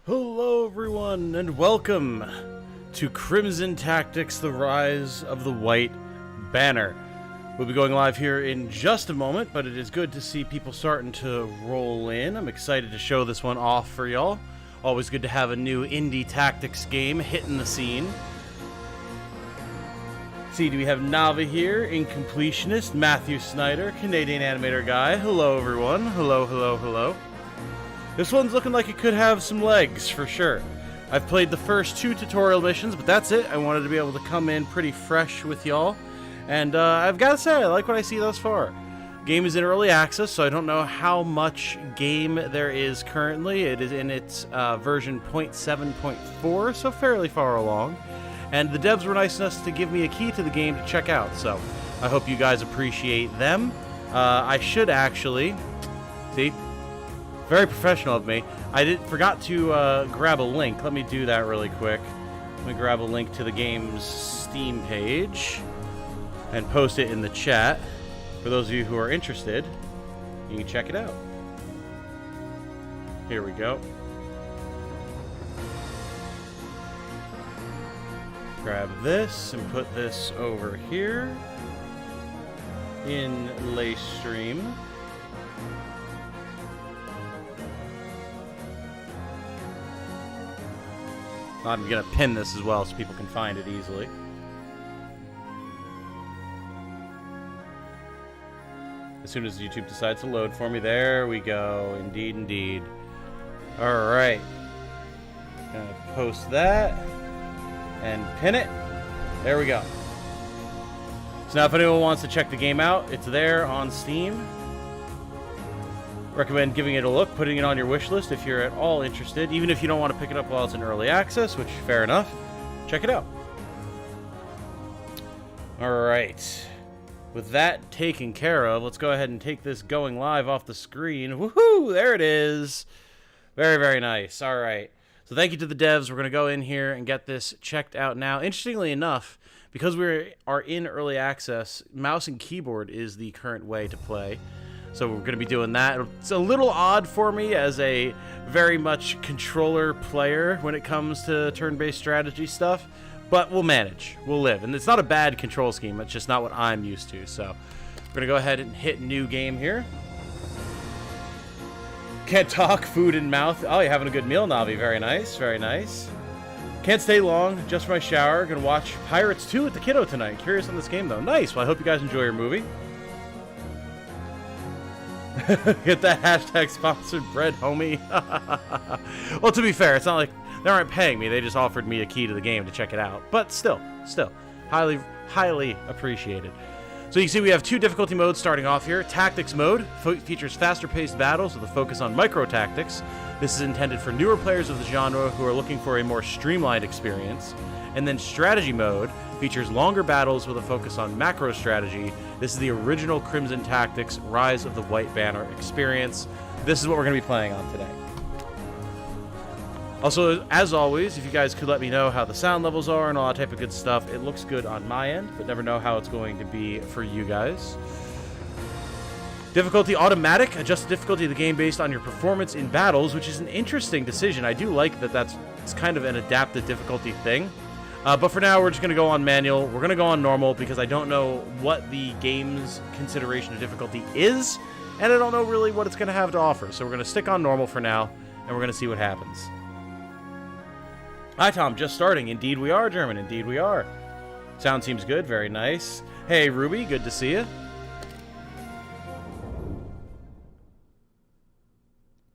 Hello everyone, and welcome to Crimson Tactics, the Rise of the White Banner. We'll be going live here in just a moment, but it is good to see people starting to roll in. I'm excited to show this one off for y'all. Always good to have a new indie tactics game hitting the scene. See, do we have Navi here, Incompletionist, Matthew Snyder, Canadian animator guy. Hello everyone, hello. This one's looking like it could have some legs, for sure. I've played the first 2 tutorial missions, but that's it. I wanted to be able to come in pretty fresh with y'all. And I've got to say, I like what I see thus far. Game is in early access, so I don't know how much game there is currently. It is in its version 0.7.4, so fairly far along. And the devs were nice enough to give me a key to the game to check out, so I hope you guys appreciate them. I should actually... See? Very professional of me. I forgot to grab a link. Let me do that really quick. Let me grab a link to the game's Steam page and post it in the chat. For those of you who are interested, you can check it out. Here we go. Grab this and put this over here in Laystream. I'm going to pin this as well so people can find it easily. As soon as YouTube decides to load for me, there we go. Indeed. Alright. Gonna post that and pin it. There we go. So now if anyone wants to check the game out, it's there on Steam. Recommend giving it a look, putting it on your wish list if you're at all interested. Even if you don't want to pick it up while it's in early access, which, fair enough, check it out. Alright. With that taken care of, let's go ahead and take this going live off the screen. Woohoo! There it is! Very nice. Alright. So thank you to the devs. We're going to go in here and get this checked out now. Interestingly enough, because we are in early access, mouse and keyboard is the current way to play. So we're going to be doing that. It's a little odd for me as a very much controller player when it comes to turn-based strategy stuff, but we'll manage. We'll live. And it's not a bad control scheme. It's just not what I'm used to. So we're going to go ahead and hit new game here. Can't talk, food in mouth. Oh, you're having a good meal, Navi. Very nice. Can't stay long. Just for my shower. Going to watch Pirates 2 with the kiddo tonight. Curious on this game, though. Nice. Well, I hope you guys enjoy your movie. Get that hashtag sponsored bread, homie. Well, to be fair, it's not like they aren't paying me. They just offered me a key to the game to check it out. But still, highly appreciated. So you can see we have 2 difficulty modes starting off here. Tactics mode features faster-paced battles with a focus on micro-tactics. This is intended for newer players of the genre who are looking for a more streamlined experience. And then strategy mode features longer battles with a focus on macro strategy. This is the original Crimson Tactics Rise of the White Banner experience. This is what we're going to be playing on today. Also, as always, if you guys could let me know how the sound levels are and all that type of good stuff. It looks good on my end, but never know how it's going to be for you guys. Difficulty automatic. Adjust the difficulty of the game based on your performance in battles, which is an interesting decision. I do like that it's kind of an adaptive difficulty thing. But for now, we're just going to go on manual. We're going to go on normal because I don't know what the game's consideration of difficulty is, and I don't know really what it's going to have to offer. So we're going to stick on normal for now, and we're going to see what happens. Hi, Tom. Just starting. Indeed we are, German. Indeed we are. Sound seems good. Very nice. Hey, Ruby. Good to see you.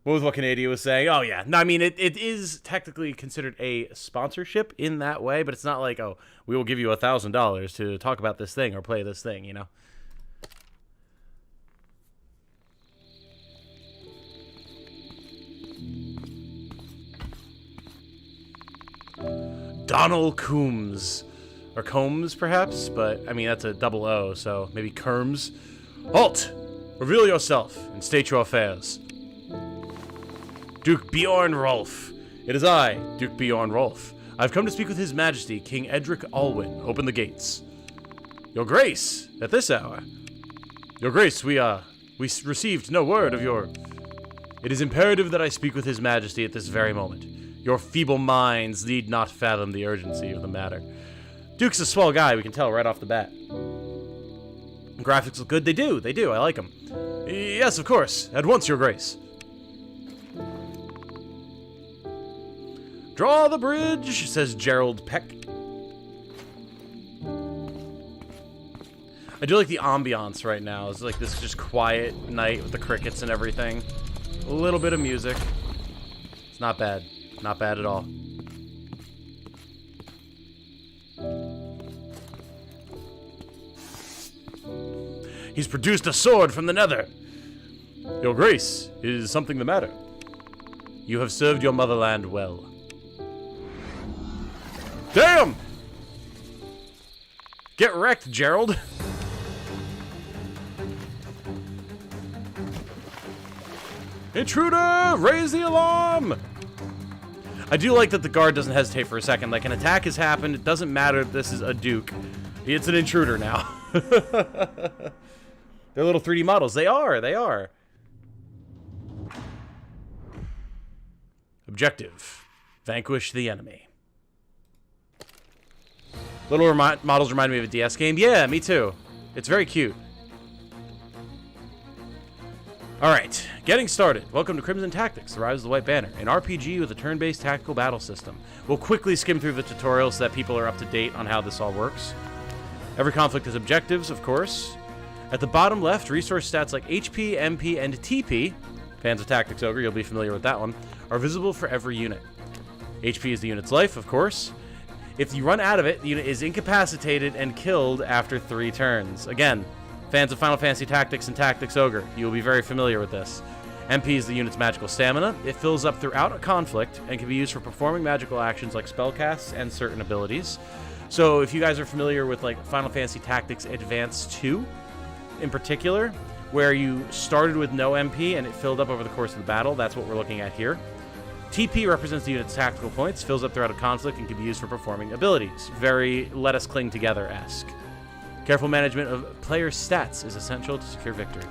What was what Canadian was saying? Oh, yeah. No, I mean, it is technically considered a sponsorship in that way, but it's not like, oh, we will give you $1,000 to talk about this thing or play this thing, you know? Donald Coombs. Or Combs, perhaps? But, I mean, that's a double O, so maybe Kerms. Halt! Reveal yourself and state your affairs. Duke Bjorn Rolf. It is I, Duke Bjorn Rolf. I've come to speak with His Majesty, King Edric Alwyn. Open the gates. Your Grace, at this hour. Your Grace, we received no word of your... It is imperative that I speak with His Majesty at this very moment. Your feeble minds need not fathom the urgency of the matter. Duke's a swell guy, we can tell right off the bat. Graphics look good. They do. I like them. Yes, of course. At once, Your Grace. Draw the bridge, says Gerald Peck. I do like the ambiance right now. It's like this just quiet night with the crickets and everything. A little bit of music. It's not bad. Not bad at all. He's produced a sword from the nether. Your Grace, is something the matter? You have served your motherland well. Damn! Get wrecked, Gerald. Intruder! Raise the alarm! I do like that the guard doesn't hesitate for a second. Like, an attack has happened. It doesn't matter if this is a duke. It's an intruder now. They're little 3D models. They are. Objective. Vanquish the enemy. Little models remind me of a DS game. Yeah, me too. It's very cute. Alright, getting started. Welcome to Crimson Tactics, The Rise of the White Banner, an RPG with a turn-based tactical battle system. We'll quickly skim through the tutorial so that people are up to date on how this all works. Every conflict has objectives, of course. At the bottom left, resource stats like HP, MP, and TP, fans of Tactics Ogre, you'll be familiar with that one, are visible for every unit. HP is the unit's life, of course. If you run out of it, the unit is incapacitated and killed after 3 turns. Again, fans of Final Fantasy Tactics and Tactics Ogre, you will be very familiar with this. MP is the unit's magical stamina. It fills up throughout a conflict and can be used for performing magical actions like spellcasts and certain abilities. So if you guys are familiar with like Final Fantasy Tactics Advance 2 in particular, where you started with no MP and it filled up over the course of the battle, that's what we're looking at here. TP represents the unit's tactical points, fills up throughout a conflict, and can be used for performing abilities. Very Let Us Cling Together-esque. Careful management of player stats is essential to secure victory.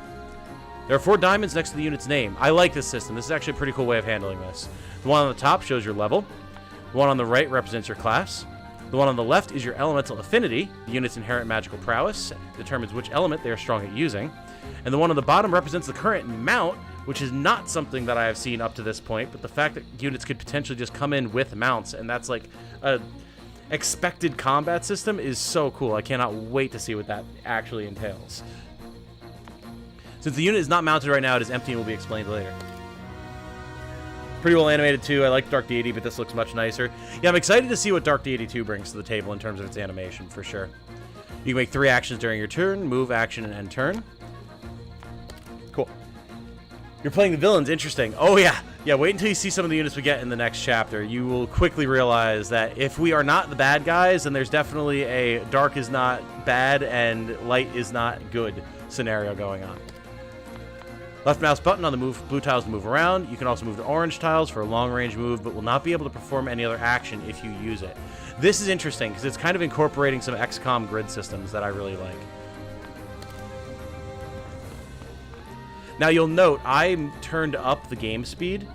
There are 4 diamonds next to the unit's name. I like this system. This is actually a pretty cool way of handling this. The one on the top shows your level. The one on the right represents your class. The one on the left is your elemental affinity. The unit's inherent magical prowess determines which element they are strong at using. And the one on the bottom represents the current mount, which is not something that I have seen up to this point, but the fact that units could potentially just come in with mounts, and that's like a expected combat system, is so cool. I cannot wait to see what that actually entails. Since the unit is not mounted right now, it is empty and will be explained later. Pretty well animated too. I like Dark Deity, but this looks much nicer. Yeah, I'm excited to see what Dark Deity 2 brings to the table in terms of its animation, for sure. You can make 3 actions during your turn: move, action, and end turn. Cool. You're playing the villains. Interesting. Oh, yeah. Yeah, wait until you see some of the units we get in the next chapter. You will quickly realize that if we are not the bad guys, then there's definitely a dark is not bad and light is not good scenario going on. Left mouse button on the move blue tiles to move around. You can also move to orange tiles for a long-range move, but will not be able to perform any other action if you use it. This is interesting because it's kind of incorporating some XCOM grid systems that I really like. Now you'll note I turned up the game speed,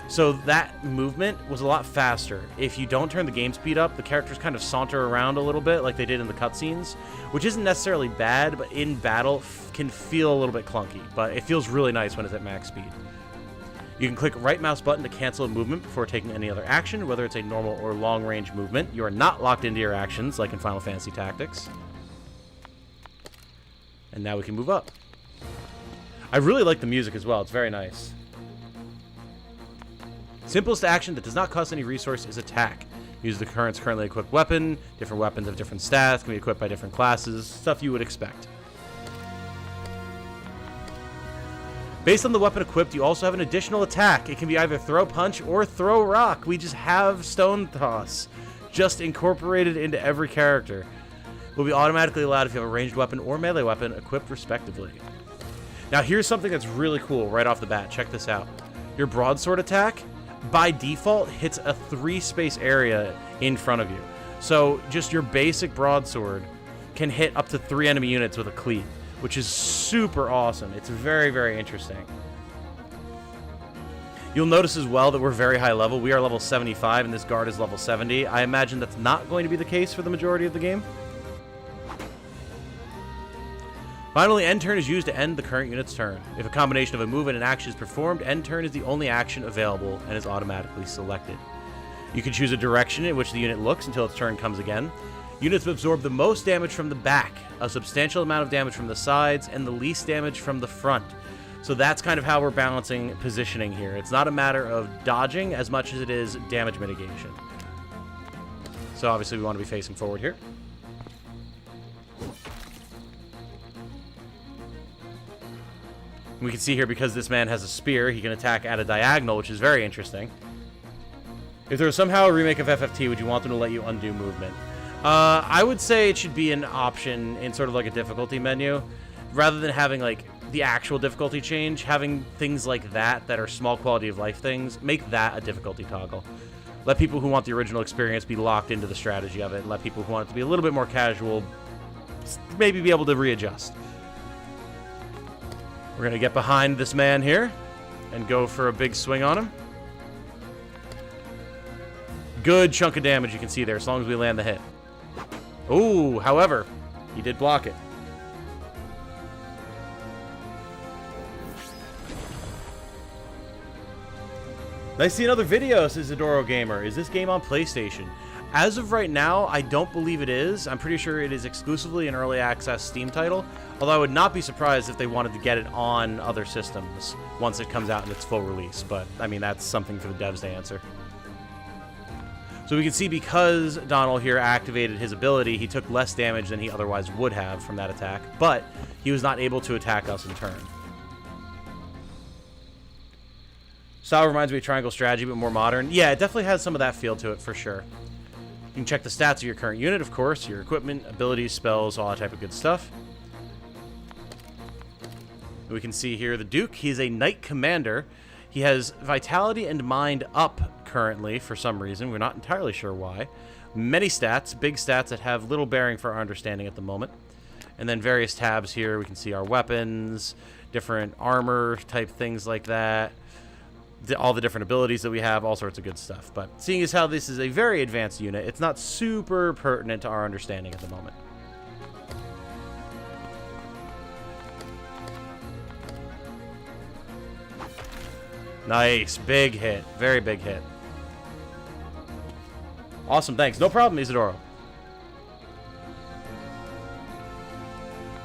so that movement was a lot faster. If you don't turn the game speed up, the characters kind of saunter around a little bit like they did in the cutscenes, which isn't necessarily bad, but in battle can feel a little bit clunky, but it feels really nice when it's at max speed. You can click right mouse button to cancel a movement before taking any other action, whether it's a normal or long range movement. You are not locked into your actions like in Final Fantasy Tactics. And now we can move up. I really like the music as well. It's very nice. Simplest action that does not cost any resource is attack. Use the currently equipped weapon. Different weapons have different stats, can be equipped by different classes. Stuff you would expect. Based on the weapon equipped, you also have an additional attack. It can be either throw punch or throw rock. We just have stone toss just incorporated into every character. Will be automatically allowed if you have a ranged weapon or melee weapon equipped respectively. Now here's something that's really cool right off the bat. Check this out. Your broadsword attack, by default, hits a 3-space area in front of you. So just your basic broadsword can hit up to 3 enemy units with a cleave, which is super awesome. It's very, very interesting. You'll notice as well that we're very high level. We are level 75 and this guard is level 70. I imagine that's not going to be the case for the majority of the game. Finally, end turn is used to end the current unit's turn. If a combination of a move and an action is performed, end turn is the only action available and is automatically selected. You can choose a direction in which the unit looks until its turn comes again. Units absorb the most damage from the back, a substantial amount of damage from the sides, and the least damage from the front. So that's kind of how we're balancing positioning here. It's not a matter of dodging as much as it is damage mitigation. So obviously we want to be facing forward here. We can see here, because this man has a spear, he can attack at a diagonal, which is very interesting. If there was somehow a remake of FFT, would you want them to let you undo movement? I would say it should be an option in sort of like a difficulty menu. Rather than having like the actual difficulty change, having things like that are small quality of life things, make that a difficulty toggle. Let people who want the original experience be locked into the strategy of it, and let people who want it to be a little bit more casual maybe be able to readjust. We're going to get behind this man here and go for a big swing on him. Good chunk of damage you can see there, as long as we land the hit. Ooh, however, he did block it. Nice seeing other videos, Isidoro Gamer. Is this game on PlayStation? As of right now, I don't believe it is. I'm pretty sure it is exclusively an early access Steam title, although I would not be surprised if they wanted to get it on other systems once it comes out in its full release. But, I mean, that's something for the devs to answer. So we can see, because Donald here activated his ability, he took less damage than he otherwise would have from that attack, but he was not able to attack us in turn. Style reminds me of Triangle Strategy, but more modern. Yeah, it definitely has some of that feel to it, for sure. You can check the stats of your current unit, of course, your equipment, abilities, spells, all that type of good stuff. We can see here the Duke. He's a Knight Commander. He has Vitality and Mind up currently for some reason. We're not entirely sure why. Many stats, big stats that have little bearing for our understanding at the moment. And then various tabs here. We can see our weapons, different armor type things like that. All the different abilities that we have, all sorts of good stuff. But seeing as how this is a very advanced unit, it's not super pertinent to our understanding at the moment. Nice. Big hit. Very big hit. Awesome. Thanks. No problem, Isidoro.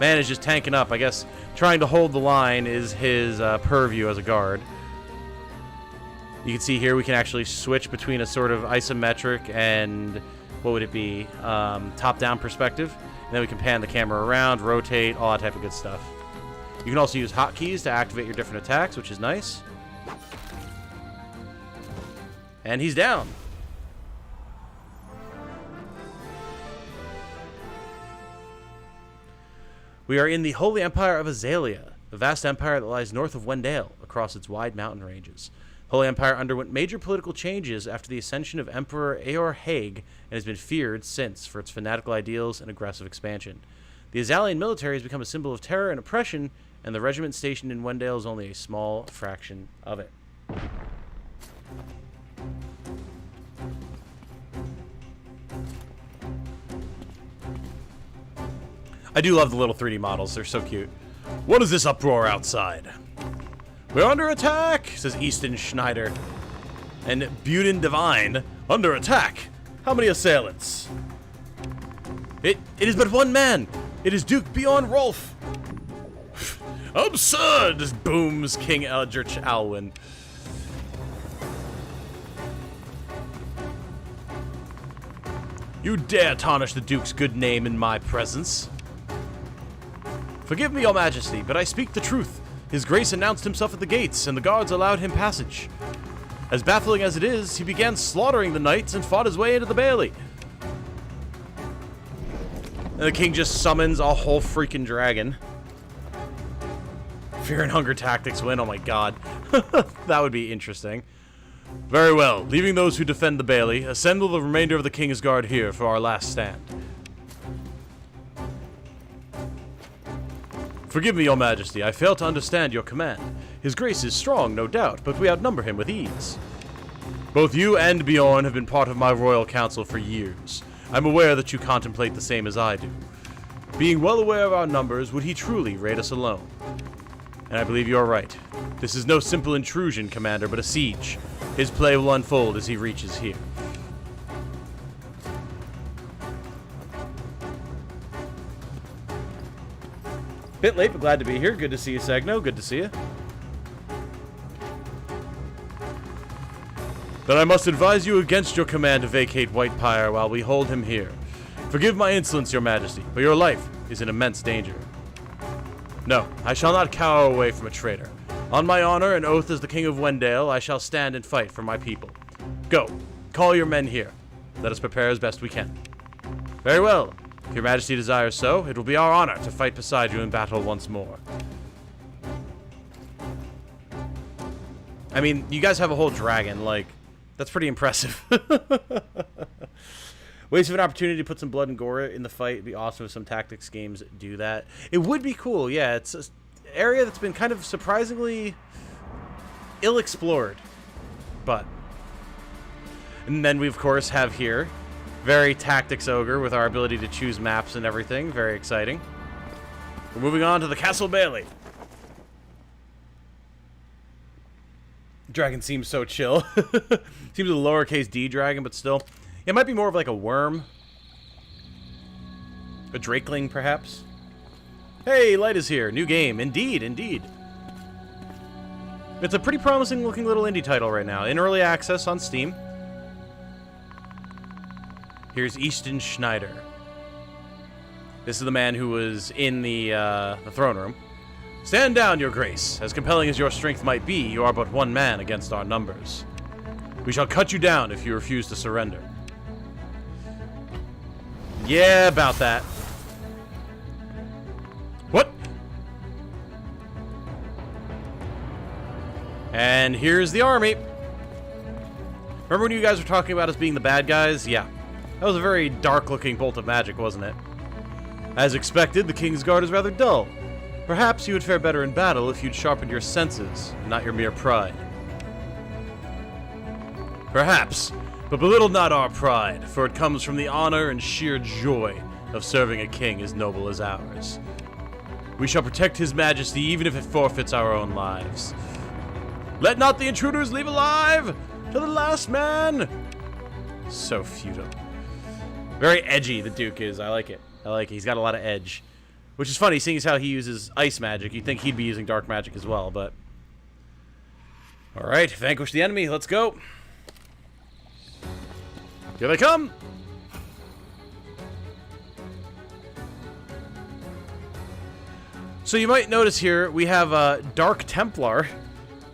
Man is just tanking up. I guess trying to hold the line is his purview as a guard. You can see here we can actually switch between a sort of isometric and, what would it be, top-down perspective. And then we can pan the camera around, rotate, all that type of good stuff. You can also use hotkeys to activate your different attacks, which is nice. And he's down. We are in the Holy Empire of Azalea, a vast empire that lies north of Wendale, across its wide mountain ranges. Holy Empire underwent major political changes after the ascension of Emperor Eor Haig and has been feared since for its fanatical ideals and aggressive expansion. The Azalian military has become a symbol of terror and oppression, and the regiment stationed in Wendale is only a small fraction of it. I do love the little 3D models. They're so cute. What is this uproar outside? We're under attack, says Easton Schneider. And Buden Divine, under attack. How many assailants? It is but one man. It is Duke Bjorn Rolf. Absurd, booms King Eldritch Alwyn. You dare tarnish the Duke's good name in my presence? Forgive me, Your Majesty, but I speak the truth. His Grace announced himself at the gates, and the guards allowed him passage. As baffling as it is, he began slaughtering the knights and fought his way into the bailey. And the king just summons a whole freaking dragon. Fear and hunger tactics win, oh my god. That would be interesting. Very well, leaving those who defend the bailey, assemble the remainder of the king's guard here for our last stand. Forgive me, Your Majesty, I fail to understand your command. His grace is strong, no doubt, but we outnumber him with ease. Both you and Bjorn have been part of my royal council for years. I'm aware that you contemplate the same as I do. Being well aware of our numbers, would he truly raid us alone? And I believe you are right. This is no simple intrusion, Commander, but a siege. His play will unfold as he reaches here. Bit late, but glad to be here. Good to see you, Segno. Good to see you. Then I must advise you against your command to vacate Whitepire while we hold him here. Forgive my insolence, your majesty, but your life is in immense danger. No, I shall not cower away from a traitor. On my honor and oath as the King of Wendale, I shall stand and fight for my people. Go, call your men here. Let us prepare as best we can. Very well. If your majesty desires so, it will be our honor to fight beside you in battle once more. I mean, you guys have a whole dragon, like, that's pretty impressive. Waste of an opportunity to put some blood and gore in the fight. It'd be awesome if some tactics games do that. It would be cool, yeah. It's an area that's been kind of surprisingly ill-explored. But. And then we, of course, have here very tactics ogre with our ability to choose maps and everything. Very exciting. We're moving on to the Castle Bailey. Dragon seems so chill. Seems a lowercase d dragon, but still. It might be more of like a worm. A drakeling, perhaps. Hey, Light is here. New game. Indeed, indeed. It's a pretty promising looking little indie title right now. In early access on Steam. Here's Easton Schneider. This is the man who was in the throne room. Stand down, your grace. As compelling as your strength might be, you are but one man against our numbers. We shall cut you down if you refuse to surrender. Yeah, about that. What? And here's the army. Remember when you guys were talking about us being the bad guys? Yeah. That was a very dark-looking bolt of magic, wasn't it? As expected, the King's Guard is rather dull. Perhaps you would fare better in battle if you'd sharpened your senses, not your mere pride. Perhaps, but belittle not our pride, for it comes from the honor and sheer joy of serving a king as noble as ours. We shall protect his majesty even if it forfeits our own lives. Let not the intruders leave alive! To the last man! So feudal. Very edgy, the Duke is. I like it. I like it. He's got a lot of edge. Which is funny, seeing as how he uses ice magic. You'd think he'd be using dark magic as well, but... Alright, vanquish the enemy. Let's go. Here they come! So you might notice here, we have a Dark Templar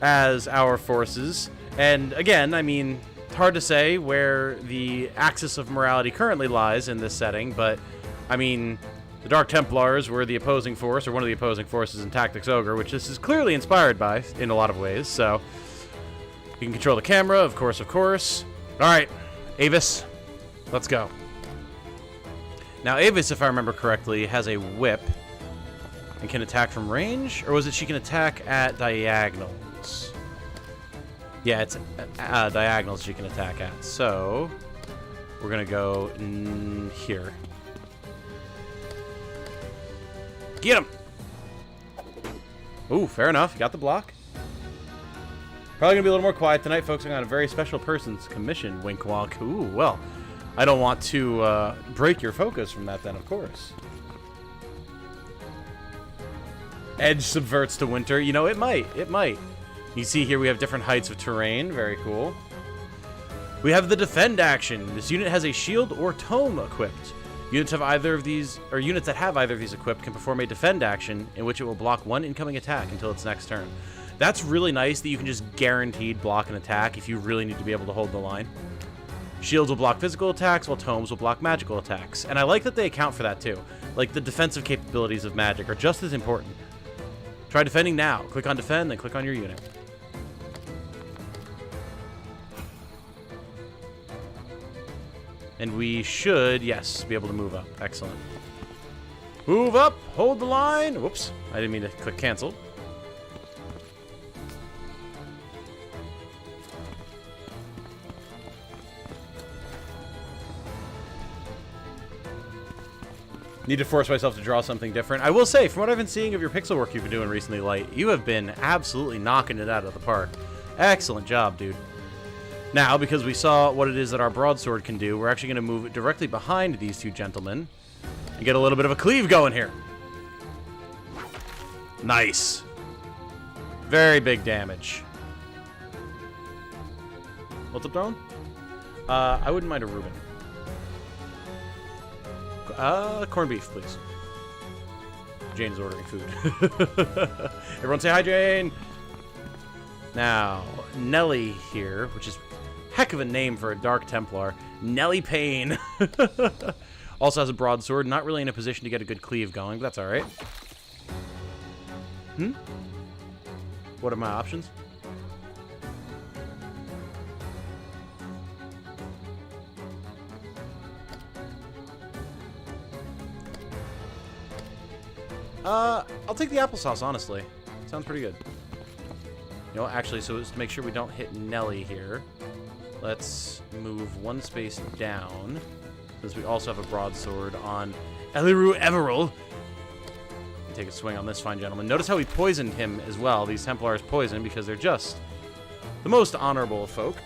as our forces. And again, I mean, it's hard to say where the axis of morality currently lies in this setting, but, I mean... The Dark Templars were the opposing force, or one of the opposing forces in Tactics Ogre, which this is clearly inspired by in a lot of ways, so... You can control the camera, of course, of course. Alright, Avis, let's go. Now, Avis, if I remember correctly, has a whip and can attack from range, or was it she can attack at diagonals? Yeah, it's diagonals she can attack at, so... We're gonna go here. Get him! Ooh, fair enough. You got the block. Probably gonna be a little more quiet tonight, focusing on a very special person's commission. Wink wonk. Ooh, well, I don't want to break your focus from that then, of course. Edge subverts to winter. You know, it might. It might. You see here we have different heights of terrain. Very cool. We have the defend action. This unit has a shield or tome equipped. Units have either of these, or units that have either of these equipped can perform a defend action in which it will block one incoming attack until its next turn. That's really nice that you can just guaranteed block an attack if you really need to be able to hold the line. Shields will block physical attacks, while tomes will block magical attacks. And I like that they account for that too. Like, the defensive capabilities of magic are just as important. Try defending now. Click on defend, then click on your unit. And we should, yes, be able to move up. Excellent. Move up, hold the line. Whoops, I didn't mean to click cancel. Need to force myself to draw something different. I will say, from what I've been seeing of your pixel work you've been doing recently, Light, you have been absolutely knocking it out of the park. Excellent job, dude. Now, because we saw what it is that our broadsword can do, we're actually going to move directly behind these two gentlemen and get a little bit of a cleave going here. Nice. Very big damage. What's up, Darwin? I wouldn't mind a Reuben. Corned beef, please. Jane is ordering food. Everyone say hi, Jane! Now, Nelly here, which is heck of a name for a Dark Templar. Nelly Payne. Also has a broadsword. Not really in a position to get a good cleave going, but that's alright. What are my options? I'll take the applesauce, honestly. Sounds pretty good. You know, actually, so just to make sure we don't hit Nelly here, let's move one space down, since we also have a broadsword on Eliru Everil. Take a swing on this fine gentleman. Notice how we poisoned him as well. These Templars poison because they're just the most honorable of folk.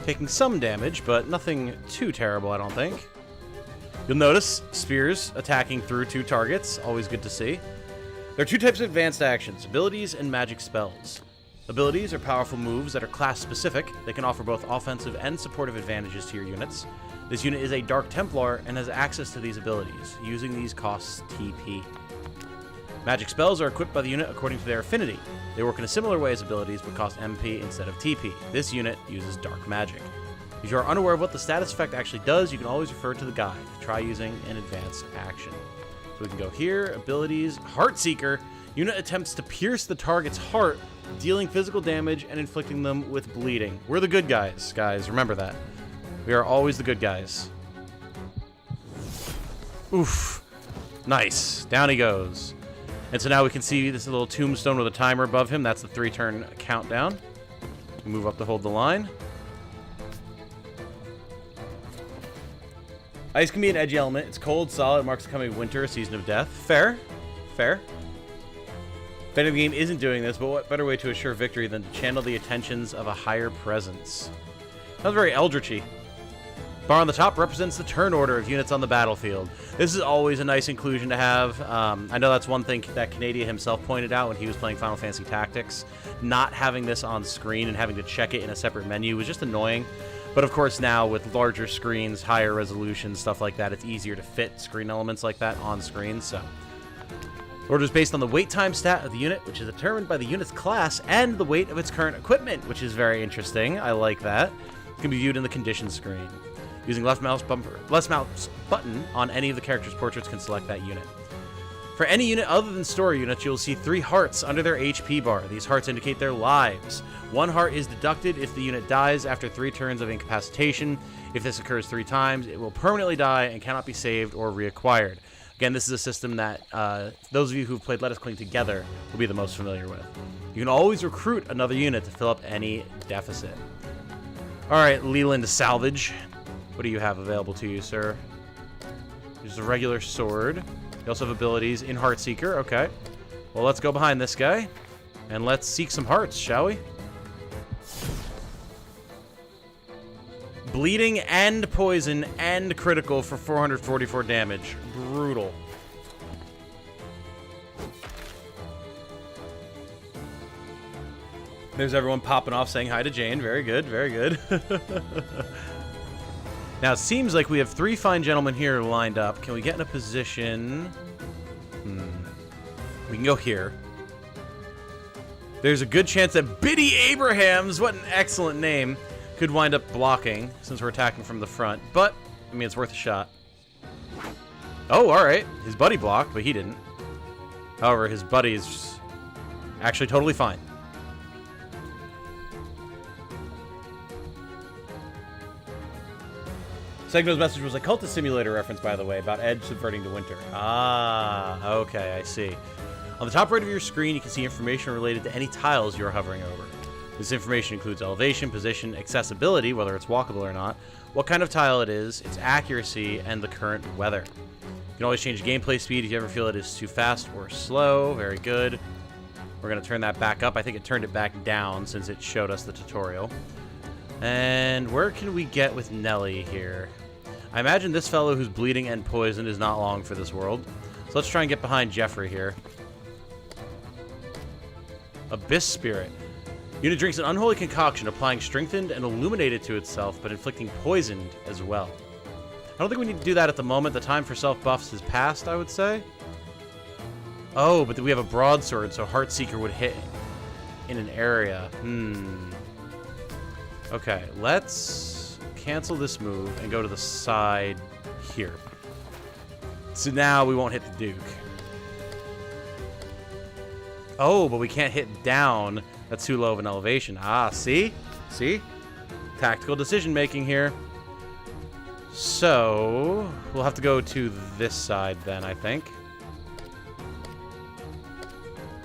Taking some damage, but nothing too terrible, I don't think. You'll notice spears attacking through two targets. Always good to see. There are two types of advanced actions, abilities and magic spells. Abilities are powerful moves that are class-specific. They can offer both offensive and supportive advantages to your units. This unit is a Dark Templar and has access to these abilities. Using these costs TP. Magic spells are equipped by the unit according to their affinity. They work in a similar way as abilities, but cost MP instead of TP. This unit uses Dark Magic. If you are unaware of what the status effect actually does, you can always refer to the guide. Try using an advanced action. So we can go here, abilities, Heartseeker. Unit attempts to pierce the target's heart, dealing physical damage and inflicting them with bleeding. We're the good guys, remember that. We are always the good guys. Oof. Nice. Down he goes. And so now we can see this little tombstone with a timer above him. That's the 3-turn countdown. Move up to hold the line. Ice can be an edgy element. It's cold, solid, it marks the coming of winter, a season of death. Fair. Fair. If any game isn't doing this, but what better way to assure victory than to channel the attentions of a higher presence? Sounds very eldritchy. Bar on the top represents the turn order of units on the battlefield. This is always a nice inclusion to have. I know that's one thing that Canada himself pointed out when he was playing Final Fantasy Tactics. Not having this on screen and having to check it in a separate menu was just annoying. But of course now, with larger screens, higher resolution, stuff like that, it's easier to fit screen elements like that on screen, so. Order is based on the wait time stat of the unit, which is determined by the unit's class and the weight of its current equipment, which is very interesting. I like that. It can be viewed in the conditions screen. Using left mouse button on any of the character's portraits can select that unit. For any unit other than story units, you'll see 3 hearts under their HP bar. These hearts indicate their lives. 1 heart is deducted if the unit dies after 3 turns of incapacitation. If this occurs 3 times, it will permanently die and cannot be saved or reacquired. Again, this is a system that those of you who've played Let Us Cling Together will be the most familiar with. You can always recruit another unit to fill up any deficit. Alright, Leland Salvage. What do you have available to you, sir? There's a regular sword. You also have abilities in Heartseeker. Okay. Well, let's go behind this guy. And let's seek some hearts, shall we? Bleeding and poison and critical for 444 damage. Brutal. There's everyone popping off saying hi to Jane. Very good, very good. Now, it seems like we have 3 fine gentlemen here lined up. Can we get in a position? We can go here. There's a good chance that Biddy Abrahams, what an excellent name, could wind up blocking since we're attacking from the front. But, I mean, it's worth a shot. Oh, alright. His buddy blocked, but he didn't. However, his buddy is actually totally fine. Segno's message was a Cultist Simulator reference, by the way, about Edge subverting the winter. Ah, okay, I see. On the top right of your screen, you can see information related to any tiles you're hovering over. This information includes elevation, position, accessibility, whether it's walkable or not, what kind of tile it is, its accuracy, and the current weather. You can always change gameplay speed if you ever feel it is too fast or slow. Very good. We're going to turn that back up. I think it turned it back down since it showed us the tutorial. And where can we get with Nelly here? I imagine this fellow who's bleeding and poisoned is not long for this world. So let's try and get behind Jeffrey here. Abyss Spirit. Unit drinks an unholy concoction, applying strengthened and illuminated to itself, but inflicting poisoned as well. I don't think we need to do that at the moment. The time for self-buffs has passed, I would say. Oh, but we have a broadsword, so Heartseeker would hit in an area. Okay, let's cancel this move and go to the side here. So now we won't hit the Duke. Oh, but we can't hit down. That's too low of an elevation. Ah, see? See? Tactical decision-making here. So, we'll have to go to this side then, I think.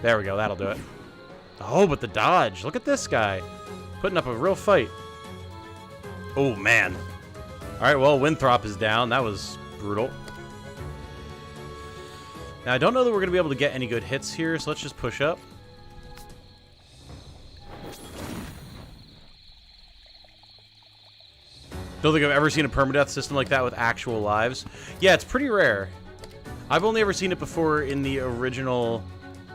There we go, that'll do it. Oh, but the dodge. Look at this guy. Putting up a real fight. Oh, man. Alright, well, Winthrop is down. That was brutal. Now, I don't know that we're going to be able to get any good hits here, so let's just push up. Don't think I've ever seen a permadeath system like that with actual lives. Yeah, it's pretty rare. I've only ever seen it before in the original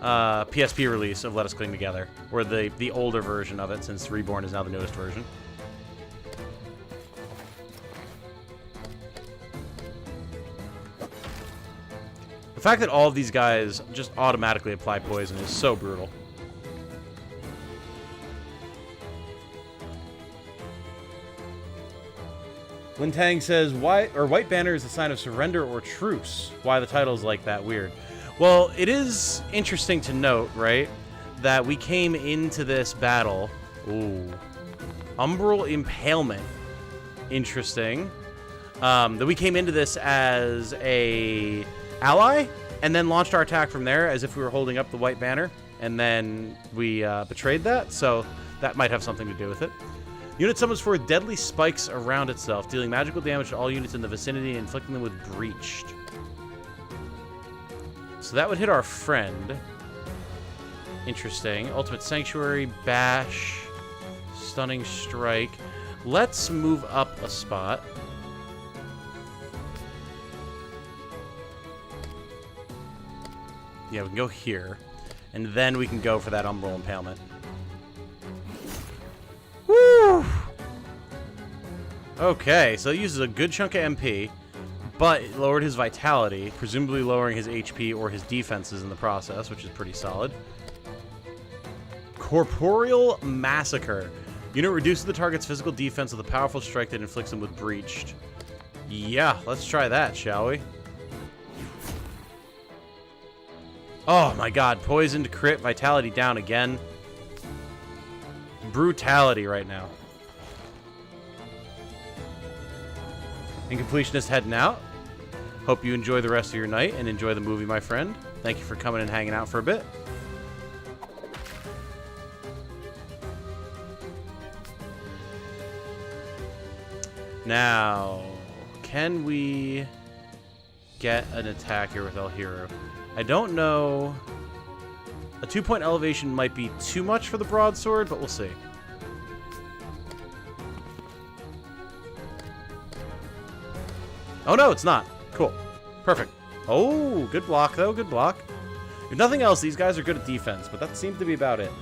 PSP release of Let Us Cling Together, or the older version of it, since Reborn is now the newest version. The fact that all of these guys just automatically apply poison is so brutal. Lintang says, White Banner is a sign of surrender or truce. Why the title is like that? Weird. Well, it is interesting to note, right, that we came into this battle... Ooh. Umbral Impalement. Interesting. That we came into this as a ally, and then launched our attack from there as if we were holding up the White Banner, and then we betrayed that, so that might have something to do with it. Unit summons 4 deadly spikes around itself, dealing magical damage to all units in the vicinity and inflicting them with breached. So that would hit our friend. Interesting. Ultimate Sanctuary, Bash, Stunning Strike. Let's move up a spot. Yeah, we can go here. And then we can go for that Umbral Impalement. Woo! Okay, so it uses a good chunk of MP, but it lowered his vitality, presumably lowering his HP or his defenses in the process, which is pretty solid. Corporeal Massacre. Unit reduces the target's physical defense with a powerful strike that inflicts them with breached. Yeah, let's try that, shall we? Oh my god, poisoned, crit, vitality down again. Brutality right now. Incompletionist heading out. Hope you enjoy the rest of your night and enjoy the movie, my friend. Thank you for coming and hanging out for a bit. Now, can we get an attack here with El Hero? I don't know. A 2-point elevation might be too much for the broadsword, but we'll see. Oh no, it's not. Cool. Perfect. Oh, good block though, good block. If nothing else, these guys are good at defense, but that seems to be about it.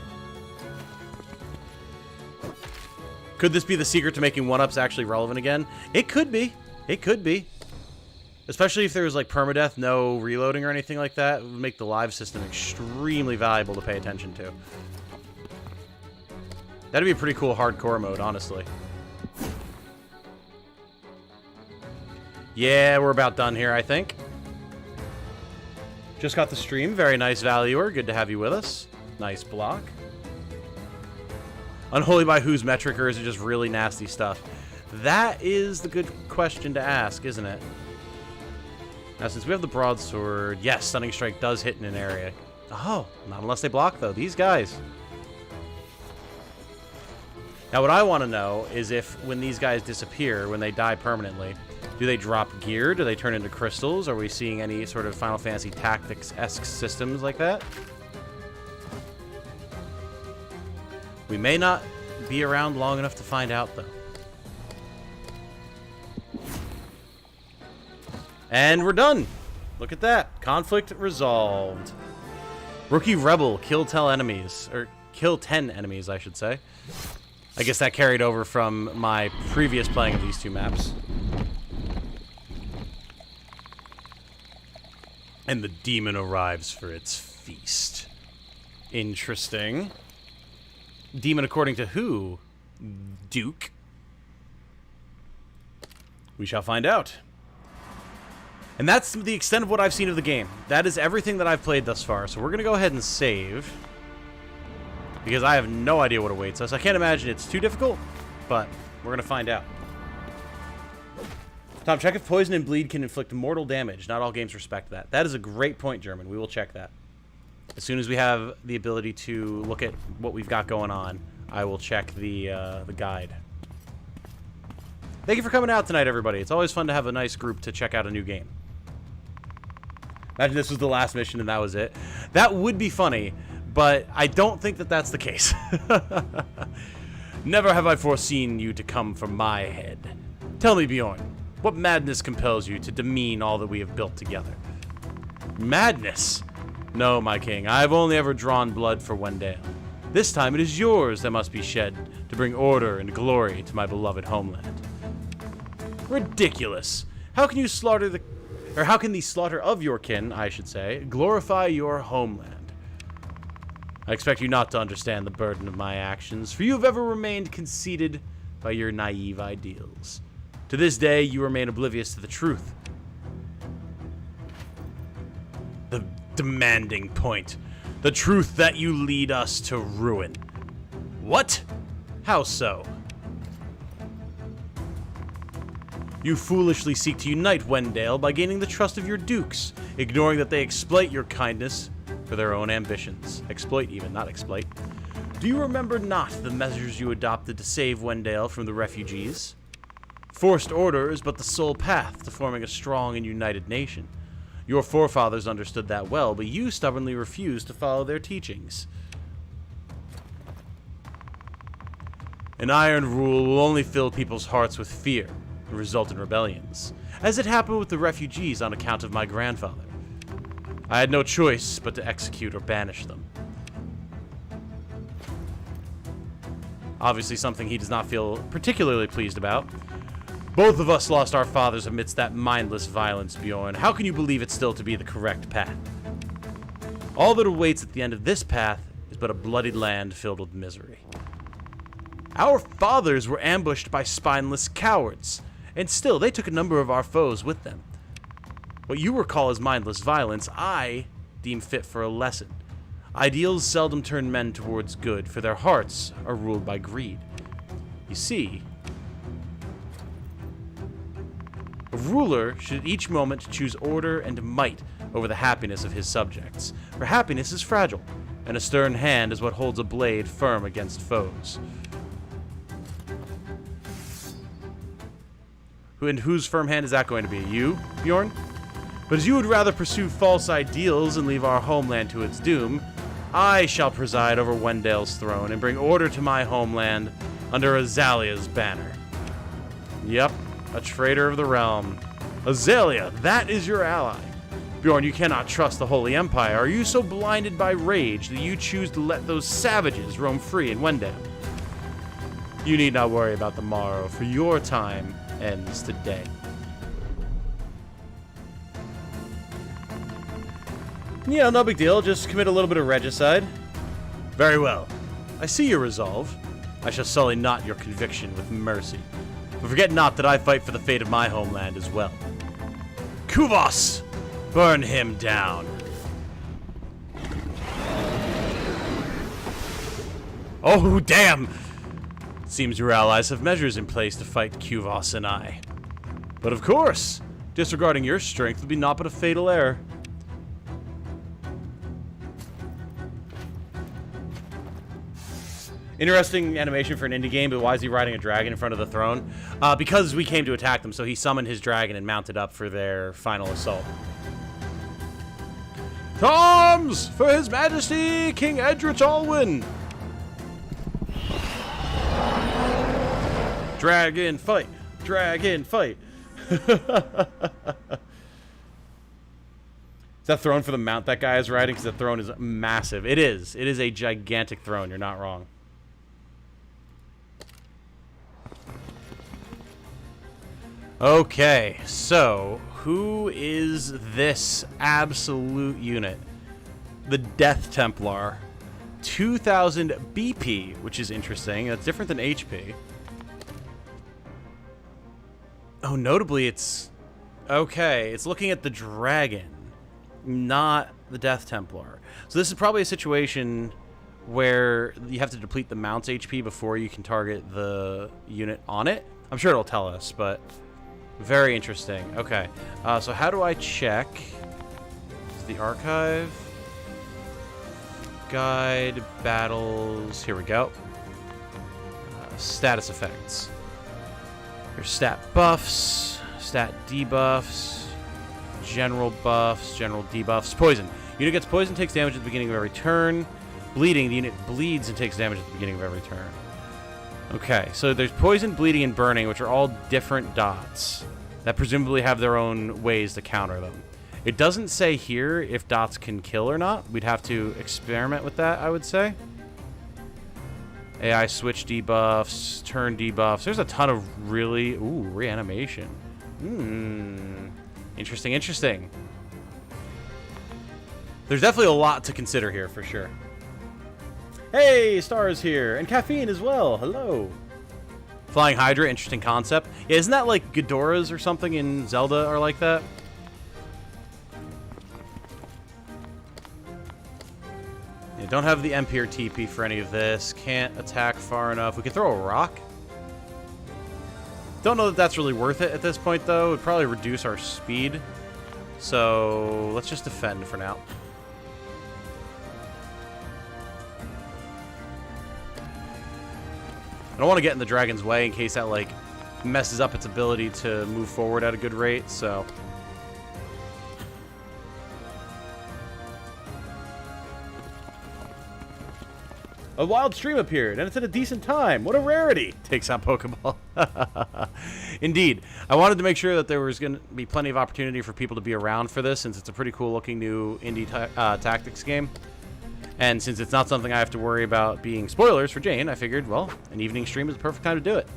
Could this be the secret to making 1-ups actually relevant again? It could be. It could be. Especially if there was like permadeath, no reloading or anything like that. It would make the live system extremely valuable to pay attention to. That'd be a pretty cool hardcore mode, honestly. Yeah, we're about done here, I think. Just got the stream. Very nice, Valuer. Good to have you with us. Nice block. Unholy by whose metric, or is it just really nasty stuff? That is the good question to ask, isn't it? Now, since we have the broadsword, yes, Stunning Strike does hit in an area. Oh, not unless they block, though. These guys. Now, what I want to know is if when these guys disappear, when they die permanently, do they drop gear? Do they turn into crystals? Are we seeing any sort of Final Fantasy Tactics-esque systems like that? We may not be around long enough to find out, though. And we're done. Look at that. Conflict resolved. Rookie Rebel, kill 10 enemies. Or kill 10 enemies, I should say. I guess that carried over from my previous playing of these two maps. And the demon arrives for its feast. Interesting. Demon according to who? Duke? We shall find out. And that's the extent of what I've seen of the game. That is everything that I've played thus far. So we're going to go ahead and save. Because I have no idea what awaits us. I can't imagine it's too difficult, but we're going to find out. Tom, check if poison and bleed can inflict mortal damage. Not all games respect that. That is a great point, German. We will check that. As soon as we have the ability to look at what we've got going on, I will check the guide. Thank you for coming out tonight, everybody. It's always fun to have a nice group to check out a new game. Imagine this was the last mission and that was it. That would be funny, but I don't think that that's the case. Never have I foreseen you to come from my head. Tell me, Bjorn, what madness compels you to demean all that we have built together? Madness? No, my king, I have only ever drawn blood for Wendale. This time it is yours that must be shed to bring order and glory to my beloved homeland. Ridiculous! How can you slaughter the... Or how can the slaughter of your kin, I should say, glorify your homeland? I expect you not to understand the burden of my actions, for you have ever remained conceited by your naive ideals. To this day, you remain oblivious to the truth. The demanding point. The truth that you lead us to ruin. What? How so? You foolishly seek to unite Wendale by gaining the trust of your dukes, ignoring that they exploit your kindness for their own ambitions. Exploit even, not exploit. Do you remember not the measures you adopted to save Wendale from the refugees? Forced order is but the sole path to forming a strong and united nation. Your forefathers understood that well, but you stubbornly refused to follow their teachings. An iron rule will only fill people's hearts with fear and result in rebellions, as it happened with the refugees on account of my grandfather. I had no choice but to execute or banish them. Obviously something he does not feel particularly pleased about. Both of us lost our fathers amidst that mindless violence, Bjorn. How can you believe it still to be the correct path? All that awaits at the end of this path is but a bloodied land filled with misery. Our fathers were ambushed by spineless cowards, and still they took a number of our foes with them. What you recall as mindless violence, I deem fit for a lesson. Ideals seldom turn men towards good, for their hearts are ruled by greed. You see, a ruler should at each moment choose order and might over the happiness of his subjects, for happiness is fragile, and a stern hand is what holds a blade firm against foes. And whose firm hand is that going to be? You, Bjorn? But as you would rather pursue false ideals and leave our homeland to its doom, I shall preside over Wendale's throne and bring order to my homeland under Azalea's banner. Yep, a traitor of the realm. Azalea, that is your ally. Bjorn, you cannot trust the Holy Empire. Are you so blinded by rage that you choose to let those savages roam free in Wendale? You need not worry about the morrow, for your time ends today. Yeah, no big deal. Just commit a little bit of regicide. Very well. I see your resolve. I shall sully not your conviction with mercy. But forget not that I fight for the fate of my homeland as well. Kuvos! Burn him down. Oh, damn! Seems your allies have measures in place to fight Kuvos and I. But of course, disregarding your strength would be naught but a fatal error. Interesting animation for an indie game, but why is he riding a dragon in front of the throne? Because we came to attack them, so he summoned his dragon and mounted up for their final assault. Toms! For His Majesty, King Edrich Alwyn! Dragon fight! Dragon fight! Is that throne for the mount that guy is riding? Because the throne is massive. It is. It is a gigantic throne. You're not wrong. Okay, so who is this absolute unit? The Death Templar. 2000 BP, which is interesting. That's different than HP. Oh, notably, it's... Okay, it's looking at the dragon, not the Death Templar. So this is probably a situation where you have to deplete the mount's HP before you can target the unit on it. I'm sure it'll tell us, but very interesting. Okay, so how do I check? Is the archive? Guide, battles, here we go. Status effects. There's stat buffs, stat debuffs, general buffs, general debuffs. Poison. Unit gets poison, takes damage at the beginning of every turn. Bleeding. The unit bleeds and takes damage at the beginning of every turn. Okay, so there's poison, bleeding, and burning, which are all different dots that presumably have their own ways to counter them. It doesn't say here if dots can kill or not. We'd have to experiment with that, I would say. AI switch debuffs, turn debuffs. There's a ton of really... Ooh, reanimation. Interesting, interesting. There's definitely a lot to consider here, for sure. Hey, Star is here. And Caffeine as well. Hello. Flying Hydra, interesting concept. Yeah, isn't that like Ghidorahs or something in Zelda are like that? Yeah, don't have the MP or TP for any of this. Can't attack far enough. We can throw a rock. Don't know that that's really worth it at this point, though. It would probably reduce our speed. So let's just defend for now. I don't want to get in the dragon's way in case that, like, messes up its ability to move forward at a good rate, so... A wild stream appeared, and it's at a decent time. What a rarity! Takes out Pokeball. Indeed. I wanted to make sure that there was going to be plenty of opportunity for people to be around for this, since it's a pretty cool-looking new indie tactics game. And since it's not something I have to worry about being spoilers for Jane, I figured, well, an evening stream is the perfect time to do it.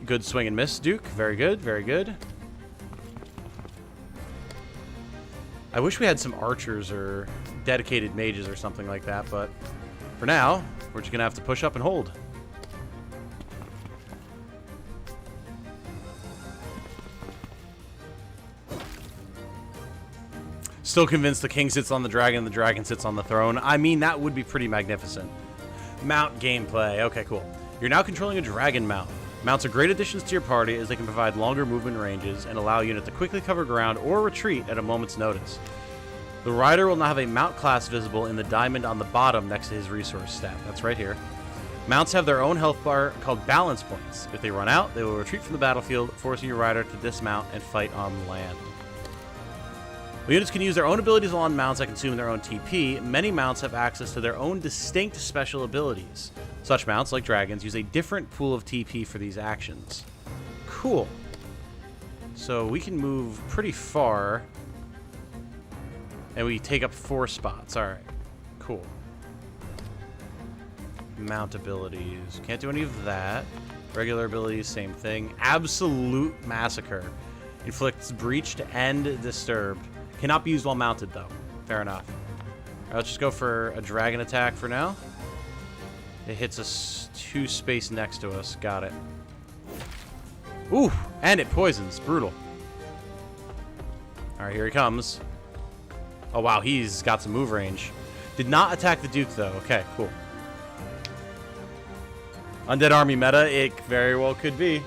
Good swing and miss, Duke. Very good, very good. I wish we had some archers or dedicated mages or something like that, but for now, we're just going to have to push up and hold. Still convinced the king sits on the dragon sits on the throne. I mean, that would be pretty magnificent. Mount gameplay. Okay, cool. You're now controlling a dragon mount. Mounts are great additions to your party as they can provide longer movement ranges and allow a unit to quickly cover ground or retreat at a moment's notice. The rider will now have a mount class visible in the diamond on the bottom next to his resource stat. That's right here. Mounts have their own health bar called balance points. If they run out, they will retreat from the battlefield, forcing your rider to dismount and fight on land. While units can use their own abilities on mounts that consume their own TP, many mounts have access to their own distinct special abilities. Such mounts, like dragons, use a different pool of TP for these actions. Cool. So we can move pretty far, and we take up 4 spots. Alright, cool. Mount abilities. Can't do any of that. Regular abilities, same thing. Absolute Massacre. Inflicts breached and disturbed. Cannot be used while mounted, though. Fair enough. Alright, let's just go for a dragon attack for now. It hits us 2 space next to us. Got it. Ooh! And it poisons. Brutal. Alright, here he comes. Oh, wow. He's got some move range. Did not attack the Duke, though. Okay, cool. Undead Army meta. It very well could be.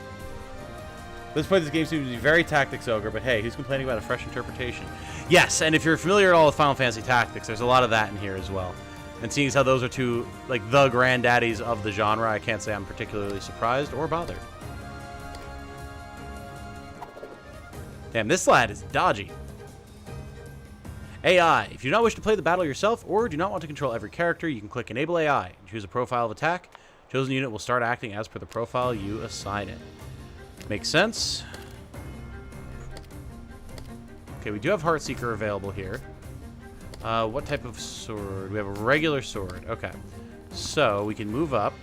At this point, this game seems to be very Tactics Ogre, but hey, who's complaining about a fresh interpretation? Yes, and if you're familiar at all with Final Fantasy Tactics, there's a lot of that in here as well. And seeing as how those are two, like, the granddaddies of the genre, I can't say I'm particularly surprised or bothered. Damn, this lad is dodgy. AI. If you do not wish to play the battle yourself or do not want to control every character, you can click Enable AI and choose a profile of attack. Chosen unit will start acting as per the profile you assign it. Makes sense. Okay, we do have Heartseeker available here. What type of sword? We have a regular sword. Okay. So, we can move up.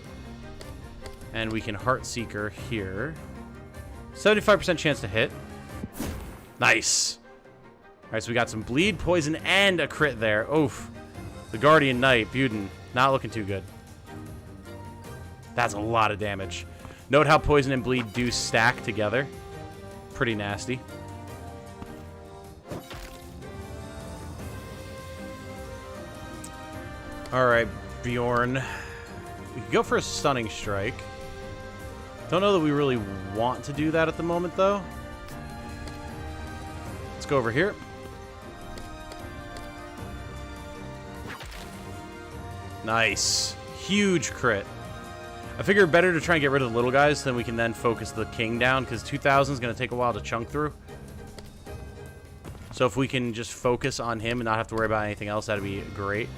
And we can Heartseeker here. 75% chance to hit. Nice. Alright, so we got some bleed, poison, and a crit there. Oof. The Guardian Knight, Buden. Not looking too good. That's a lot of damage. Note how poison and bleed do stack together. Pretty nasty. Alright, Bjorn. We could go for a stunning strike. Don't know that we really want to do that at the moment, though. Let's go over here. Nice. Huge crit. I figure better to try and get rid of the little guys, so then we can then focus the king down, because 2,000 is going to take a while to chunk through. So if we can just focus on him and not have to worry about anything else, that'd be great.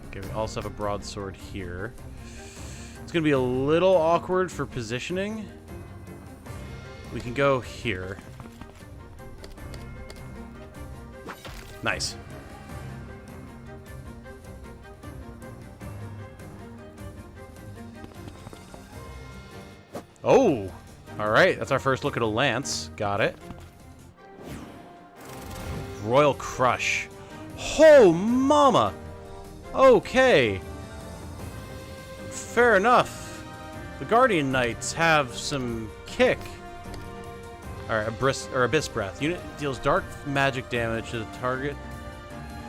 Okay, we also have a broadsword here. It's going to be a little awkward for positioning. We can go here. Nice. Oh! Alright, that's our first look at a lance. Got it. Royal Crush. Oh, mama! Okay. Fair enough. The Guardian Knights have some kick. Alright, Abyss Breath. Unit deals dark magic damage to the target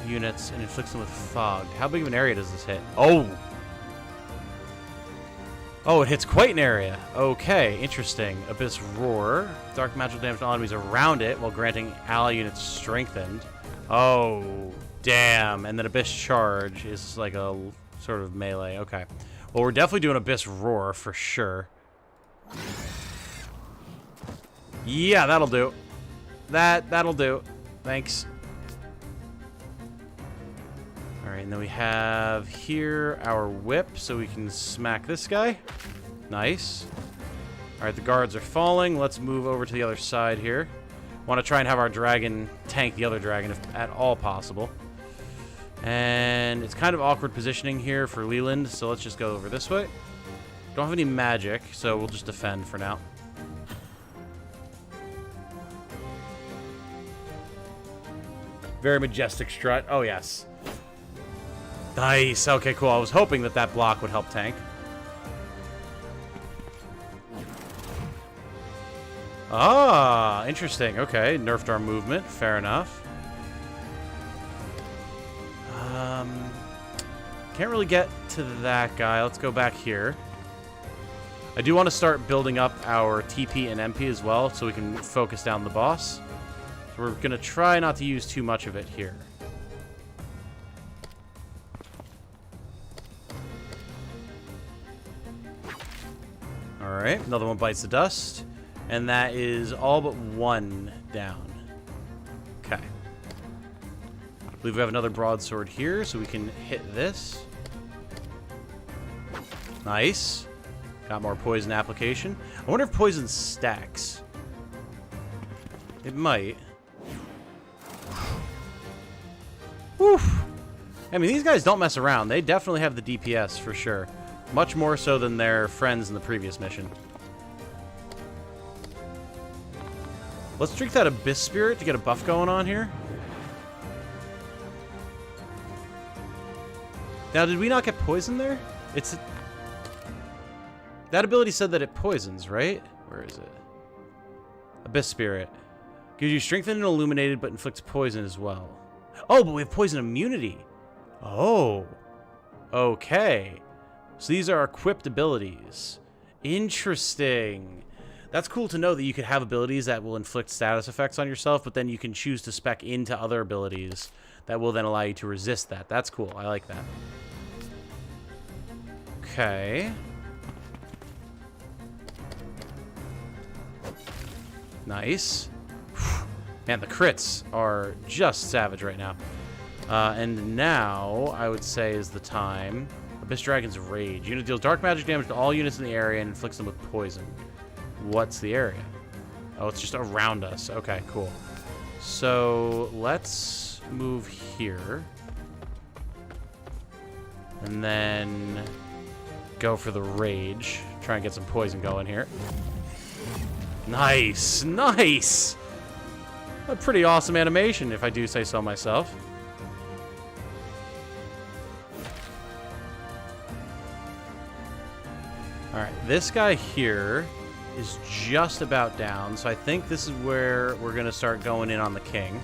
units and inflicts them with fog. How big of an area does this hit? Oh! Oh, it hits quite an area. Okay, interesting. Abyss Roar. Dark magical damage to all enemies around it while granting ally units strengthened. Oh, damn. And then Abyss Charge is like a sort of melee. Okay. Well, we're definitely doing Abyss Roar for sure. Yeah, that'll do. That'll do. Thanks. Alright, and then we have here our whip, so we can smack this guy. Nice. Alright, the guards are falling. Let's move over to the other side here. Want to try and have our dragon tank the other dragon if at all possible. And it's kind of awkward positioning here for Leland, so let's just go over this way. Don't have any magic, so we'll just defend for now. Very majestic strut. Oh, yes. Nice. Okay, cool. I was hoping that that block would help tank. Ah, interesting. Okay, nerfed our movement. Fair enough. Can't really get to that guy. Let's go back here. I do want to start building up our TP and MP as well, so we can focus down the boss. So we're going to try not to use too much of it here. Alright, another one bites the dust. And that is all but one down. Okay. I believe we have another broadsword here, so we can hit this. Nice. Got more poison application. I wonder if poison stacks. It might. Woof. I mean, these guys don't mess around. They definitely have the DPS for sure. Much more so than their friends in the previous mission. Let's drink that Abyss Spirit to get a buff going on here. Now, did we not get poisoned there? It's... That ability said that it poisons, right? Where is it? Abyss Spirit. Gives you strengthened and illuminated, but inflicts poison as well. Oh, but we have poison immunity. Oh. Okay. So these are equipped abilities. Interesting. That's cool to know that you could have abilities that will inflict status effects on yourself, but then you can choose to spec into other abilities that will then allow you to resist that. That's cool. I like that. Okay. Nice. Man, the crits are just savage right now. And now, I would say, is the time. Abyss Dragon's Rage. Unit deals dark magic damage to all units in the area and inflicts them with poison. What's the area? Oh, it's just around us. Okay, cool. So, let's move here. And then go for the Rage. Try and get some poison going here. Nice! Nice! A pretty awesome animation, if I do say so myself. Alright, this guy here is just about down, so I think this is where we're going to start going in on the king.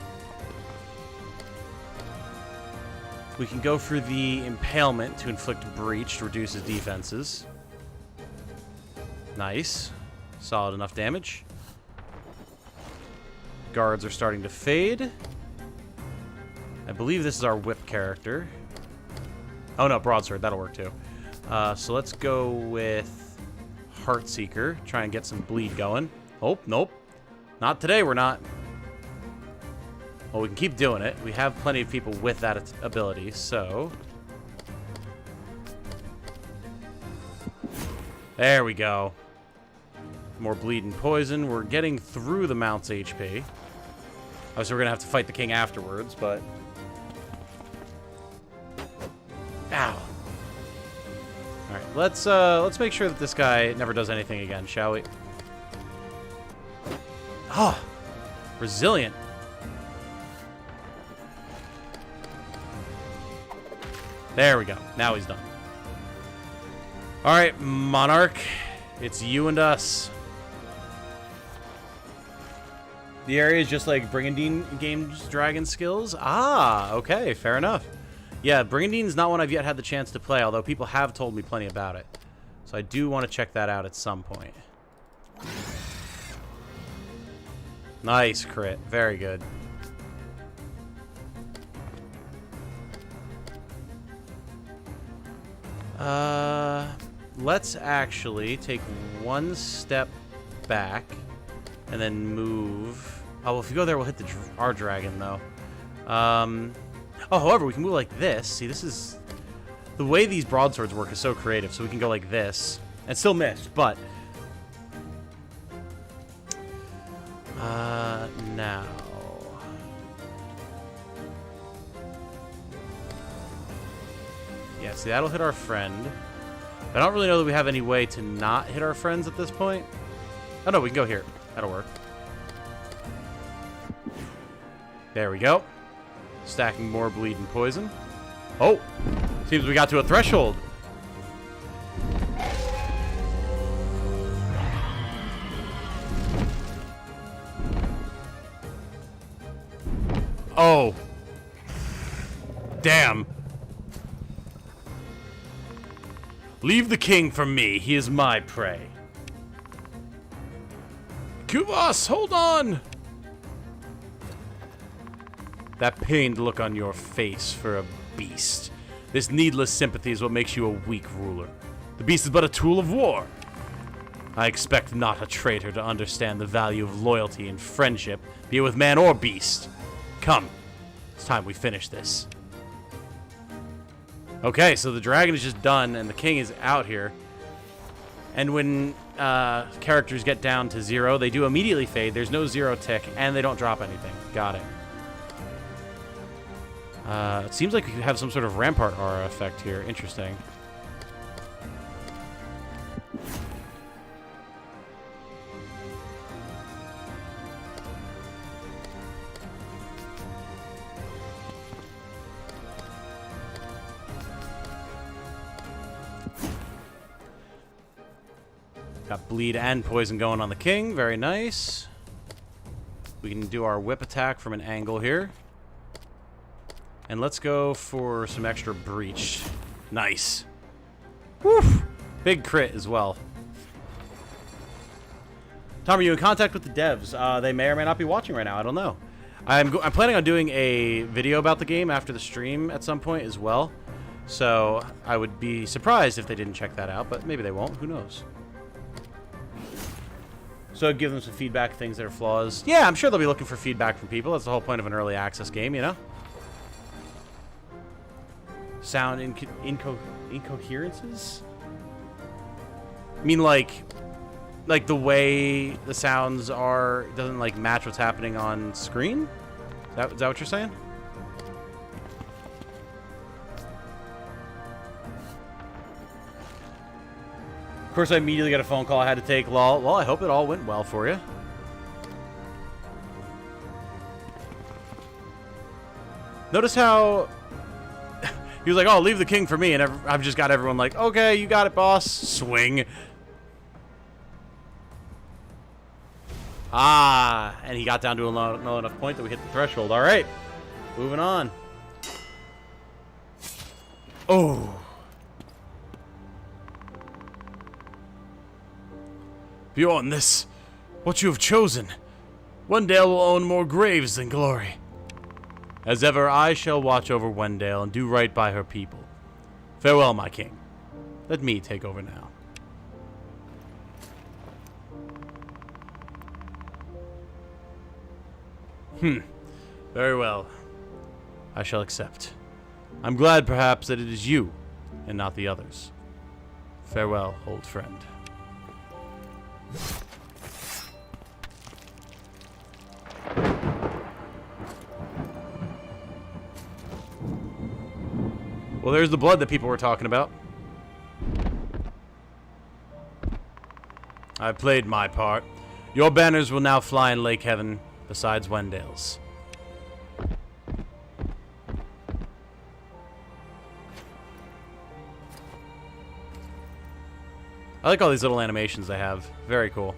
We can go for the Impalement to inflict breach to reduce his defenses. Nice. Solid enough damage. Guards are starting to fade. I believe this is our whip character. Oh no, broadsword, that'll work too. So let's go with Heartseeker. Try and get some bleed going. Oh, nope. Not today, we're not. Well, we can keep doing it. We have plenty of people with that ability, so... There we go. More bleed and poison. We're getting through the Mount's HP. Obviously, we're going to have to fight the king afterwards, but... Ow. Alright, let's make sure that this guy never does anything again, shall we? Oh! Resilient. There we go. Now he's done. Alright, Monarch. It's you and us. The area is just like Brigandine Games Dragon skills? Ah, okay, fair enough. Yeah, Brigandine's not one I've yet had the chance to play, although people have told me plenty about it. So I do want to check that out at some point. Nice crit. Very good. Let's actually take one step back and then move. Oh, well, if we go there, we'll hit our dragon, though. Oh, however, we can move like this. See, this is... The way these broadswords work is so creative, so we can go like this and still miss, but... Now... Yeah, see, that'll hit our friend. I don't really know that we have any way to not hit our friends at this point. Oh, no, we can go here. That'll work. There we go. Stacking more bleed and poison. Oh! Seems we got to a threshold. Oh. Damn. Leave the king for me. He is my prey. Kuvas, hold on! That pained look on your face for a beast. This needless sympathy is what makes you a weak ruler. The beast is but a tool of war. I expect not a traitor to understand the value of loyalty and friendship, be it with man or beast. Come, it's time we finish this. Okay, so the dragon is just done, and the king is out here. And when characters get down to 0, they do immediately fade. There's no 0 tick, and they don't drop anything. Got it. It seems like we could have some sort of Rampart aura effect here. Interesting. Got bleed and poison going on the king. Very nice. We can do our whip attack from an angle here. And let's go for some extra breach. Nice. Woo! Big crit as well. Tom, are you in contact with the devs? They may or may not be watching right now. I don't know. I'm planning on doing a video about the game after the stream at some point as well. So I would be surprised if they didn't check that out, but maybe they won't. Who knows? So give them some feedback, things that are flaws. Yeah, I'm sure they'll be looking for feedback from people. That's the whole point of an early access game, you know? Sound incoherences? I mean, like the way the sounds are doesn't like match what's happening on screen? Is that what you're saying? Of course, I immediately got a phone call I had to take. Lol. Well, I hope it all went well for you. Notice how he was like, "Oh, leave the king for me," and I've just got everyone like, "Okay, you got it, boss." Swing. Ah, and he got down to a low enough point that we hit the threshold. All right, moving on. Oh. Beyond this, what you have chosen, Wendale will own more graves than glory. As ever, I shall watch over Wendale and do right by her people. Farewell, my king. Let me take over now. Very well. I shall accept. I'm glad, perhaps, that it is you and not the others. Farewell, old friend. Well, there's the blood that people were talking about. I've played my part. Your banners will now fly in Lake Heaven, besides Wendale's. I like all these little animations they have. Very cool.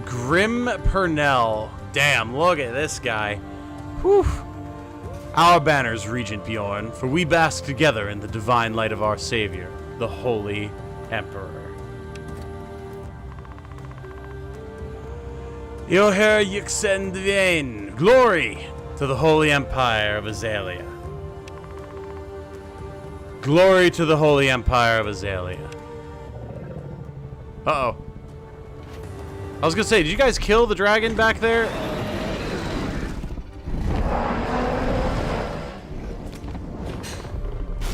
Grim Purnell. Damn, look at this guy. Whew. Our banners, Regent Bjorn, for we bask together in the divine light of our Savior, the Holy Emperor. Yoher Yixen Dvain. Glory to the Holy Empire of Azalea. Glory to the Holy Empire of Azalea. Uh-oh. I was gonna say, did you guys kill the dragon back there?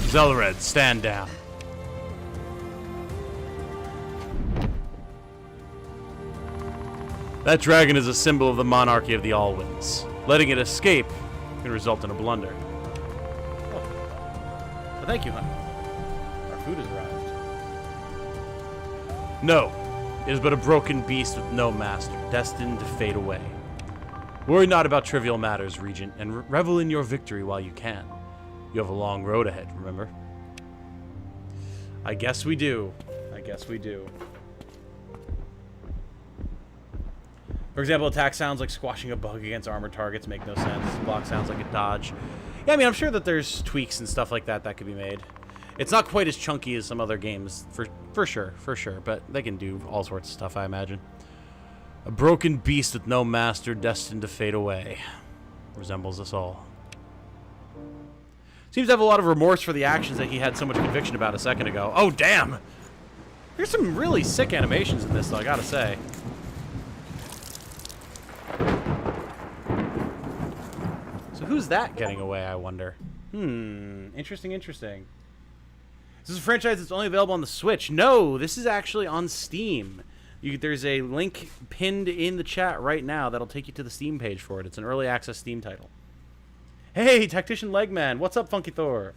Zelred, stand down. That dragon is a symbol of the monarchy of the Alwynds. Letting it escape can result in a blunder. Thank you, honey. Our food has arrived. No, it is but a broken beast with no master, destined to fade away. Worry not about trivial matters, Regent, and revel in your victory while you can. You have a long road ahead, remember? I guess we do. I guess we do. For example, attack sounds like squashing a bug against armored targets make no sense. Block sounds like a dodge. Yeah, I mean, I'm sure that there's tweaks and stuff like that that could be made. It's not quite as chunky as some other games, for sure, but they can do all sorts of stuff, I imagine. A broken beast with no master, destined to fade away. Resembles us all. Seems to have a lot of remorse for the actions that he had so much conviction about a second ago. Oh, damn! There's some really sick animations in this, though, I gotta say. So who's that getting away, I wonder? Interesting. Is this a franchise that's only available on the Switch? No, this is actually on Steam. There's a link pinned in the chat right now that'll take you to the Steam page for it. It's an early access Steam title. Hey, Tactician Legman. What's up, Funky Thor?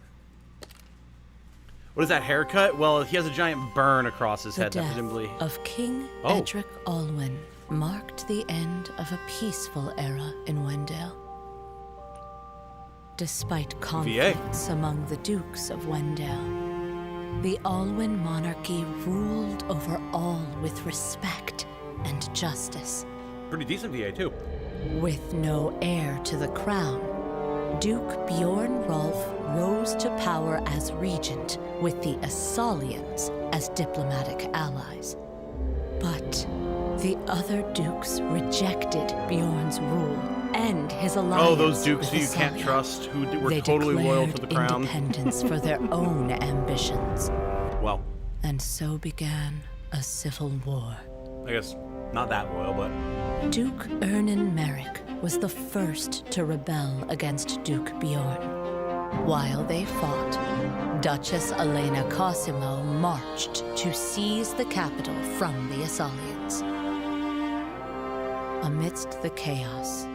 What is that haircut? Well, he has a giant burn across his head. The death presumably of King Edric Alwyn marked the end of a peaceful era in Wendale. Despite conflicts among the dukes of Wendale, the Alwyn monarchy ruled over all with respect and justice. Pretty decent VA, too. With no heir to the crown, Duke Bjorn Rolf rose to power as regent with the Assalians as diplomatic allies. But the other dukes rejected Bjorn's rule and his alliance. Oh, those dukes with who you can't Assalia. trust, who were They totally loyal to declared the crown. independence for their own ambitions. Well, And so began a civil war. I guess not that loyal, but... Duke Ernan Merrick was the first to rebel against Duke Bjorn. While they fought, Duchess Elena Cosimo marched to seize the capital from the Assalians. Amidst the chaos,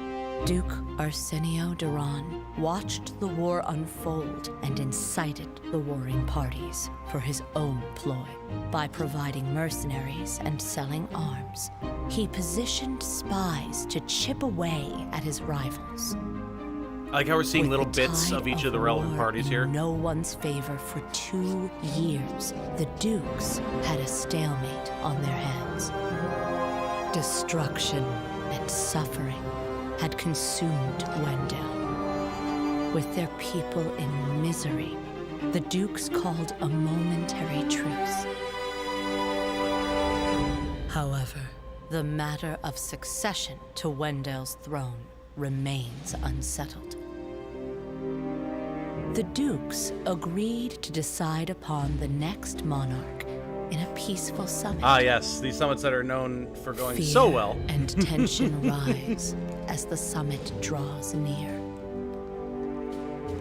Duke Arsenio Duran watched the war unfold and incited the warring parties for his own ploy. By providing mercenaries and selling arms, he positioned spies to chip away at his rivals. I like how we're seeing With little the bits tide of each of the relevant war parties in here. no one's favor for 2 years, the Dukes had a stalemate on their hands. Destruction and suffering had consumed Wendell. With their people in misery, the Dukes called a momentary truce. However, the matter of succession to Wendell's throne remains unsettled. The Dukes agreed to decide upon the next monarch in a peaceful summit. Ah, yes, these summits that are known for going Fear so well. and tension rise as the summit draws near.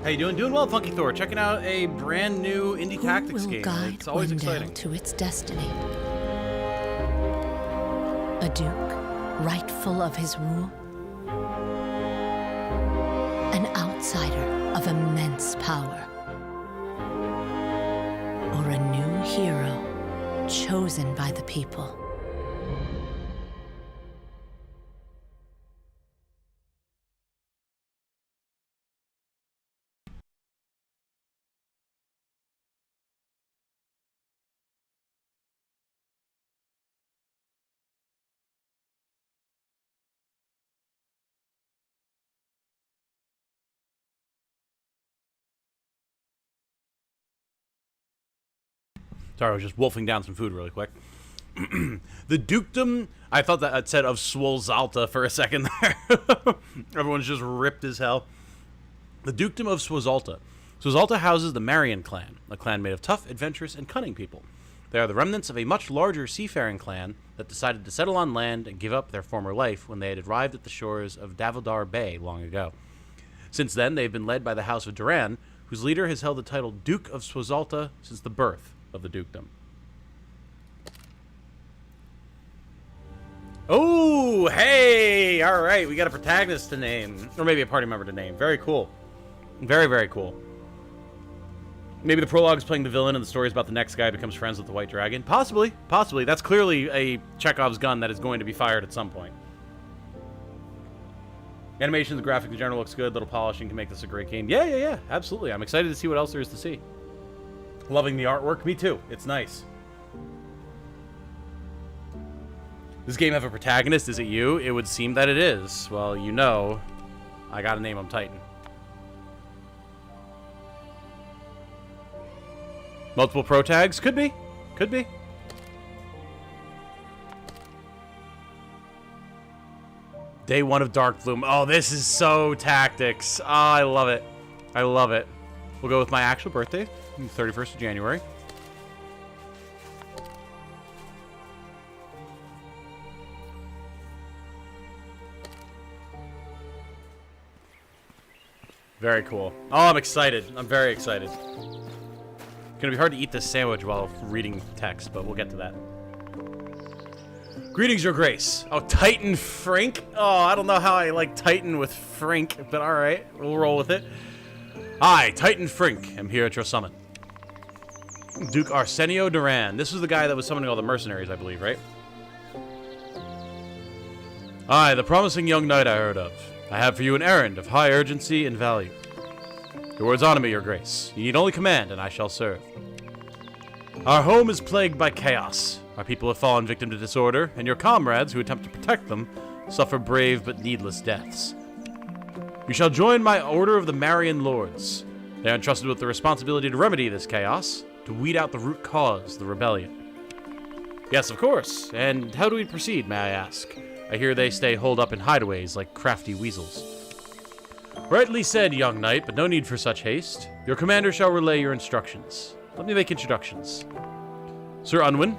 How you doing? Doing well, Funky Thor. Checking out a brand new indie Who tactics will game. guide It's always Wendell exciting. to its destiny? A duke, rightful of his rule? An outsider of immense power? Or a new hero chosen by the people? Sorry, I was just wolfing down some food really quick. The dukedom, I thought that it said of Swolzalta for a second there. Everyone's just ripped as hell. The dukedom of Swolzalta. Swolzalta houses the Marian clan, a clan made of tough, adventurous, and cunning people. They are the remnants of a much larger seafaring clan that decided to settle on land and give up their former life when they had arrived at the shores of Davildar Bay long ago. Since then, they've been led by the House of Duran, whose leader has held the title Duke of Swolzalta since the birth of the dukedom. Oh, hey! All right, we got a protagonist to name. Or maybe a party member to name. Very cool. Very, very cool. Maybe the prologue's playing the villain and the story's about the next guy who becomes friends with the White Dragon. Possibly. Possibly. That's clearly a Chekhov's gun that is going to be fired at some point. Animation, the graphic in general looks good. Little polishing can make this a great game. Yeah. Absolutely. I'm excited to see what else there is to see. Loving the artwork. Me too. It's nice. Does this game have a protagonist? Is it you? It would seem that it is. Well, you know, I gotta name him Titan. Multiple protags? Could be. Could be. Day 1 of Darkbloom. Oh, this is so tactics. Oh, I love it. I love it. We'll go with my actual birthday, 31st of January. Very cool. Oh, I'm excited. I'm very excited. It's gonna be hard to eat this sandwich while reading text, but we'll get to that. Greetings, Your Grace. Oh, Titan Frank? Oh, I don't know how I like Titan with Frank, but alright. We'll roll with it. I, Titan Frink, am here at your summit. Duke Arsenio Duran. This was the guy that was summoning all the mercenaries, I believe, right? I, the promising young knight I heard of. I have for you an errand of high urgency and value. Your words honor me, Your Grace. You need only command, and I shall serve. Our home is plagued by chaos. Our people have fallen victim to disorder, and your comrades, who attempt to protect them, suffer brave but needless deaths. You shall join my Order of the Marian Lords. They are entrusted with the responsibility to remedy this chaos, to weed out the root cause, the rebellion. Yes, of course. And how do we proceed, may I ask? I hear they stay holed up in hideaways like crafty weasels. Rightly said, young knight, but no need for such haste. Your commander shall relay your instructions. Let me make introductions. Sir Unwin.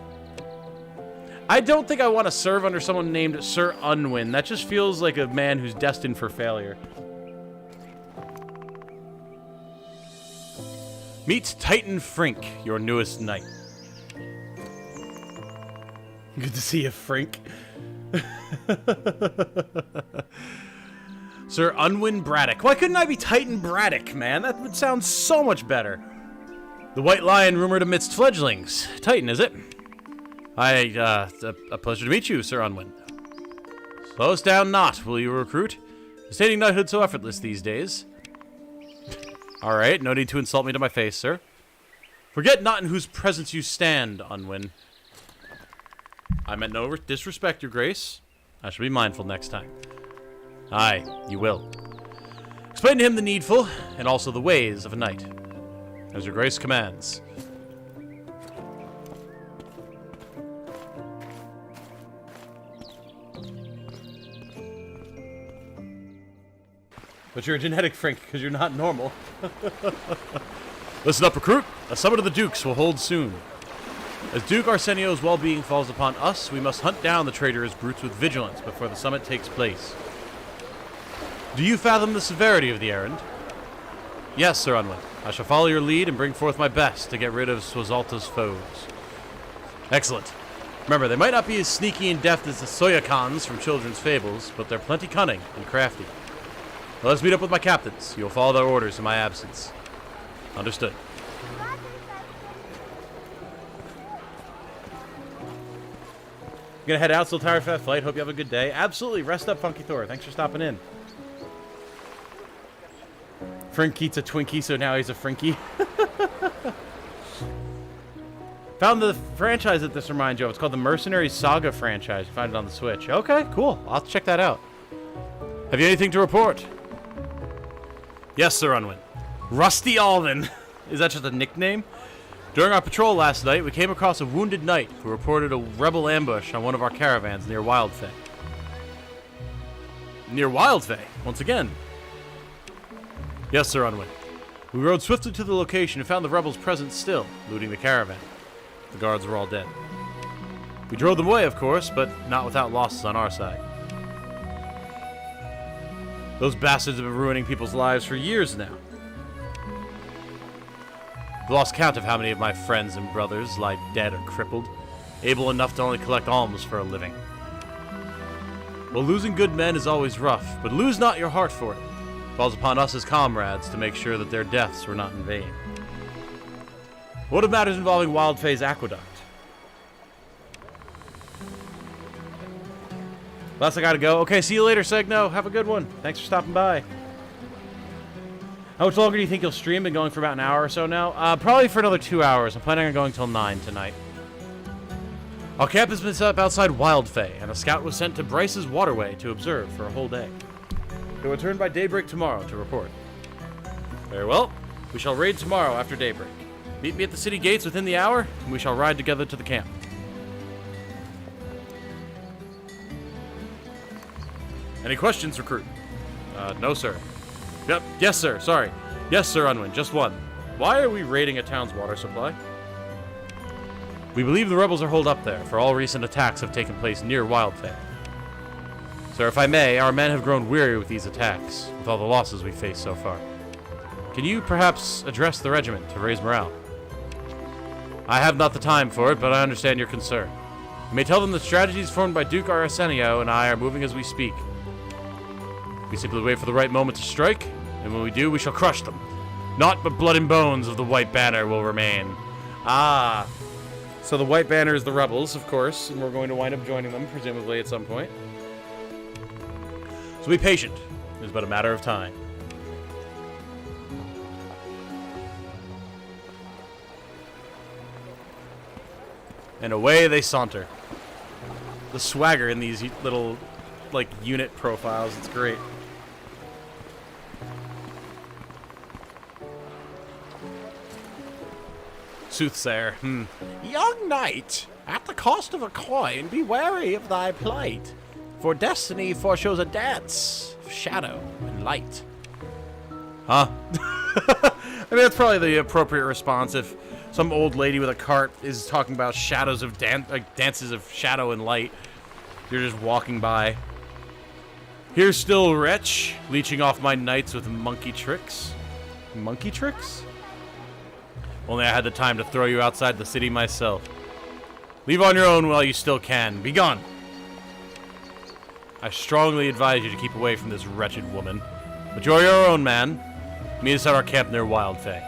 I don't think I want to serve under someone named Sir Unwin. That just feels like a man who's destined for failure. Meet Titan Frink, your newest knight. Good to see you, Frink. Sir Unwin Braddock. Why couldn't I be Titan Braddock, man? That would sound so much better. The White Lion rumored amidst fledglings. Titan, is it? A pleasure to meet you, Sir Unwin. Slow us down not, will you, recruit? Stating knighthood so effortless these days. Alright, no need to insult me to my face, sir. Forget not in whose presence you stand, Unwin. I meant no disrespect, your grace. I shall be mindful next time. Aye, you will. Explain to him the needful, and also the ways of a knight. As your grace commands. But you're a genetic Frink, because you're not normal. Listen up, recruit. A summit of the Dukes will hold soon. As Duke Arsenio's well-being falls upon us, we must hunt down the traitorous brutes with vigilance before the summit takes place. Do you fathom the severity of the errand? Yes, Sir Unwin. I shall follow your lead and bring forth my best to get rid of Swazalta's foes. Excellent. Remember, they might not be as sneaky and deft as the Soyakans from children's fables, but they're plenty cunning and crafty. Now let's meet up with my captains. You'll follow their orders in my absence. Understood. Gonna head out, still tired for that flight. Hope you have a good day. Absolutely. Rest up, Funky Thor. Thanks for stopping in. Frink eats a Twinkie, so now he's a Frinky. Found the franchise that this reminds you of. It's called the Mercenary Saga franchise. You find it on the Switch. Okay, cool. I'll have to check that out. Have you anything to report? Yes, Sir Unwin. Rusty Alvin. Is that just a nickname? During our patrol last night, we came across a wounded knight who reported a rebel ambush on one of our caravans near Wildfae. Near Wildfae? Once again. Yes, Sir Unwin. We rode swiftly to the location and found the rebels present still, looting the caravan. The guards were all dead. We drove them away, of course, but not without losses on our side. Those bastards have been ruining people's lives for years now. I've lost count of how many of my friends and brothers lie dead or crippled, able enough to only collect alms for a living. Well, losing good men is always rough, but lose not your heart for it. It falls upon us as comrades to make sure that their deaths were not in vain. What of matters involving Wildfae's Aqueduct? Last I gotta go. Okay, see you later, Segno. Have a good one. Thanks for stopping by. How much longer do you think you'll stream? Been going for about an hour or so now? Probably for another 2 hours. I'm planning on going till 9 tonight. Our camp has been set up outside Wildfae, and a scout was sent to Bryce's waterway to observe for a whole day. He'll return by daybreak tomorrow to report. Very well. We shall raid tomorrow after daybreak. Meet me at the city gates within the hour, and we shall ride together to the camp. Any questions, recruit? No, sir. Yep, yes, sir, sorry. Yes, Sir Unwin, just one. Why are we raiding a town's water supply? We believe the rebels are holed up there, for all recent attacks have taken place near Wildfae. Sir, if I may, our men have grown weary with these attacks, with all the losses we've faced so far. Can you perhaps address the regiment to raise morale? I have not the time for it, but I understand your concern. You may tell them the strategies formed by Duke Arsenio and I are moving as we speak. We simply wait for the right moment to strike, and when we do, we shall crush them. Naught but blood and bones of the White Banner will remain. Ah. So the White Banner is the rebels, of course, and we're going to wind up joining them, presumably, at some point. So be patient. It is but a matter of time. And away they saunter. The swagger in these little, like, unit profiles, it's great. Soothsayer. Young knight, at the cost of a coin, be wary of thy plight. For destiny foreshows a dance of shadow and light. Huh? I mean, that's probably the appropriate response if some old lady with a cart is talking about shadows of dances of shadow and light. You're just walking by. Here still, wretch, leeching off my knights with monkey tricks. Monkey tricks? Only I had the time to throw you outside the city myself. Leave on your own while you still can. Be gone. I strongly advise you to keep away from this wretched woman. But you're your own man. Meet us at our camp near Wildfae.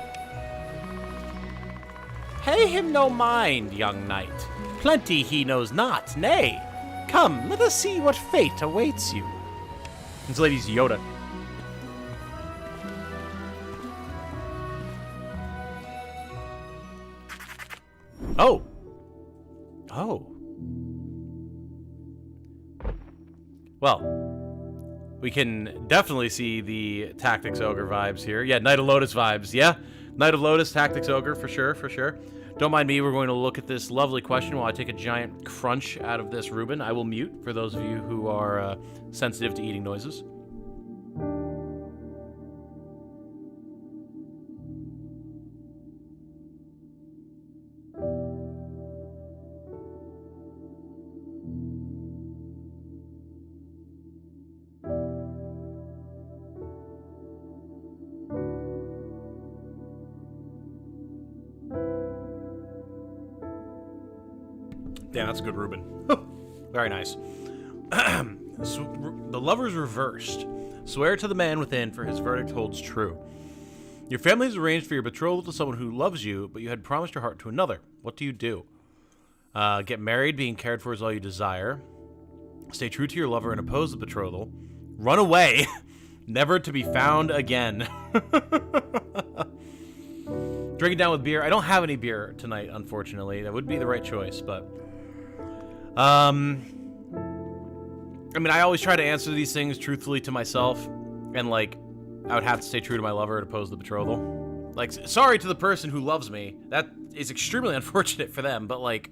Pay him no mind, young knight. Plenty he knows not, nay. Come, let us see what fate awaits you. This lady's Yoda. Oh. Oh. Well, we can definitely see the Tactics Ogre vibes here. Yeah, Knight of Lotus vibes. Yeah, Knight of Lotus, Tactics Ogre, for sure, for sure. Don't mind me, we're going to look at this lovely question while I take a giant crunch out of this Reuben. I will mute for those of you who are sensitive to eating noises. Damn, that's a good Reuben. Very nice. The lover's reversed. Swear to the man within, for his verdict holds true. Your family has arranged for your betrothal to someone who loves you, but you had promised your heart to another. What do you do? Get married, being cared for is all you desire. Stay true to your lover and oppose the betrothal. Run away, never to be found again. Drink it down with beer. I don't have any beer tonight, unfortunately. That would be the right choice, but... I mean, I always try to answer these things truthfully to myself, and, like, I would have to stay true to my lover and oppose the betrothal. Like, sorry to the person who loves me. That is extremely unfortunate for them, but, like...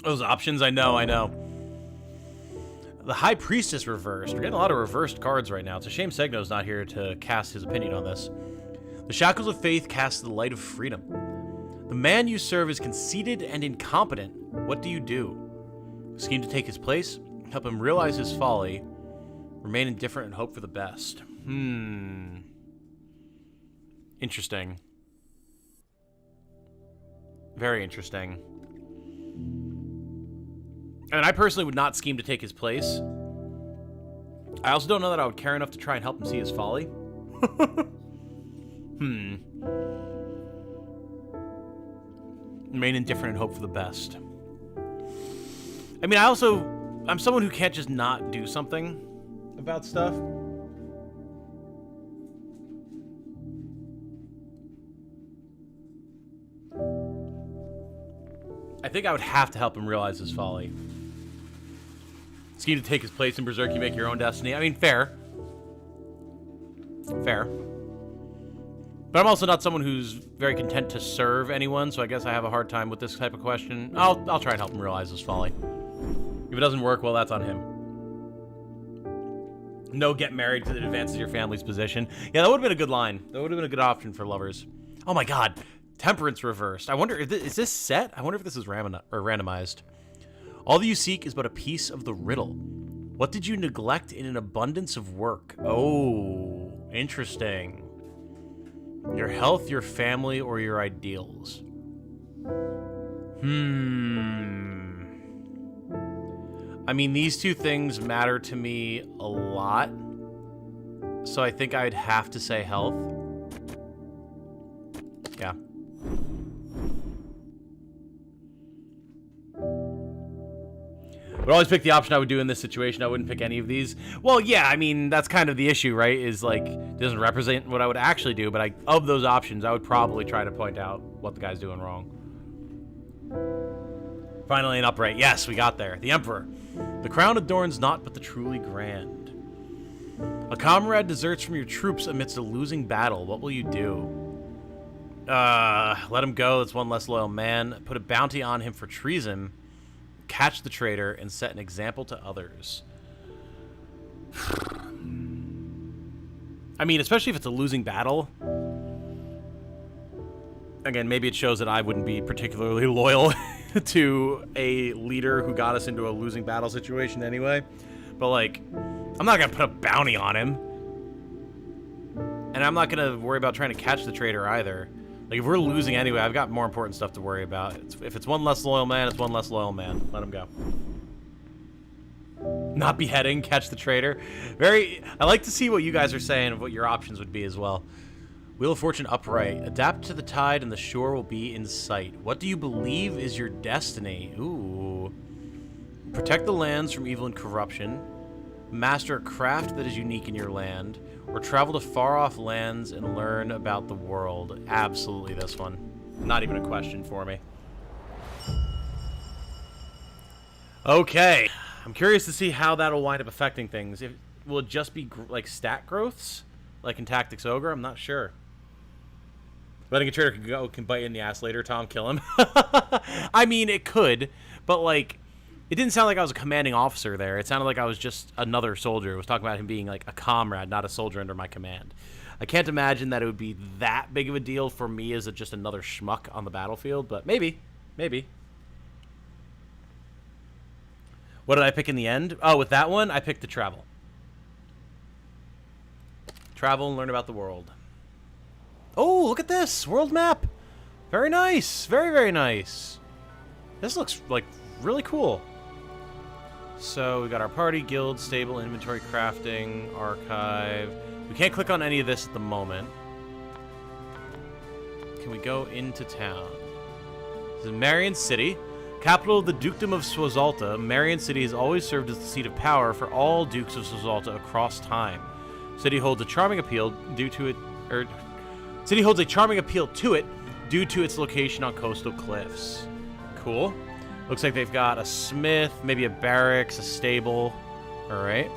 Those options, I know. The High Priestess reversed. We're getting a lot of reversed cards right now. It's a shame Segno's not here to cast his opinion on this. The shackles of faith cast the light of freedom. The man you serve is conceited and incompetent. What do you do? Scheme to take his place? Help him realize his folly? Remain indifferent and hope for the best? Interesting. Very interesting. I mean, I personally would not scheme to take his place. I also don't know that I would care enough to try and help him see his folly. Remain indifferent and hope for the best. I mean, I'm someone who can't just not do something about stuff. I think I would have to help him realize his folly. Scheme to take his place in Berserk, you make your own destiny. I mean, fair. Fair. But I'm also not someone who's very content to serve anyone, so I guess I have a hard time with this type of question. I'll try and help him realize his folly. If it doesn't work, well, that's on him. No, get married because it advances your family's position. Yeah, that would have been a good line. That would have been a good option for lovers. Oh my god. Temperance reversed. I wonder, is this set? I wonder if this is randomized. All that you seek is but a piece of the riddle. What did you neglect in an abundance of work? Oh, interesting. Your health, your family, or your ideals? I mean, these two things matter to me a lot. So I think I'd have to say health. Yeah. I would always pick the option I would do in this situation. I wouldn't pick any of these. Well, yeah, I mean, that's kind of the issue, right? Is like, it doesn't represent what I would actually do, but of those options, I would probably try to point out what the guy's doing wrong. Finally, an upright. Yes, we got there. The Emperor. The crown adorns not but the truly grand. A comrade deserts from your troops amidst a losing battle. What will you do? Let him go. That's one less loyal man. Put a bounty on him for treason. Catch the traitor and set an example to others. I mean, especially if it's a losing battle. Again, maybe it shows that I wouldn't be particularly loyal to a leader who got us into a losing battle situation anyway. But, like, I'm not going to put a bounty on him. And I'm not going to worry about trying to catch the traitor either. Like, if we're losing anyway, I've got more important stuff to worry about. If it's one less loyal man, it's one less loyal man. Let him go. Not beheading, catch the traitor. I like to see what you guys are saying of what your options would be as well. Wheel of Fortune upright. Adapt to the tide and the shore will be in sight. What do you believe is your destiny? Ooh. Protect the lands from evil and corruption. Master a craft that is unique in your land. Or travel to far-off lands and learn about the world. Absolutely this one. Not even a question for me. Okay. I'm curious to see how that'll wind up affecting things. Will it just be, like, stat growths? Like in Tactics Ogre? I'm not sure. Letting a traitor can bite you in the ass later, Tom. Kill him. I mean, it could. But, like, it didn't sound like I was a commanding officer there. It sounded like I was just another soldier. It was talking about him being, like, a comrade, not a soldier under my command. I can't imagine that it would be that big of a deal for me as just another schmuck on the battlefield. But maybe. Maybe. What did I pick in the end? Oh, with that one, I picked the travel. Travel and learn about the world. Oh, look at this. World map. Very nice. Very, very nice. This looks, like, really cool. So, we got our party, guild, stable, inventory, crafting, archive. We can't click on any of this at the moment. Can we go into town? This is Marion City. Capital of the Dukedom of Swazalta, Marion City has always served as the seat of power for all Dukes of Swazalta across time. City holds a charming appeal to it due to its location on coastal cliffs. Cool. Looks like they've got a smith, maybe a barracks, a stable. All right.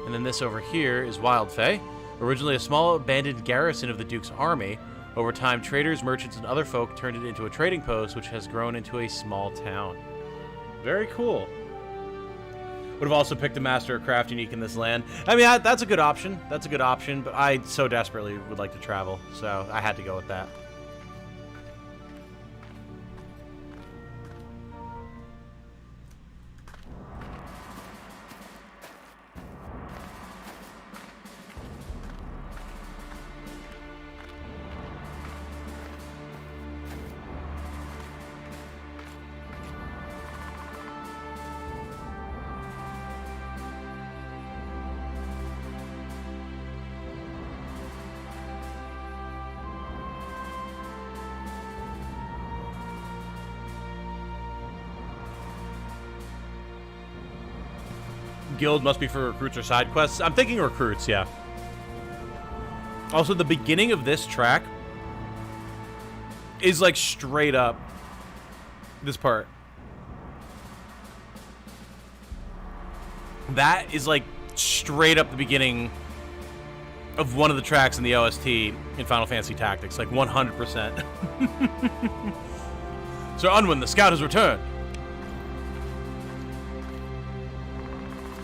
And then this over here is Wildfae, originally a small abandoned garrison of the Duke's army. Over time, traders, merchants, and other folk turned it into a trading post, which has grown into a small town. Very cool. Would have also picked a Master of Craft unique in this land. I mean, that's a good option. That's a good option, but I so desperately would like to travel, so I had to go with that. Guild must be for recruits or side quests. I'm thinking recruits, yeah. Also, the beginning of this track is like straight up this part. That is like straight up the beginning of one of the tracks in the OST in Final Fantasy Tactics, like 100%. Sir Unwin, the scout has returned.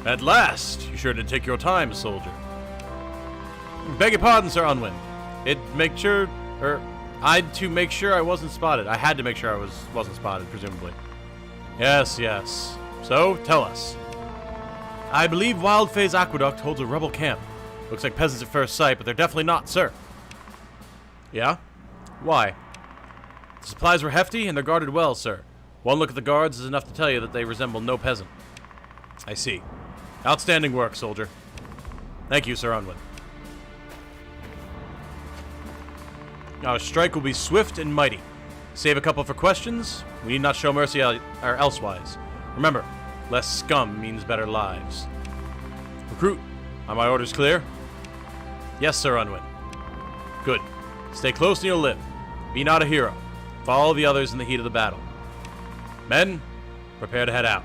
At last! You sure did take your time, soldier. Beg your pardon, Sir Unwin. I'd to make sure I wasn't spotted. I had to make sure I wasn't spotted, presumably. Yes, yes. So, tell us. I believe Wildfae's Aqueduct holds a rebel camp. Looks like peasants at first sight, but they're definitely not, sir. Yeah? Why? The supplies were hefty, and they're guarded well, sir. One look at the guards is enough to tell you that they resemble no peasant. I see. Outstanding work, soldier. Thank you, Sir Unwin. Our strike will be swift and mighty. Save a couple for questions. We need not show mercy or elsewise. Remember, less scum means better lives. Recruit, are my orders clear? Yes, Sir Unwin. Good. Stay close and you'll live. Be not a hero. Follow the others in the heat of the battle. Men, prepare to head out.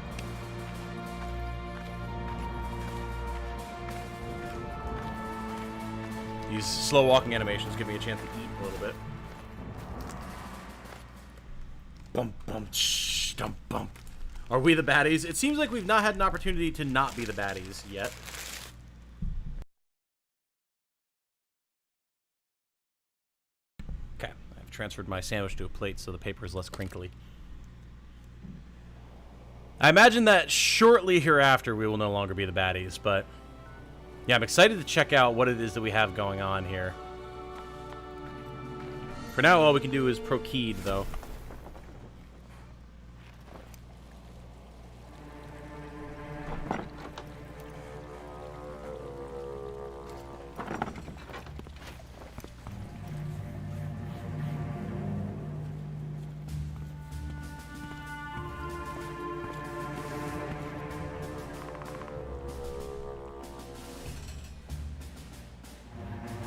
These slow walking animations give me a chance to eat a little bit. Bump, bump, shh, dump, bump. Are we the baddies? It seems like we've not had an opportunity to not be the baddies yet. Okay, I've transferred my sandwich to a plate so the paper is less crinkly. I imagine that shortly hereafter we will no longer be the baddies, but yeah, I'm excited to check out what it is that we have going on here. For now, all we can do is Proceed, though.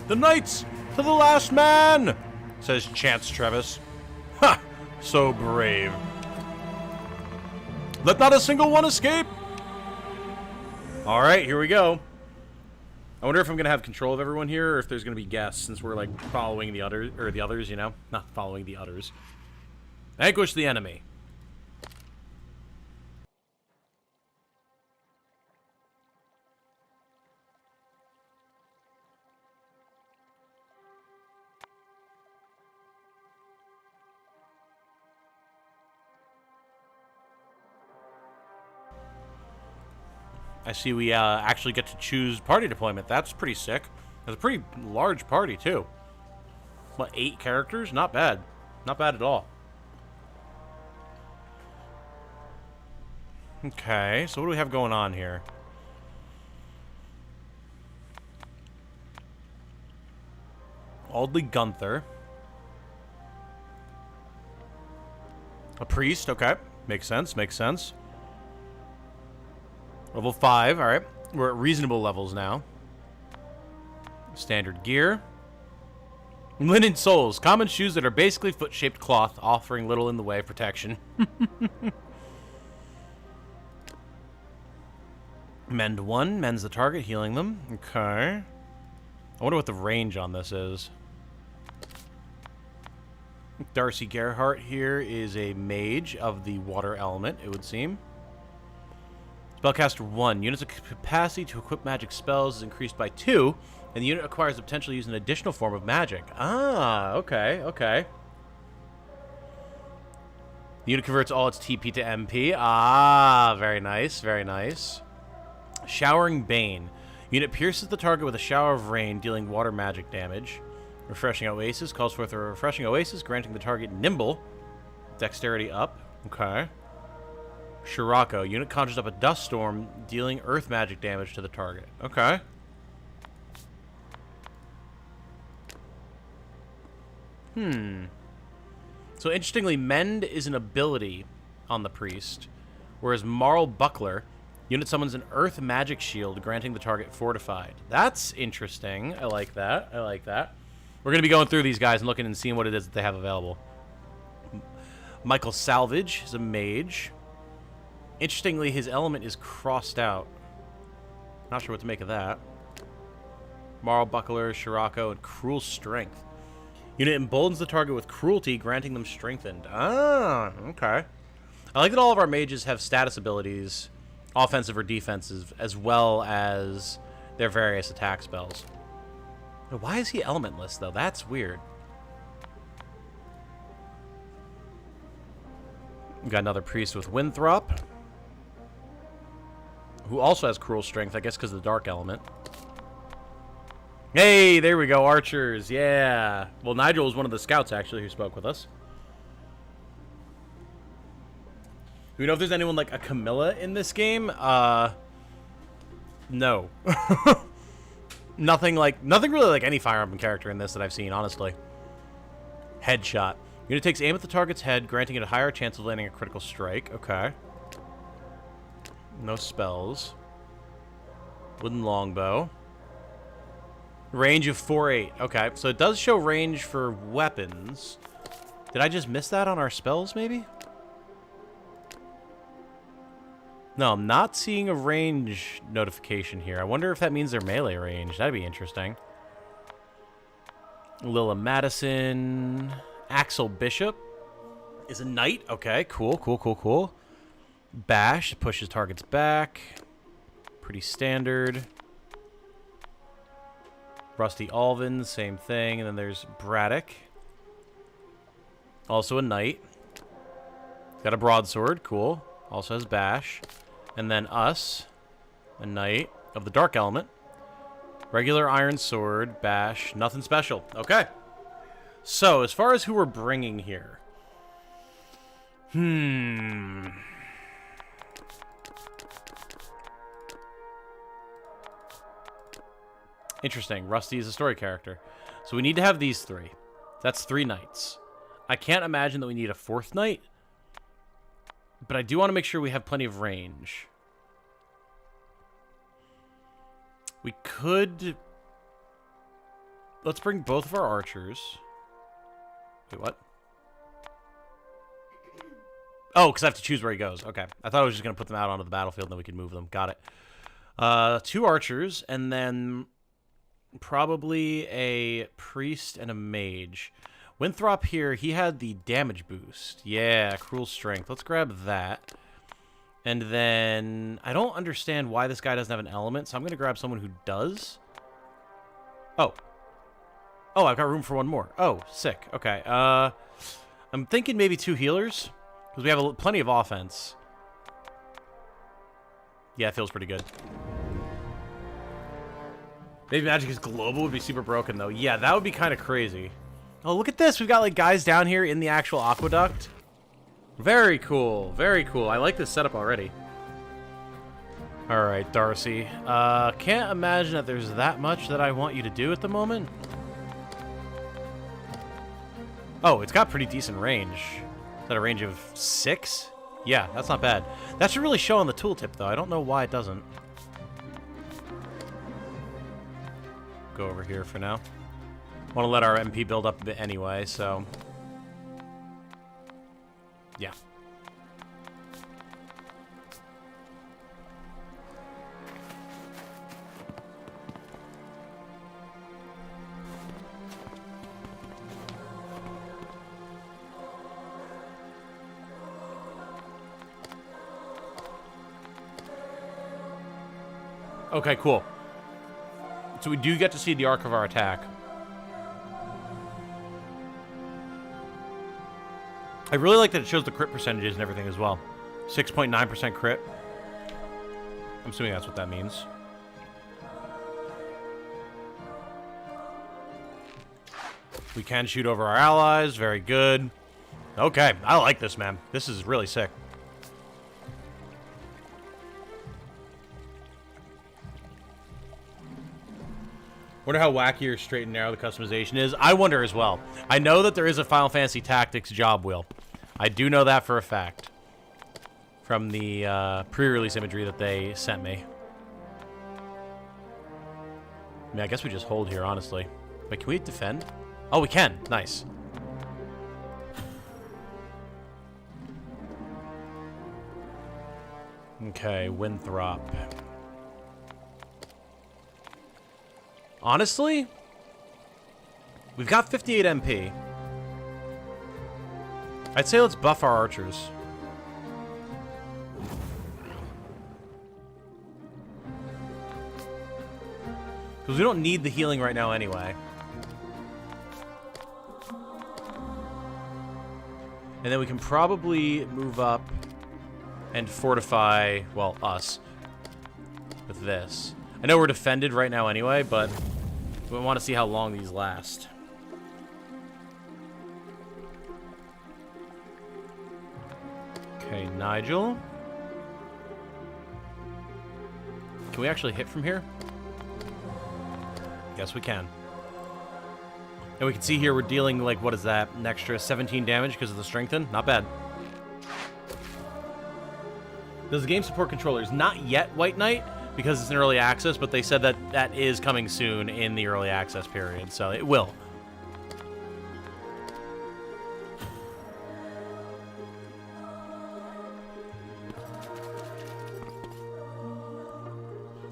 The knights to the last man, says Chance Trevis. Ha! So brave. Let not a single one escape. All right, here we go. I wonder if I'm gonna have control of everyone here, or if there's gonna be guests, since we're like following the others, you know, not following the others. Vanquish the enemy. I see we actually get to choose party deployment. That's pretty sick. It's a pretty large party, too. What, 8 characters? Not bad. Not bad at all. Okay, so what do we have going on here? Audley Gunther. A priest, okay. Makes sense, makes sense. Level 5, alright. We're at reasonable levels now. Standard gear. Linen soles. Common shoes that are basically foot-shaped cloth, offering little in the way of protection. Mend 1. Mends the target, healing them. Okay. I wonder what the range on this is. Darcy Gerhardt here is a mage of the water element, it would seem. Spellcaster 1. Units' capacity to equip magic spells is increased by 2, and the unit acquires the potential to use an additional form of magic. Ah, okay, okay. The unit converts all its TP to MP. Ah, very nice, very nice. Showering Bane. Unit pierces the target with a shower of rain, dealing water magic damage. Refreshing Oasis calls forth a refreshing oasis, granting the target nimble. Dexterity up. Okay. Scirocco. Unit conjures up a dust storm, dealing earth magic damage to the target. Okay. So interestingly, Mend is an ability on the priest, whereas Marl Buckler, unit summons an earth magic shield, granting the target fortified. That's interesting. I like that. I like that. We're going to be going through these guys and looking and seeing what it is that they have available. Michael Salvage is a mage. Interestingly, his element is crossed out. Not sure what to make of that. Marl Buckler, Scirocco, and Cruel Strength. Unit emboldens the target with cruelty, granting them strengthened. Ah, okay. I like that all of our mages have status abilities, offensive or defensive, as well as their various attack spells. Why is he elementless, though? That's weird. We got another priest with Winthrop, who also has Cruel Strength, I guess because of the dark element. Hey, there we go, archers, yeah. Well, Nigel was one of the scouts, actually, who spoke with us. Do we know if there's anyone like a Camilla in this game? No. Nothing really like any Fire Emblem character in this that I've seen, honestly. Headshot. Unit takes aim at the target's head, granting it a higher chance of landing a critical strike. Okay. No spells. Wooden longbow. Range of 4-8. Okay, so it does show range for weapons. Did I just miss that on our spells, maybe? No, I'm not seeing a range notification here. I wonder if that means they're melee range. That'd be interesting. Lilla Madison. Axel Bishop is a knight. Okay, cool, cool, cool, cool. Bash pushes targets back. Pretty standard. Rusty Alvin, same thing. And then there's Braddock. Also a knight. Got a broadsword, cool. Also has Bash. And then us, a knight of the dark element. Regular iron sword, Bash, nothing special. Okay. So, as far as who we're bringing here. Interesting. Rusty is a story character. So we need to have these three. That's 3 knights. I can't imagine that we need a 4th knight. But I do want to make sure we have plenty of range. We could... Let's bring both of our archers. Wait, what? Oh, because I have to choose where he goes. Okay. I thought I was just going to put them out onto the battlefield and then we could move them. Got it. 2 archers, and then probably a priest and a mage. Winthrop here, he had the damage boost. Yeah, cruel strength. Let's grab that. And then I don't understand why this guy doesn't have an element, so I'm going to grab someone who does. Oh. Oh, I've got room for one more. Oh, sick. Okay. I'm thinking maybe 2 healers, because we have plenty of offense. Yeah, it feels pretty good. Maybe magic is global would be super broken, though. Yeah, that would be kind of crazy. Oh, look at this. We've got, like, guys down here in the actual aqueduct. Very cool. Very cool. I like this setup already. All right, Darcy. Can't imagine that there's that much that I want you to do at the moment. Oh, it's got pretty decent range. Is that a range of 6? Yeah, that's not bad. That should really show on the tooltip, though. I don't know why it doesn't. Go over here for now. Want to let our MP build up a bit anyway, so... Yeah. Okay, cool. So we do get to see the arc of our attack. I really like that it shows the crit percentages and everything as well. 6.9% crit. I'm assuming that's what that means. We can shoot over our allies. Very good. Okay, I like this, man. This is really sick. Wonder how wacky or straight and narrow the customization is. I wonder as well. I know that there is a Final Fantasy Tactics job wheel. I do know that for a fact. From the pre-release imagery that they sent me. I mean, I guess we just hold here, honestly. Wait, can we defend? Oh, we can. Nice. Okay, Winthrop. Honestly, we've got 58 MP. I'd say let's buff our archers. Because we don't need the healing right now anyway. And then we can probably move up and fortify, well, us with this. I know we're defended right now anyway, but we want to see how long these last. Okay, Nigel. Can we actually hit from here? Yes, we can. And we can see here we're dealing, like, what is that? An extra 17 damage because of the strengthen? Not bad. Does the game support controllers? Not yet, White Knight, because it's an early access, but they said that that is coming soon in the early access period, so it will.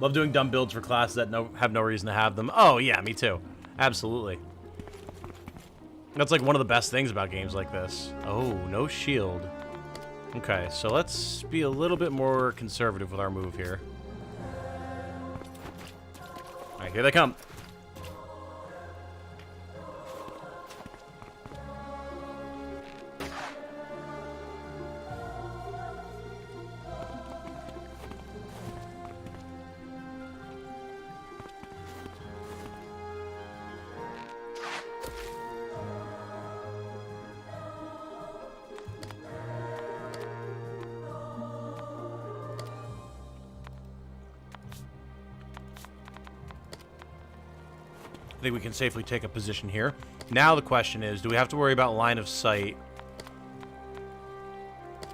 Love doing dumb builds for classes that have no reason to have them. Oh, yeah, me too. Absolutely. That's like one of the best things about games like this. Oh, no shield. Okay, so let's be a little bit more conservative with our move here. Alright, here they come. I think we can safely take a position here. Now the question is, do we have to worry about line of sight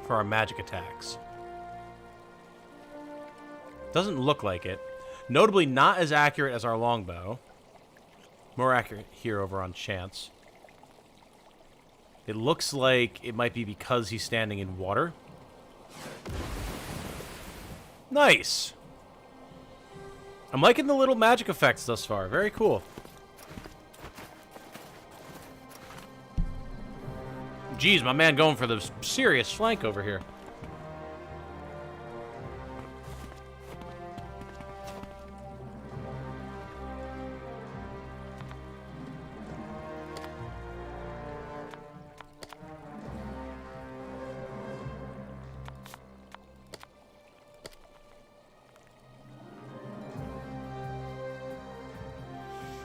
for our magic attacks? Doesn't look like it. Notably not as accurate as our longbow. More accurate here over on chance. It looks like it might be because he's standing in water. Nice! I'm liking the little magic effects thus far. Very cool. Geez, my man going for the serious flank over here.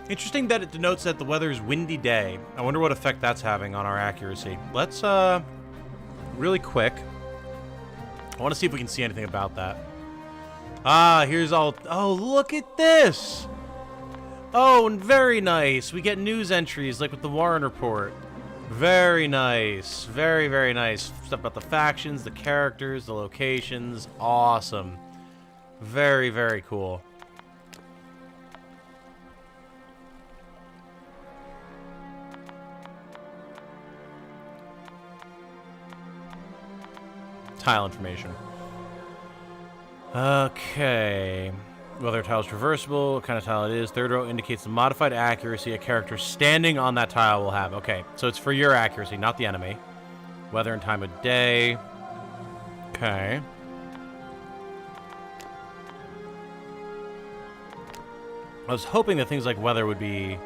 Interesting that it denotes that the weather is windy day. I wonder what effect that's having on our accuracy. Let's, really quick. I want to see if we can see anything about that. Ah, here's all... Oh, look at this! Oh, and very nice. We get news entries, like with the Warren Report. Very nice. Very, very nice. Stuff about the factions, the characters, the locations. Awesome. Very, very cool. Tile information. Okay. Whether a tile is traversable, what kind of tile it is. Third row indicates the modified accuracy a character standing on that tile will have. Okay, so it's for your accuracy, not the enemy. Weather and time of day. Okay. I was hoping that things like weather would be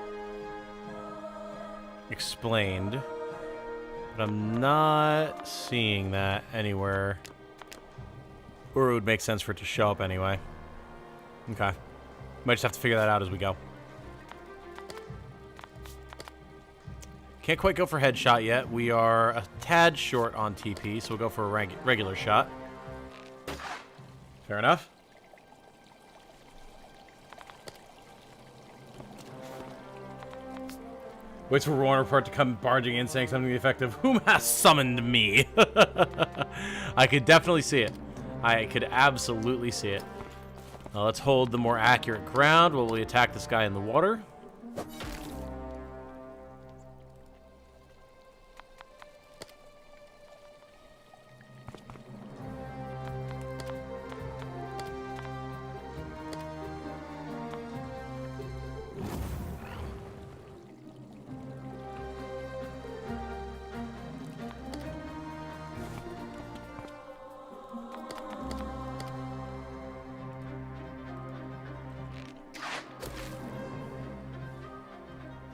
explained. But I'm not seeing that anywhere. Or it would make sense for it to show up anyway. Okay. Might just have to figure that out as we go. Can't quite go for headshot yet. We are a tad short on TP, so we'll go for a regular shot. Fair enough. Waits for Warren Report to come barging in saying something effective. Whom has summoned me? I could definitely see it. I could absolutely see it. Let's hold the more accurate ground while we attack this guy in the water.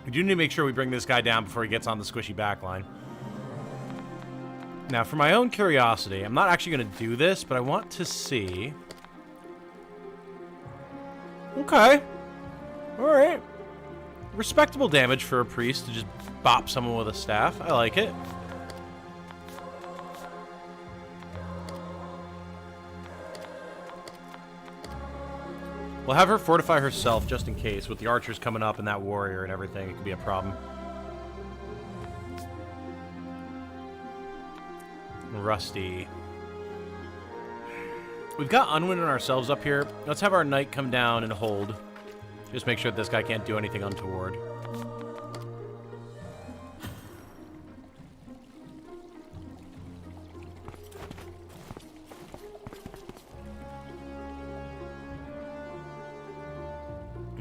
We do need to make sure we bring this guy down before he gets on the squishy backline. Now, for my own curiosity, I'm not actually going to do this, but I want to see... Okay. Alright. Respectable damage for a priest to just bop someone with a staff. I like it. We'll have her fortify herself just in case. With the archers coming up and that warrior and everything, it could be a problem. Rusty. We've got Unwind on ourselves up here. Let's have our knight come down and hold. Just make sure that this guy can't do anything untoward.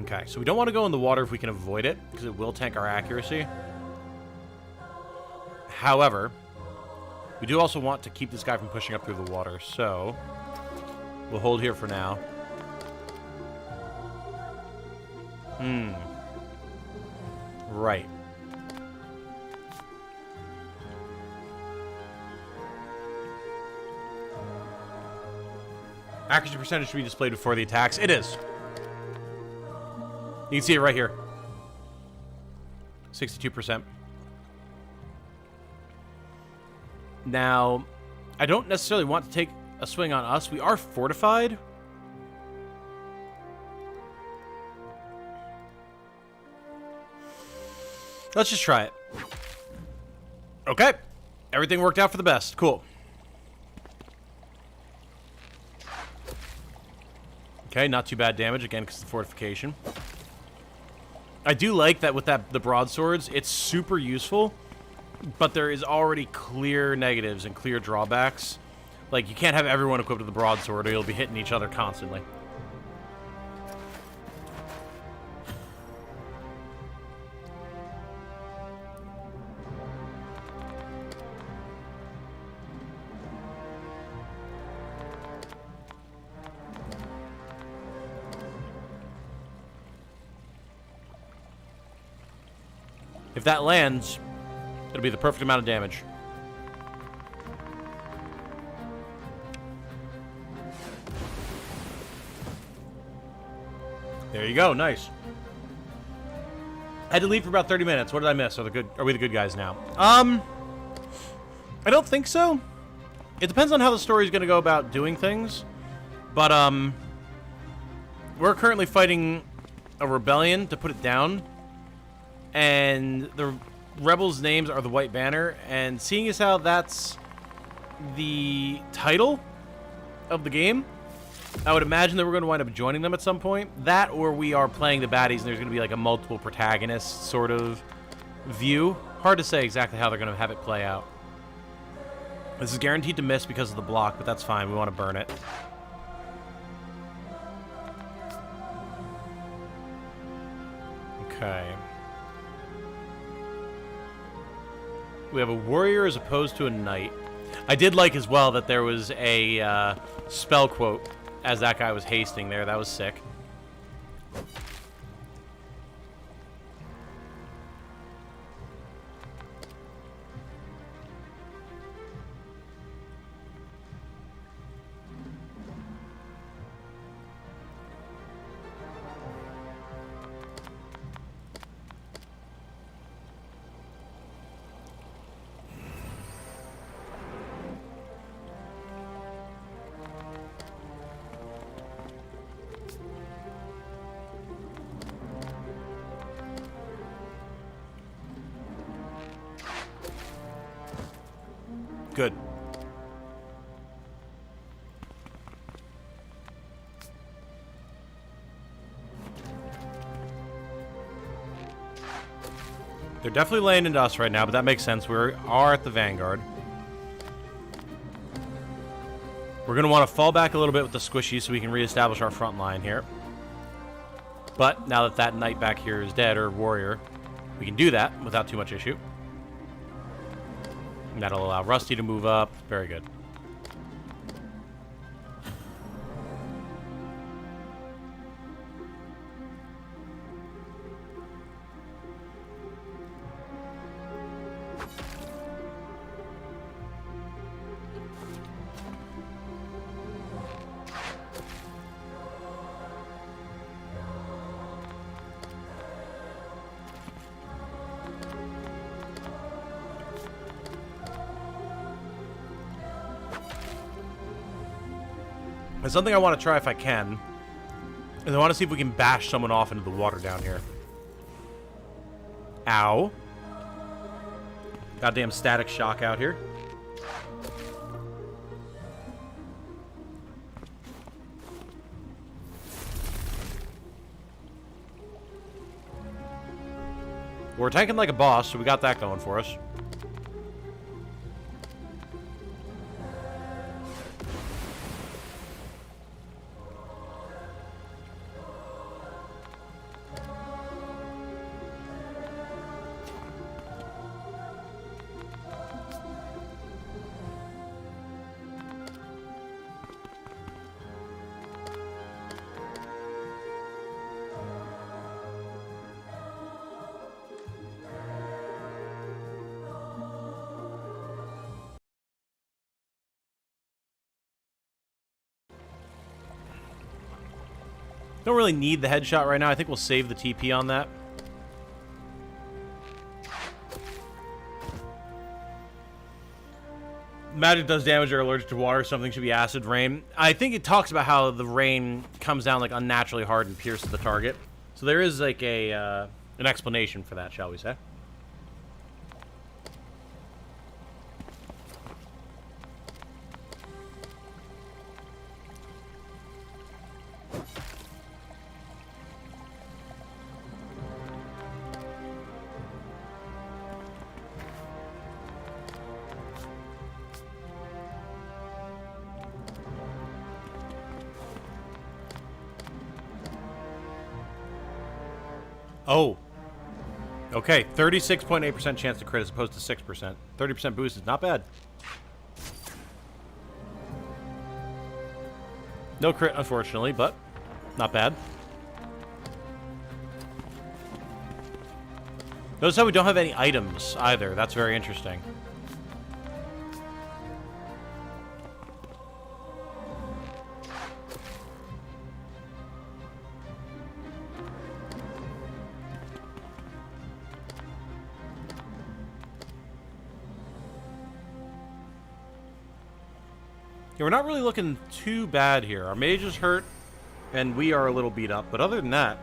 Okay, so we don't want to go in the water if we can avoid it, because it will tank our accuracy. However, we do also want to keep this guy from pushing up through the water, so we'll hold here for now. Right. Accuracy percentage should be displayed before the attacks. It is. You can see it right here. 62%. Now, I don't necessarily want to take a swing on us. We are fortified. Let's just try it. Okay. Everything worked out for the best. Cool. Okay, not too bad damage, again, because of the fortification. I do like that with the broadswords, it's super useful, but there is already clear negatives and clear drawbacks. Like, you can't have everyone equipped with the broadsword, or you'll be hitting each other constantly. If that lands, it'll be the perfect amount of damage. There you go, nice. I had to leave for about 30 minutes. What did I miss? Are we the good guys now? I don't think so. It depends on how the story's gonna go about doing things. But we're currently fighting a rebellion to put it down. And the rebels' names are the White Banner, and seeing as how that's the title of the game, I would imagine that we're going to wind up joining them at some point. That, or we are playing the baddies, and there's going to be like a multiple protagonist sort of view. Hard to say exactly how they're going to have it play out. This is guaranteed to miss because of the block, but that's fine. We want to burn it. Okay. We have a warrior as opposed to a knight. I did like as well that there was a spell quote as that guy was hasting there. That was sick. Good. They're definitely laying into us right now, but that makes sense. We are at the vanguard. We're going to want to fall back a little bit with the squishy so we can reestablish our front line here. But now that that knight back here is dead, or warrior, we can do that without too much issue. And that'll allow Rusty to move up. Very good. There's something I want to try if I can. And I want to see if we can bash someone off into the water down here. Ow. Goddamn static shock out here. We're tanking like a boss, so we got that going for us. Don't really need the headshot right now. I think we'll save the TP on that. Magic does damage or allergic to water. Something should be acid rain. I think it talks about how the rain comes down like unnaturally hard and pierces the target. So there is like a an explanation for that, shall we say? Oh. Okay, 36.8% chance to crit as opposed to 6%. 30% boost is not bad. No crit, unfortunately, but not bad. Notice how we don't have any items either. That's very interesting. Yeah, we're not really looking too bad here. Our mage is hurt, and we are a little beat up. But other than that...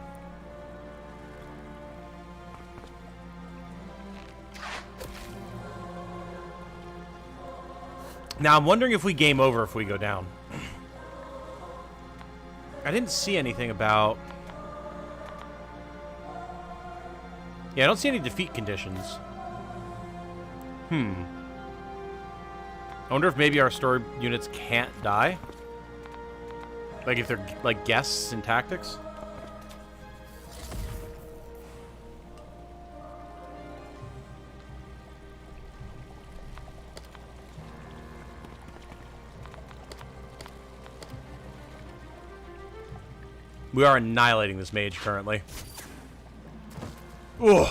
Now, I'm wondering if we game over if we go down. I didn't see anything about... Yeah, I don't see any defeat conditions. I wonder if maybe our story units can't die? Like if they're like guests in tactics? We are annihilating this mage currently. Ooh,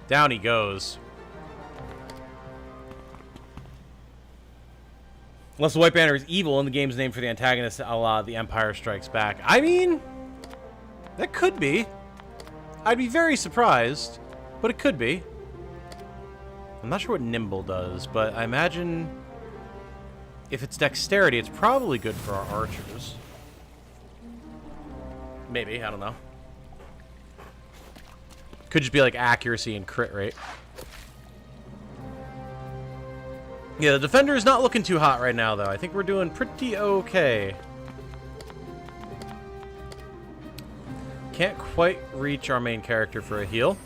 down he goes. Unless the White Banner is evil and the game's name for the antagonist, a la The Empire Strikes Back. I mean, that could be. I'd be very surprised, but it could be. I'm not sure what Nimble does, but I imagine if it's dexterity, it's probably good for our archers. Maybe, I don't know. Could just be like accuracy and crit rate. Yeah, the defender is not looking too hot right now, though. I think we're doing pretty okay. Can't quite reach our main character for a heal.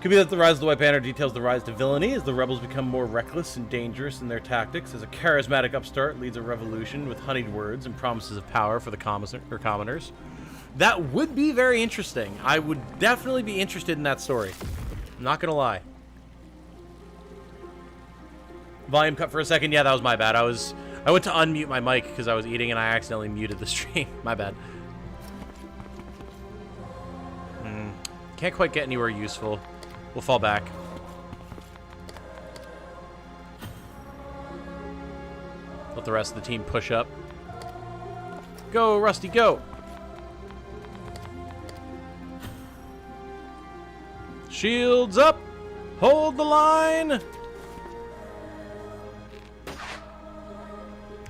Could be that the Rise of the White Banner details the rise to villainy as the rebels become more reckless and dangerous in their tactics, as a charismatic upstart leads a revolution with honeyed words and promises of power for the commoners. That would be very interesting. I would definitely be interested in that story. I'm not gonna lie. Volume cut for a second. Yeah, that was my bad. I went to unmute my mic because I was eating and I accidentally muted the stream. My bad. Can't quite get anywhere useful. We'll fall back. Let the rest of the team push up. Go, Rusty, go! Shields up! Hold the line!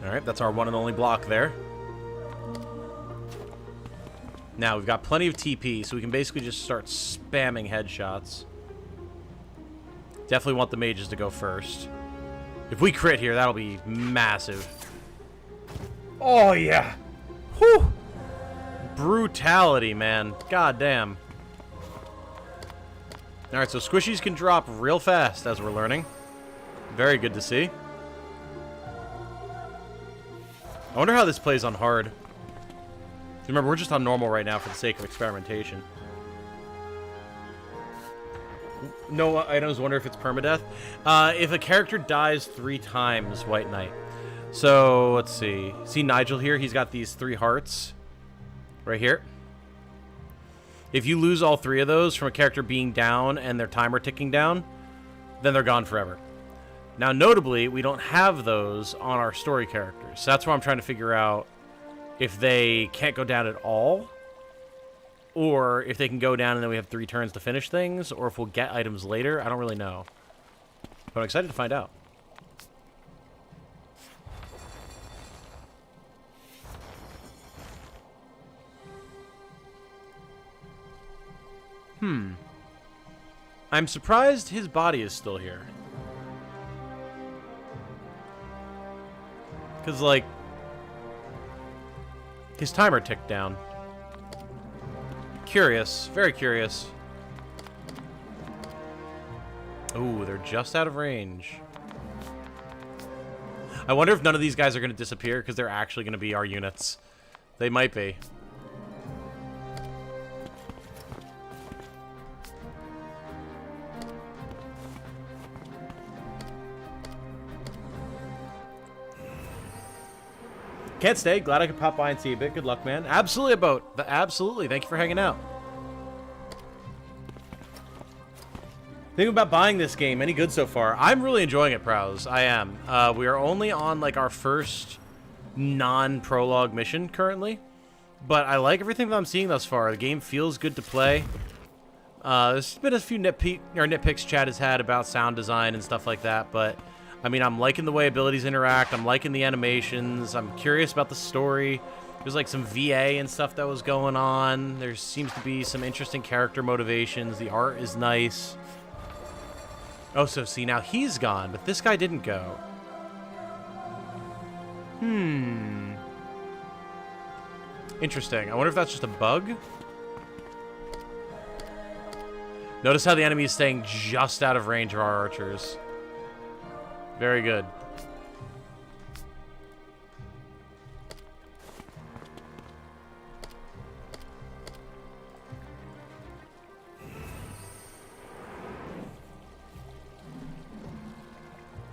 Alright, that's our one and only block there. Now, we've got plenty of TP, so we can basically just start spamming headshots. Definitely want the mages to go first. If we crit here, that'll be massive. Oh, yeah! Whew! Brutality, man. God damn. Alright, so squishies can drop real fast, as we're learning. Very good to see. I wonder how this plays on hard. Remember, we're just on normal right now for the sake of experimentation. No items, wonder if it's permadeath. If a character dies 3 times, White Knight. So, let's see. See Nigel here? He's got these 3 hearts. Right here. If you lose all 3 of those from a character being down and their timer ticking down, then they're gone forever. Now, notably, we don't have those on our story characters. So that's why I'm trying to figure out if they can't go down at all, or if they can go down and then we have 3 turns to finish things, or if we'll get items later. I don't really know. But I'm excited to find out. I'm surprised his body is still here. Because, like, his timer ticked down. Curious. Very curious. Ooh, they're just out of range. I wonder if none of these guys are going to disappear because they're actually going to be our units. They might be. Can't stay. Glad I could pop by and see a bit. Good luck, man. Absolutely, about. Absolutely. Thank you for hanging out. Think about buying this game. Any good so far? I'm really enjoying it, Prowse. I am. We are only on, like, our first non-prologue mission currently. But I like everything that I'm seeing thus far. The game feels good to play. There's been a few nitpicks Chad has had about sound design and stuff like that, but I mean, I'm liking the way abilities interact. I'm liking the animations. I'm curious about the story. There's like some VA and stuff that was going on. There seems to be some interesting character motivations. The art is nice. Oh, so see, now he's gone, but this guy didn't go. Interesting. I wonder if that's just a bug? Notice how the enemy is staying just out of range of our archers. Very good.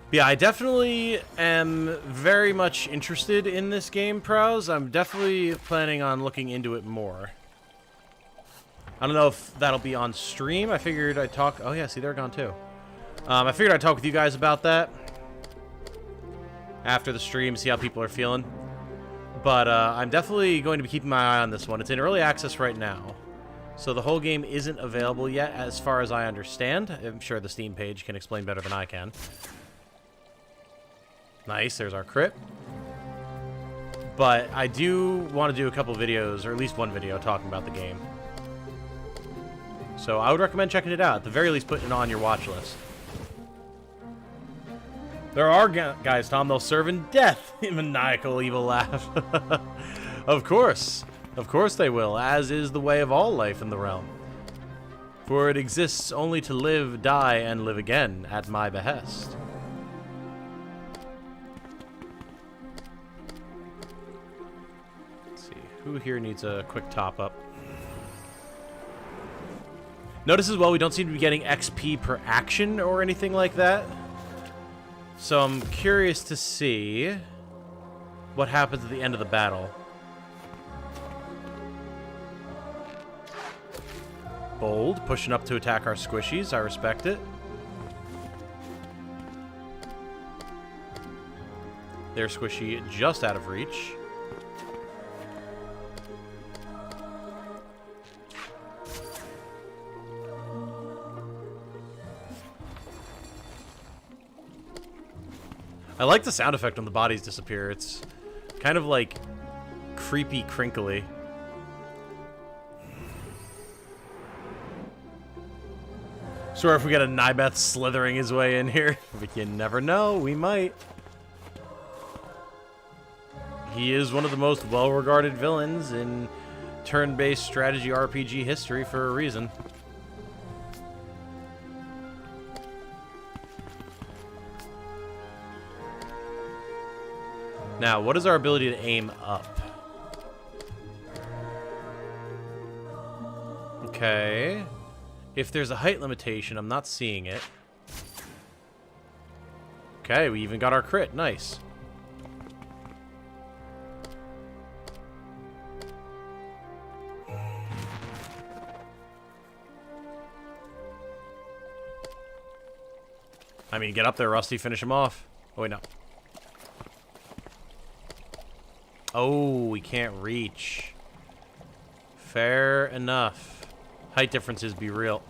Yeah, I definitely am very much interested in this game, Prowse. I'm definitely planning on looking into it more. I don't know if that'll be on stream. I figured I'd talk... Oh, yeah, see, they're gone, too. I figured I'd talk with you guys about that after the stream, see how people are feeling. But I'm definitely going to be keeping my eye on this one. It's in early access right now, so the whole game isn't available yet, as far as I understand. I'm sure the Steam page can explain better than I can. Nice, there's our crit. But I do want to do a couple videos, or at least one video, talking about the game. So I would recommend checking it out. At the very least, putting it on your watch list. There are guys, Tom, they'll serve in death. Maniacal evil laugh. Of course. Of course they will, as is the way of all life in the realm. For it exists only to live, die, and live again at my behest. Let's see, who here needs a quick top-up? Notice as well, we don't seem to be getting XP per action or anything like that. So I'm curious to see what happens at the end of the battle. Bold, pushing up to attack our squishies. I respect it. Their squishy just out of reach. I like the sound effect when the bodies disappear. It's kind of like creepy, crinkly. Sure, if we get a Nybeth slithering his way in here, but you never know, we might. He is one of the most well-regarded villains in turn-based strategy RPG history for a reason. Now, what is our ability to aim up? Okay. If there's a height limitation, I'm not seeing it. Okay, we even got our crit. Nice. I mean, get up there, Rusty. Finish him off. Oh, wait, no. Oh, we can't reach. Fair enough. Height differences be real.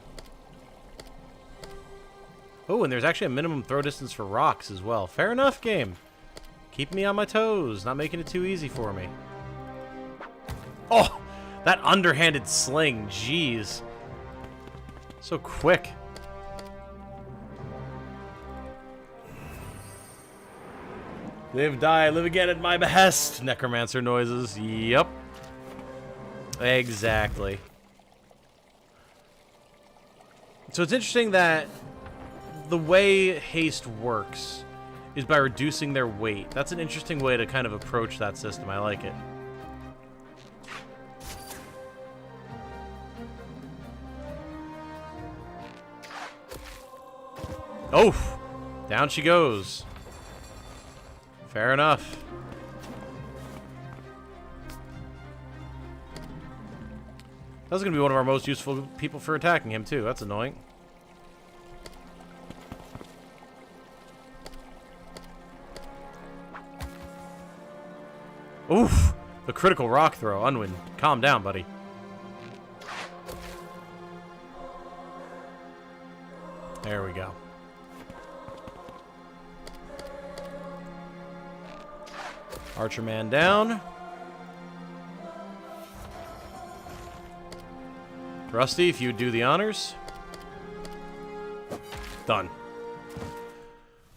Oh, and there's actually a minimum throw distance for rocks as well. Fair enough, game. Keep me on my toes, not making it too easy for me. Oh, that underhanded sling, jeez. So quick. Live, die, live again at my behest. Necromancer noises. Yep. Exactly. So it's interesting that the way haste works is by reducing their weight. That's an interesting way to kind of approach that system. I like it. Oh! Down she goes. Fair enough. That's going to be one of our most useful people for attacking him, too. That's annoying. Oof! The critical rock throw. Unwin, calm down, buddy. There we go. Archer man down. Rusty, if you would do the honors. Done.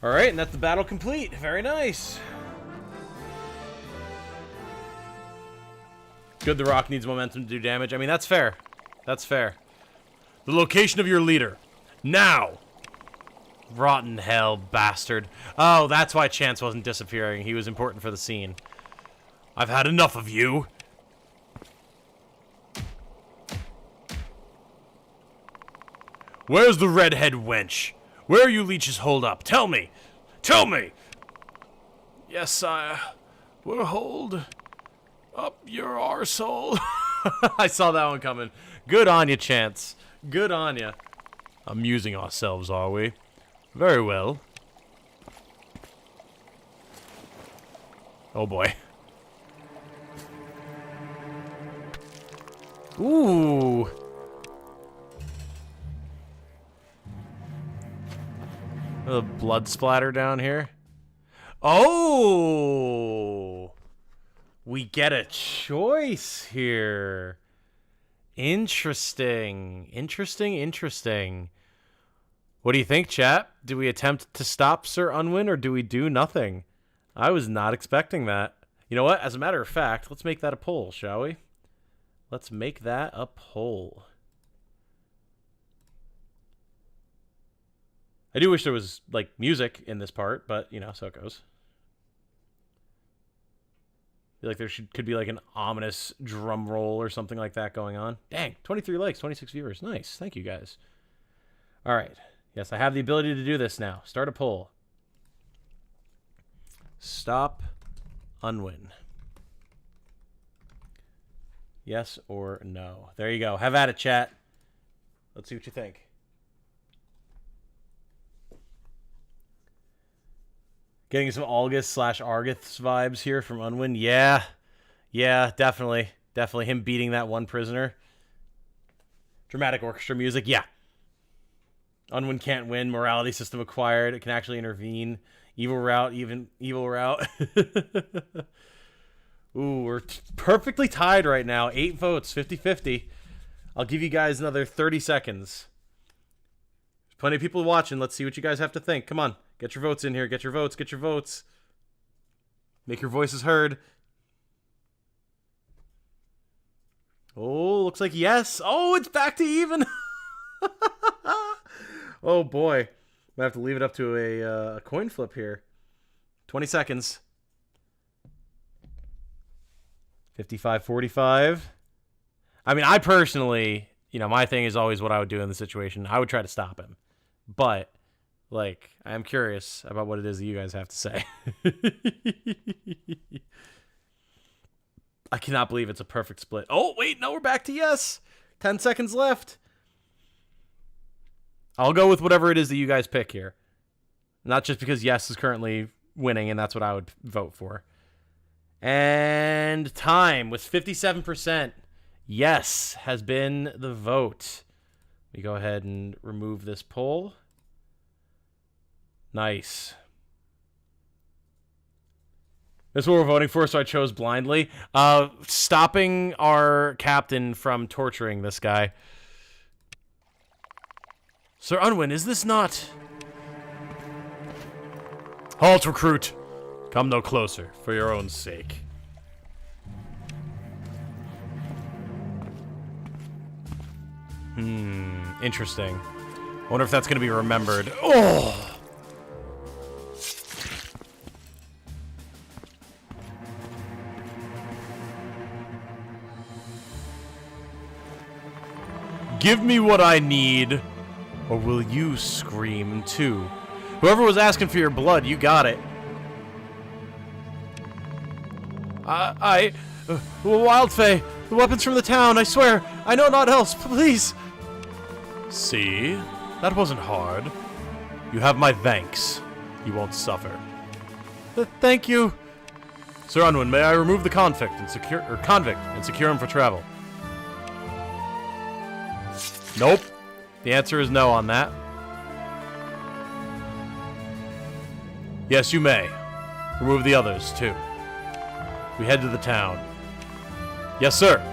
Alright, and that's the battle complete. Very nice. Good, the rock needs momentum to do damage. I mean, that's fair. That's fair. The location of your leader. Now! Rotten hell, bastard. Oh, that's why Chance wasn't disappearing. He was important for the scene. I've had enough of you. Where's the redhead wench? Where are you leeches holed up? Tell me! Tell me! Yes, sire. We're holed up your arsehole. I saw that one coming. Good on you, Chance. Good on you. Amusing ourselves, are we? Very well. Oh boy. Ooh. A blood splatter down here. Oh! We get a choice here. Interesting. Interesting, interesting. What do you think, chat? Do we attempt to stop Sir Unwin, or do we do nothing? I was not expecting that. You know what? As a matter of fact, let's make that a poll, shall we? Let's make that a poll. I do wish there was, like, music in this part, but, you know, so it goes. I feel like there could be, like, an ominous drum roll or something like that going on. Dang, 23 likes, 26 viewers. Nice. Thank you, guys. All right. Yes, I have the ability to do this now. Start a poll. Stop Unwin. Yes or no? There you go. Have at it, chat. Let's see what you think. Getting some August/Argith's vibes here from Unwin. Yeah. Yeah, definitely. Definitely him beating that one prisoner. Dramatic orchestra music. Yeah. Unwin can't win. Morality system acquired. It can actually intervene. Evil route, evil route. Ooh, we're perfectly tied right now. 8 votes, 50-50. I'll give you guys another 30 seconds. There's plenty of people watching. Let's see what you guys have to think. Come on. Get your votes in here. Get your votes. Get your votes. Make your voices heard. Oh, looks like yes. Oh, it's back to even. Oh boy, might have to leave it up to a coin flip here. 20 seconds. 55-45. I mean, I personally, you know, my thing is always what I would do in the situation. I would try to stop him, but like, I am curious about what it is that you guys have to say. I cannot believe it's a perfect split. Oh wait, no, we're back to yes. 10 seconds left. I'll go with whatever it is that you guys pick here. Not just because yes is currently winning and that's what I would vote for. And And time with 57%. Yes has been the vote. We go ahead and remove this poll. Nice. This is what we're voting for, so I chose blindly. Stopping our captain from torturing this guy. Sir Unwin, is this not... Halt, recruit. Come no closer, for your own sake. Interesting. I wonder if that's going to be remembered. Oh! Give me what I need, or will you scream too? Whoever was asking for your blood, you got it. Wildfae, the weapons from the town, I swear, I know not else, please. See? That wasn't hard. You have my thanks. You won't suffer. Thank you. Sir Unwin, may I remove the convict and secure him for travel? Nope. The answer is no on that. Yes, you may. Remove the others, too. We head to the town. Yes, sir.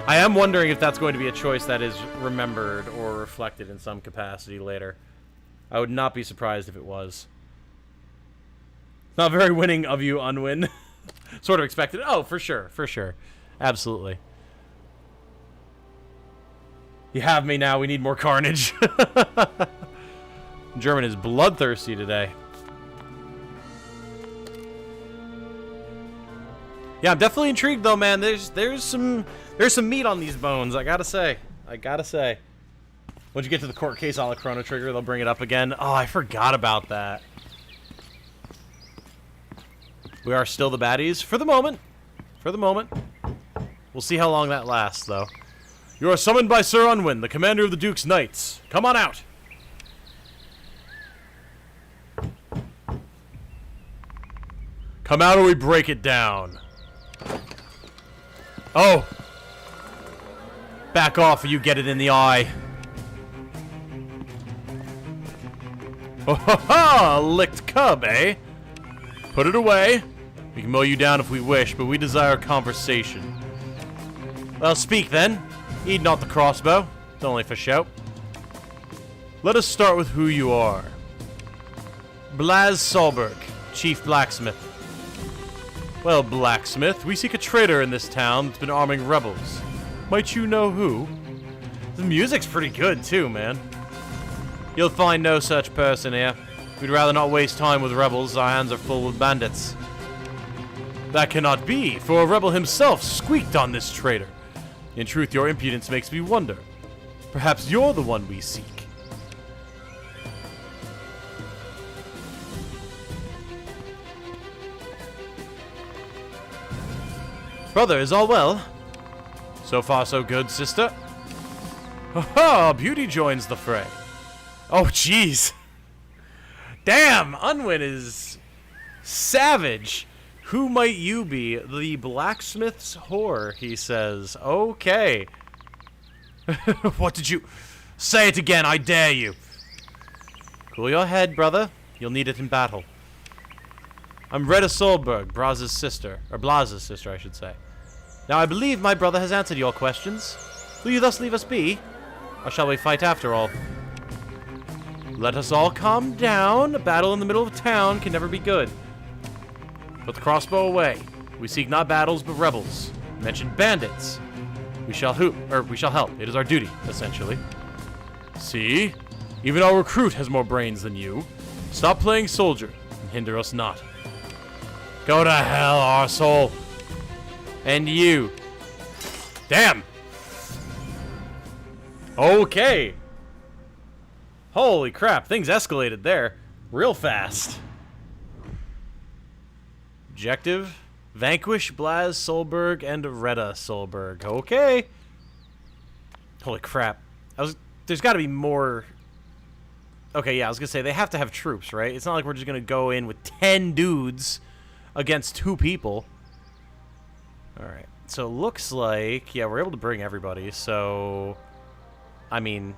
I am wondering if that's going to be a choice that is remembered or reflected in some capacity later. I would not be surprised if it was. Not very winning of you, Unwin. Sort of expected. Oh, for sure, for sure. Absolutely. You have me now. We need more carnage. German is bloodthirsty today. Yeah, I'm definitely intrigued though, man. There's some meat on these bones. I gotta say. Once you get to the court case a la Chrono Trigger, they'll bring it up again. Oh, I forgot about that. We are still the baddies for the moment. For the moment. We'll see how long that lasts, though. You are summoned by Sir Unwin, the commander of the Duke's Knights. Come on out. Come out or we break it down. Oh. Back off or you get it in the eye. Oh ha ha! Licked cub, eh? Put it away. We can mow you down if we wish, but we desire conversation. Well, speak then. Heed not the crossbow. It's only for shout. Let us start with who you are. Blas Solberg, Chief Blacksmith. Well, Blacksmith, we seek a traitor in this town that's been arming rebels. Might you know who? The music's pretty good, too, man. You'll find no such person here. We'd rather not waste time with rebels. Our hands are full with bandits. That cannot be, for a rebel himself squeaked on this traitor. In truth, your impudence makes me wonder. Perhaps you're the one we seek. Brother, is all well? So far, so good, sister. Ha-ha! Beauty joins the fray. Oh, jeez. Damn! Unwin is savage. Who might you be? The blacksmith's whore, he says. Okay. What did you... Say it again, I dare you. Cool your head, brother. You'll need it in battle. I'm Retta Solberg, Braz's sister. Or Blas's sister, I should say. Now, I believe my brother has answered your questions. Will you thus leave us be? Or shall we fight after all? Let us all calm down. A battle in the middle of town can never be good. Put the crossbow away. We seek not battles, but rebels. Mention bandits. We shall help. It is our duty, essentially. See? Even our recruit has more brains than you. Stop playing soldier and hinder us not. Go to hell, arsehole. And you. Damn. Okay. Holy crap, things escalated there real fast. Objective: vanquish Blas Solberg and Retta Solberg. Okay. Holy crap. There's got to be more Okay, yeah, I was gonna say, they have to have troops, right? It's not like we're just gonna go in with 10 dudes against 2 people. Alright, so it looks like, yeah, we're able to bring everybody, so... I mean,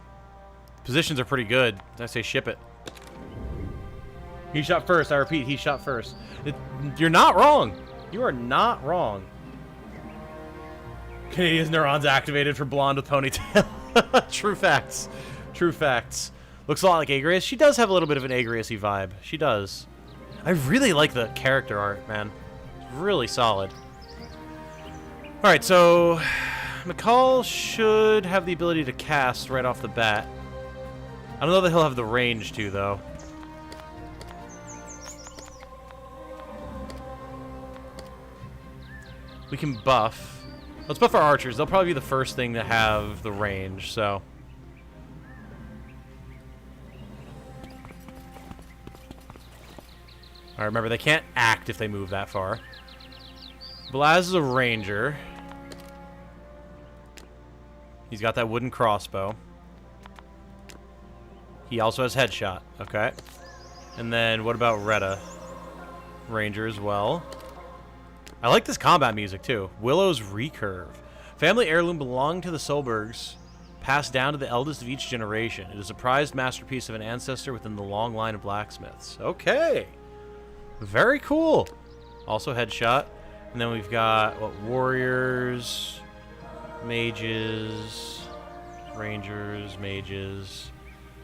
positions are pretty good. I say ship it. He shot first, I repeat, he shot first. You're not wrong! You are not wrong. Canadian's neurons activated for blonde with ponytail. True facts. True facts. Looks a lot like Agrius. She does have a little bit of an Agrius-y vibe. She does. I really like the character art, man. It's really solid. Alright, so... McCall should have the ability to cast right off the bat. I don't know that he'll have the range to, though. We can buff. Let's buff our archers. They'll probably be the first thing to have the range, so... Alright, remember, they can't act if they move that far. Blaz is a ranger. He's got that wooden crossbow. He also has headshot. Okay. And then, what about Retta? Ranger as well. I like this combat music, too. Willow's Recurve. Family heirloom belonging to the Solbergs, passed down to the eldest of each generation. It is a prized masterpiece of an ancestor within the long line of blacksmiths. Okay. Very cool. Also headshot. And then we've got, what, warriors, mages, rangers, mages.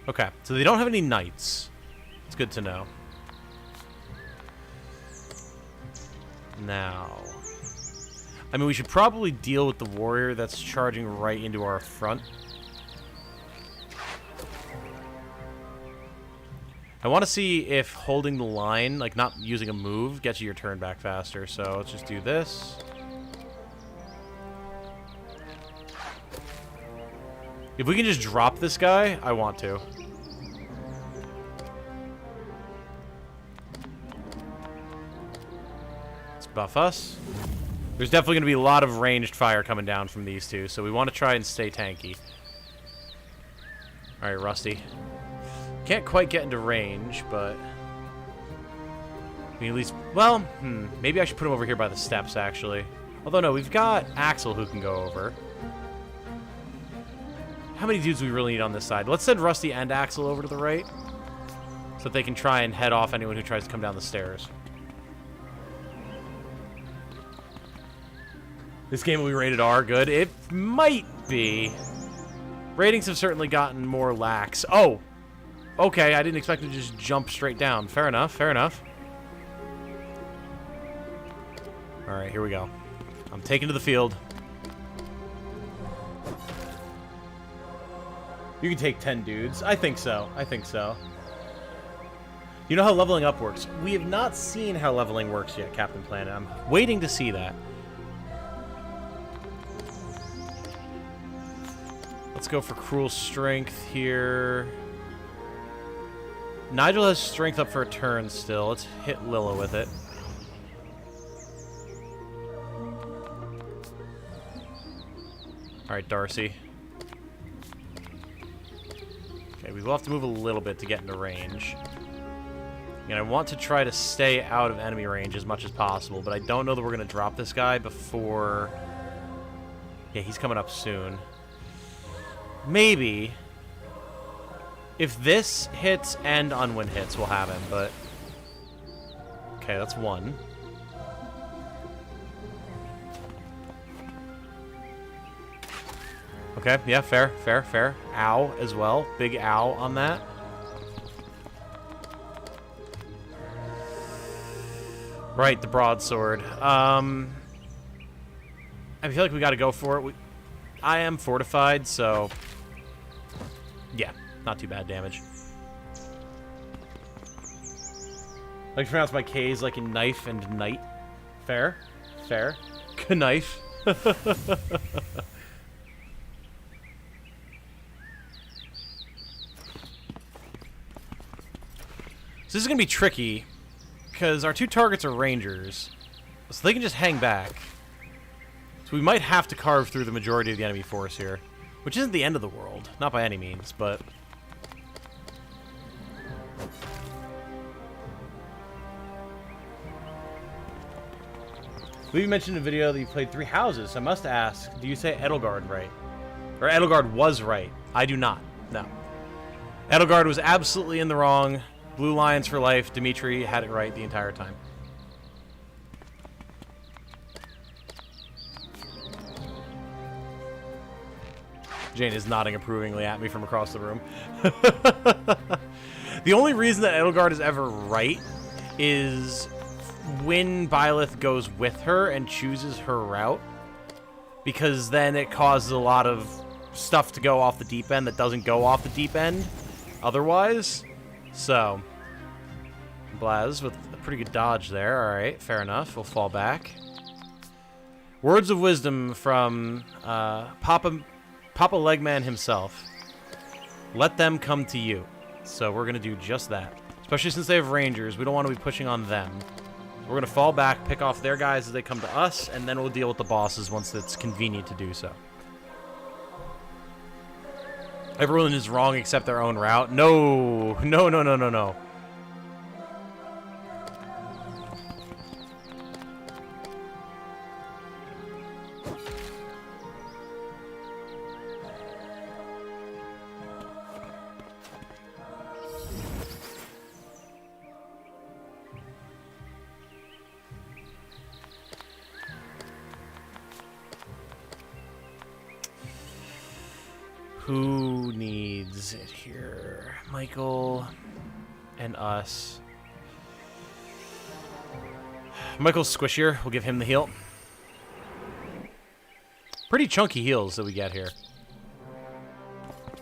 Okay, so they don't have any knights. It's good to know. Now, I mean, we should probably deal with the warrior that's charging right into our front. I want to see if holding the line, like not using a move, gets you your turn back faster. So let's just do this. If we can just drop this guy, I want to. Let's buff us. There's definitely going to be a lot of ranged fire coming down from these two, so we want to try and stay tanky. Alright, Rusty. Can't quite get into range, but... I mean, at least... Well, maybe I should put him over here by the steps, actually. Although, no, we've got Axel who can go over. How many dudes do we really need on this side? Let's send Rusty and Axel over to the right, so that they can try and head off anyone who tries to come down the stairs. This game will be rated R. Good. It might be. Ratings have certainly gotten more lax. Oh! Okay, I didn't expect to just jump straight down. Fair enough, fair enough. Alright, here we go. I'm taken to the field. You can take 10 dudes. I think so. I think so. You know how leveling up works? We have not seen how leveling works yet, Captain Planet. I'm waiting to see that. Let's go for Cruel Strength here. Nigel has Strength up for a turn still. Let's hit Lilla with it. Alright, Darcy. Okay, we will have to move a little bit to get into range. And I want to try to stay out of enemy range as much as possible, but I don't know that we're going to drop this guy before... Yeah, he's coming up soon. Maybe. If this hits and Unwin hits, we'll have him, but... Okay, that's one. Okay, yeah, fair, fair, fair. Ow as well. Big ow on that. Right, the broadsword. I feel like we gotta go for it. I am fortified, so... Yeah, not too bad damage. I like to pronounce my K's like in knife and knight. Fair. Fair. Knife. So this is going to be tricky, because our two targets are rangers, so they can just hang back. So we might have to carve through the majority of the enemy force here, which isn't the end of the world, not by any means, but... I believe you mentioned in a video that you played 3 houses. I must ask, do you say Edelgard right? Or Edelgard was right? I do not. No. Edelgard was absolutely in the wrong. Blue Lions for life. Dimitri had it right the entire time. Jane is nodding approvingly at me from across the room. The only reason that Edelgard is ever right is when Byleth goes with her and chooses her route, because then it causes a lot of stuff to go off the deep end that doesn't go off the deep end otherwise. So, Blaz with a pretty good dodge there. All right, fair enough. We'll fall back. Words of wisdom from Papa Legman himself. Let them come to you. So we're going to do just that. Especially since they have rangers. We don't want to be pushing on them. We're going to fall back, pick off their guys as they come to us, and then we'll deal with the bosses once it's convenient to do so. Everyone is wrong except their own route. No. No, no, no, no, no. Who needs it here? Michael and us. Michael's squishier. We'll give him the heal. Pretty chunky heals that we get here.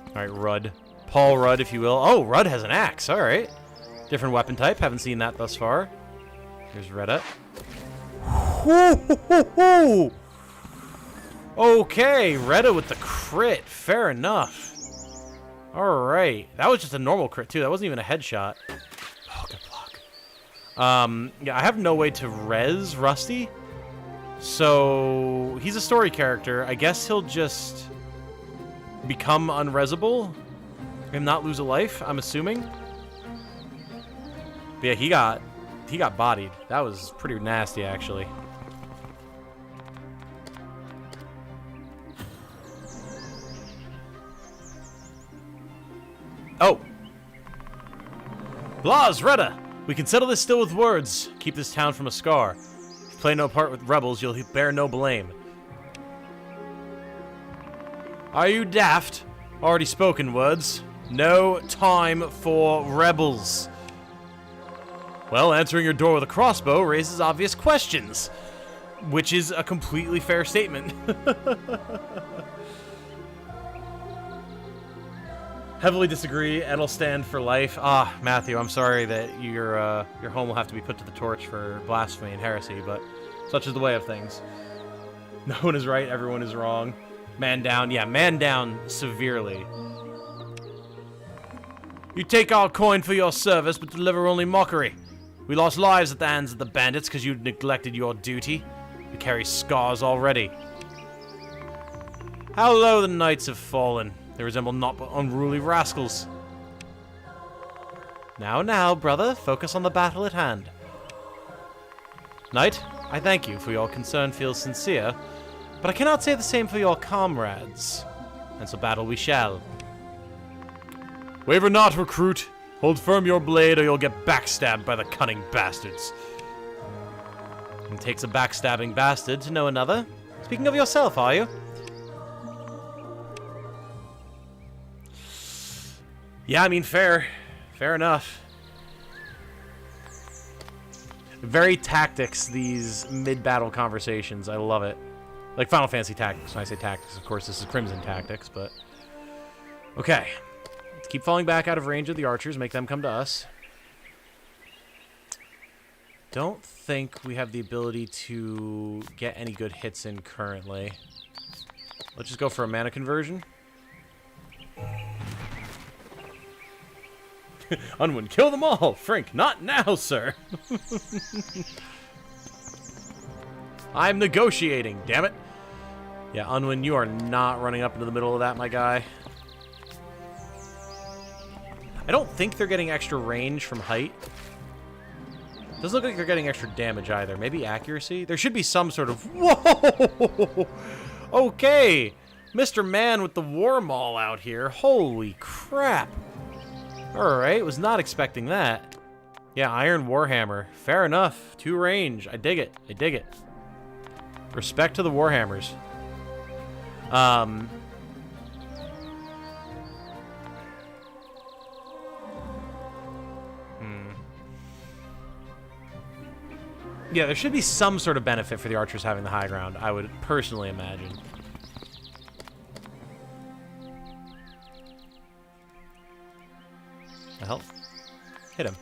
Alright, Rudd. Paul Rudd, if you will. Oh, Rudd has an axe. Alright. Different weapon type. Haven't seen that thus far. Here's Retta. Okay, Retta with the crit. Fair enough. Alright. That was just a normal crit, too. That wasn't even a headshot. Oh, good block. Yeah, I have no way to res Rusty. So, he's a story character. I guess he'll just become unresable and not lose a life, I'm assuming. But yeah, he got bodied. That was pretty nasty, actually. Oh. Blaz, Retta! We can settle this still with words. Keep this town from a scar. If you play no part with rebels, you'll bear no blame. Are you daft? Already spoken words. No time for rebels. Well, answering your door with a crossbow raises obvious questions. Which is a completely fair statement. Heavily disagree. Ed'll stand for life. Ah, Matthew, I'm sorry that your home will have to be put to the torch for blasphemy and heresy, but such is the way of things. No one is right, everyone is wrong. Man down. Yeah, man down severely. You take our coin for your service, but deliver only mockery. We lost lives at the hands of the bandits because you neglected your duty. You carry scars already. How low the knights have fallen. They resemble naught but unruly rascals. Now, brother, focus on the battle at hand. Knight, I thank you for your concern feels sincere, but I cannot say the same for your comrades. And so battle we shall. Waver not, recruit. Hold firm your blade or you'll get backstabbed by the cunning bastards. It takes a backstabbing bastard to know another. Speaking of yourself, are you? Yeah, I mean, fair. Fair enough. Very tactics, these mid-battle conversations. I love it. Like Final Fantasy Tactics. When I say tactics, of course, this is Crimson Tactics, but... Okay. Let's keep falling back out of range of the archers, make them come to us. Don't think we have the ability to get any good hits in currently. Let's just go for a mana conversion. Unwin, kill them all! Frink, not now, sir! I'm negotiating, damn it! Yeah, Unwin, you are not running up into the middle of that, my guy. I don't think they're getting extra range from height. Doesn't look like they're getting extra damage either. Maybe accuracy? There should be some sort of... Whoa! Okay! Mr. Man with the war maul out here. Holy crap. Alright, was not expecting that. Yeah, Iron Warhammer. Fair enough. 2 range. I dig it. I dig it. Respect to the Warhammers. Yeah, there should be some sort of benefit for the archers having the high ground, I would personally imagine. The hell? Hit him.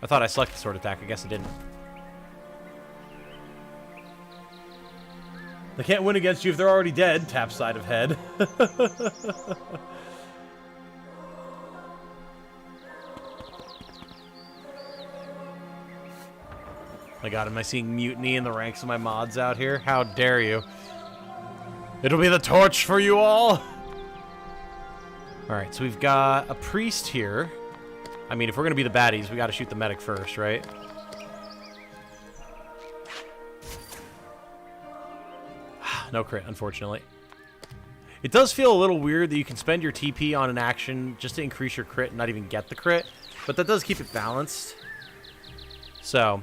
I thought I selected sword attack. I guess I didn't. They can't win against you if they're already dead. Tap side of head. My god, am I seeing mutiny in the ranks of my mods out here? How dare you? It'll be the torch for you all! Alright, so we've got a priest here. I mean, if we're gonna be the baddies, we gotta shoot the medic first, right? No crit, unfortunately. It does feel a little weird that you can spend your TP on an action just to increase your crit and not even get the crit, but that does keep it balanced. So,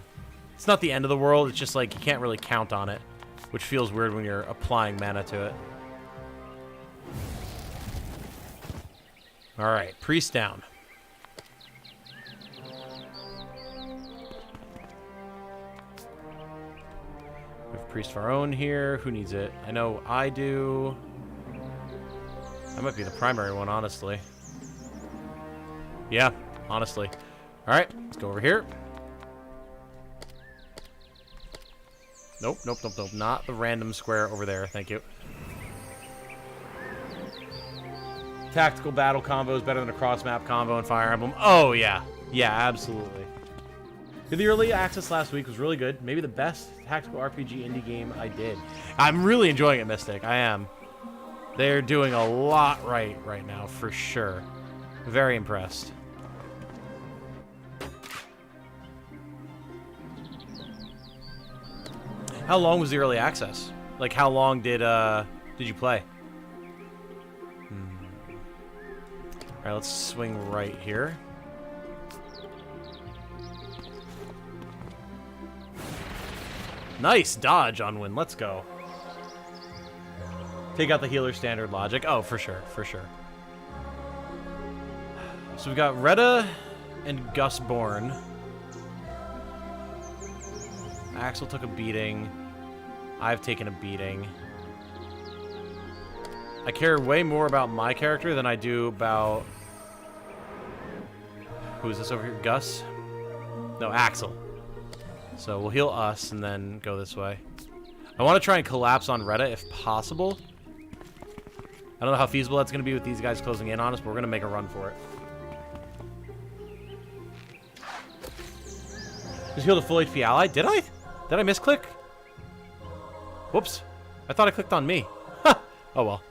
it's not the end of the world, it's just like you can't really count on it, which feels weird when you're applying mana to it. Alright, priest down. We have priest of our own here. Who needs it? I know I do. That might be the primary one, honestly. Yeah, honestly. Alright, let's go over here. Nope, nope, nope, nope. Not the random square over there. Thank you. Tactical battle combo is better than a cross-map combo in Fire Emblem. Oh, yeah. Yeah, absolutely. The early access last week was really good. Maybe the best tactical RPG indie game I did. I'm really enjoying it, Mystic. I am. They're doing a lot right now, for sure. Very impressed. How long was the early access? Like, how long did you play? All right, let's swing right here. Nice dodge on Win. Let's go. Take out the healer standard logic. Oh, for sure, for sure. So we've got Retta and Gus Born. Axel took a beating. I've taken a beating. I care way more about my character than I do about... Who is this over here? Gus? No, Axel. So we'll heal us and then go this way. I want to try and collapse on Retta if possible. I don't know how feasible that's going to be with these guys closing in on us, but we're going to make a run for it. Just heal the full HP ally. Did I? Did I misclick? Whoops. I thought I clicked on me. Ha! Oh well.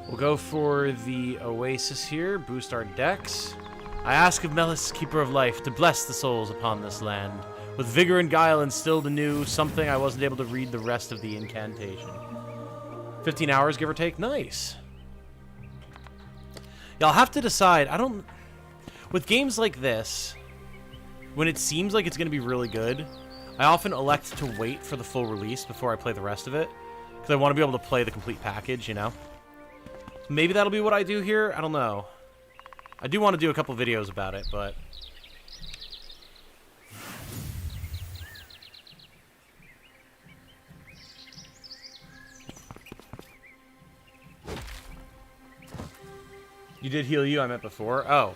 We'll go for the Oasis here, boost our dex. I ask of Melis, Keeper of Life, to bless the souls upon this land. With vigor and guile instilled anew, something I wasn't able to read the rest of the incantation. 15 hours, give or take? Nice. Yeah, I'll have to decide. I don't... With games like this, when it seems like it's going to be really good, I often elect to wait for the full release before I play the rest of it. Because I want to be able to play the complete package, you know? Maybe that'll be what I do here. I don't know. I do want to do a couple videos about it, but... You did heal you, I meant before. Oh.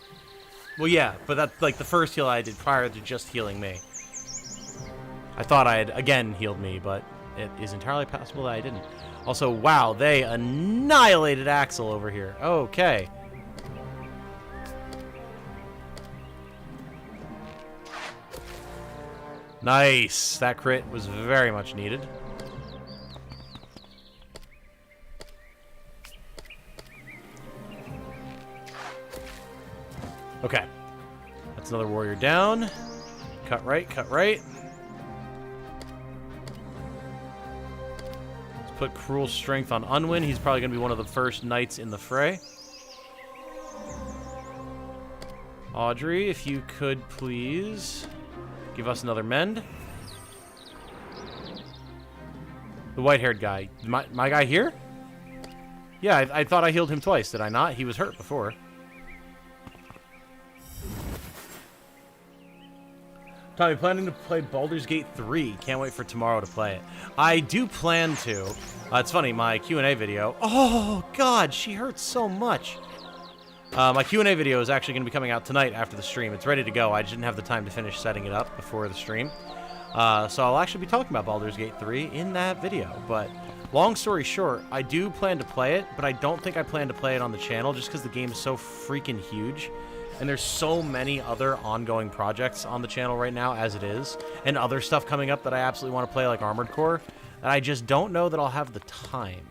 Well, yeah, but that's like the first heal I did prior to just healing me. I thought I had, again, healed me, but it is entirely possible that I didn't. Also, wow, they annihilated Axel over here. Okay. Nice. That crit was very much needed. Okay. That's another warrior down. Cut right, cut right. Let's put Cruel Strength on Unwin. He's probably going to be one of the first knights in the fray. Audrey, if you could please give us another mend. The white-haired guy. My guy here? Yeah, I thought I healed him twice. Did I not? He was hurt before. Tommy, planning to play Baldur's Gate 3. Can't wait for tomorrow to play it. I do plan to. It's funny, my Q&A video... Oh, God, she hurts so much. My Q&A video is actually going to be coming out tonight after the stream. It's ready to go. I just didn't have the time to finish setting it up before the stream. So I'll actually be talking about Baldur's Gate 3 in that video. But long story short, I do plan to play it, but I don't think I plan to play it on the channel just because the game is so freaking huge. And there's so many other ongoing projects on the channel right now as it is, and other stuff coming up that I absolutely want to play, like Armored Core, that I just don't know that I'll have the time.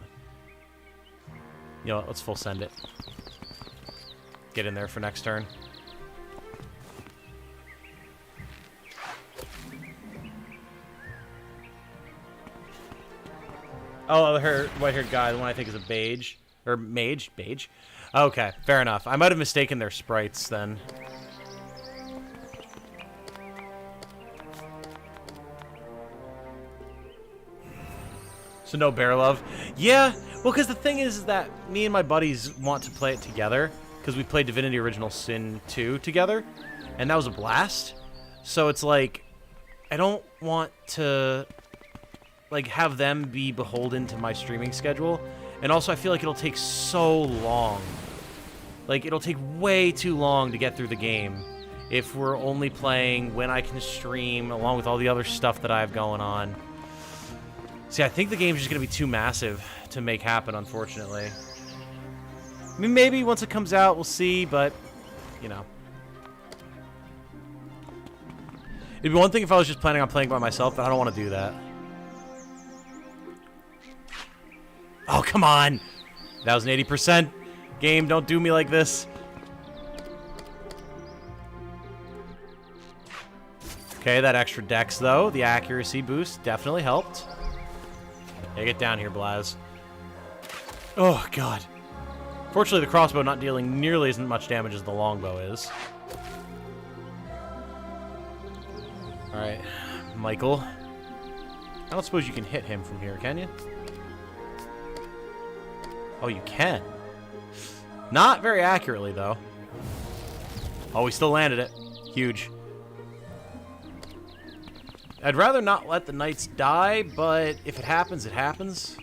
You know what, let's full send it. Get in there for next turn. Oh, the white-haired guy, the one I think is a beige. Or mage? Beige? Okay, fair enough. I might have mistaken their sprites then. So no bear love? Yeah, well, because the thing is that me and my buddies want to play it together, because we played Divinity Original Sin 2 together, and that was a blast. So it's like, I don't want to, like, have them be beholden to my streaming schedule. And also, I feel like it'll take so long. Like, it'll take way too long to get through the game if we're only playing when I can stream, along with all the other stuff that I have going on. See, I think the game's just going to be too massive to make happen, unfortunately. I mean, maybe once it comes out, we'll see, but, you know. It'd be one thing if I was just planning on playing by myself, but I don't want to do that. Oh, come on! That was an 80%. Game, don't do me like this. Okay, that extra dex, though. The accuracy boost definitely helped. Hey, get down here, Blaz. Oh, God. Fortunately, the crossbow not dealing nearly as much damage as the longbow is. Alright, Michael. I don't suppose you can hit him from here, can you? Oh, you can. Not very accurately, though. Oh, we still landed it. Huge. I'd rather not let the knights die, but if it happens, it happens.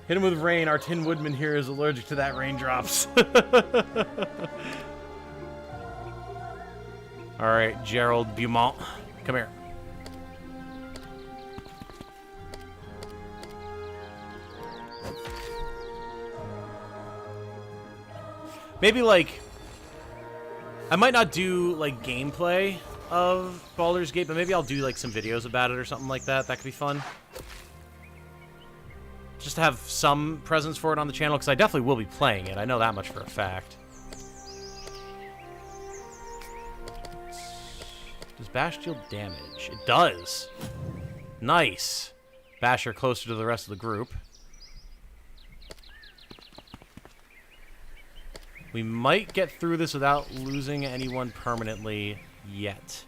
Hit him with rain. Our Tin Woodman here is allergic to that raindrops. All right, Gerald Beaumont, come here. Maybe, like, I might not do, like, gameplay of Baldur's Gate, but maybe I'll do, like, some videos about it or something like that. That could be fun. Just to have some presence for it on the channel, because I definitely will be playing it. I know that much for a fact. Does Bash deal damage? It does. Nice. Basher closer to the rest of the group. We might get through this without losing anyone permanently yet.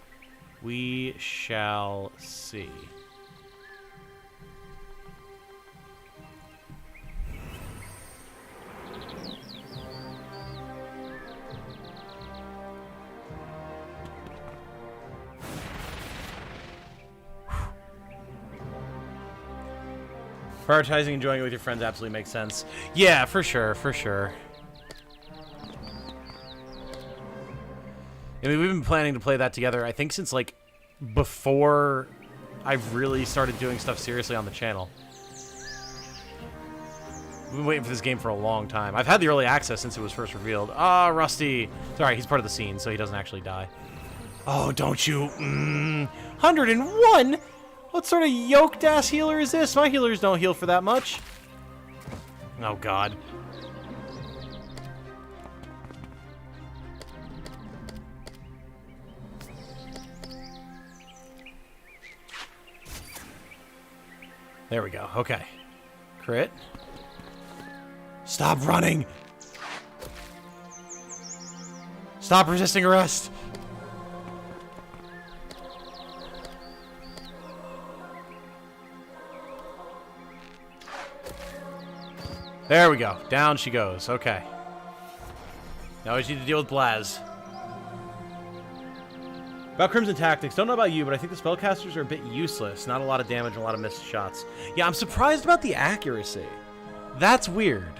We shall see. Prioritizing enjoying it with your friends absolutely makes sense. Yeah, for sure, for sure. I mean, we've been planning to play that together, I think, since, like, before I've really started doing stuff seriously on the channel. We've been waiting for this game for a long time. I've had the early access since it was first revealed. Ah, Rusty! Sorry, he's part of the scene, so he doesn't actually die. Oh, don't you? 101? What sort of yoked-ass healer is this? My healers don't heal for that much. Oh, God. There we go. Okay. Crit. Stop running! Stop resisting arrest! There we go. Down she goes. Okay. Now I just need to deal with Blaz. About Crimson Tactics, don't know about you, but I think the spellcasters are a bit useless. Not a lot of damage and a lot of missed shots. Yeah, I'm surprised about the accuracy. That's weird.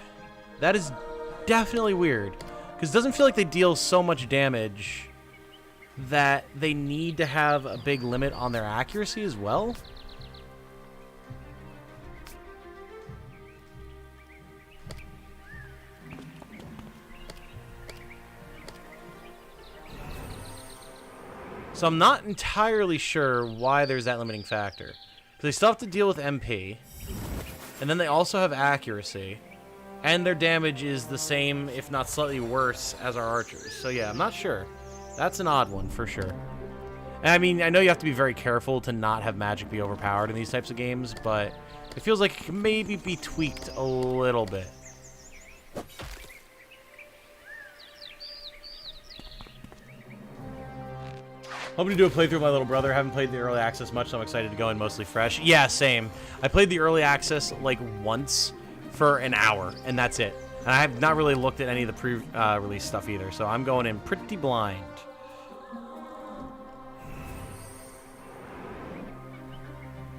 That is definitely weird. Because it doesn't feel like they deal so much damage that they need to have a big limit on their accuracy as well. So I'm not entirely sure why there's that limiting factor. Because they still have to deal with MP, and then they also have accuracy, and their damage is the same, if not slightly worse, as our archers. So yeah, I'm not sure. That's an odd one, for sure. And I mean, I know you have to be very careful to not have magic be overpowered in these types of games, but it feels like it can maybe be tweaked a little bit. Hoping to do a playthrough with my little brother. Haven't played the early access much, so I'm excited to go in mostly fresh. Yeah, same. I played the early access like once for an hour, and that's it. And I have not really looked at any of the pre-release stuff either, so I'm going in pretty blind.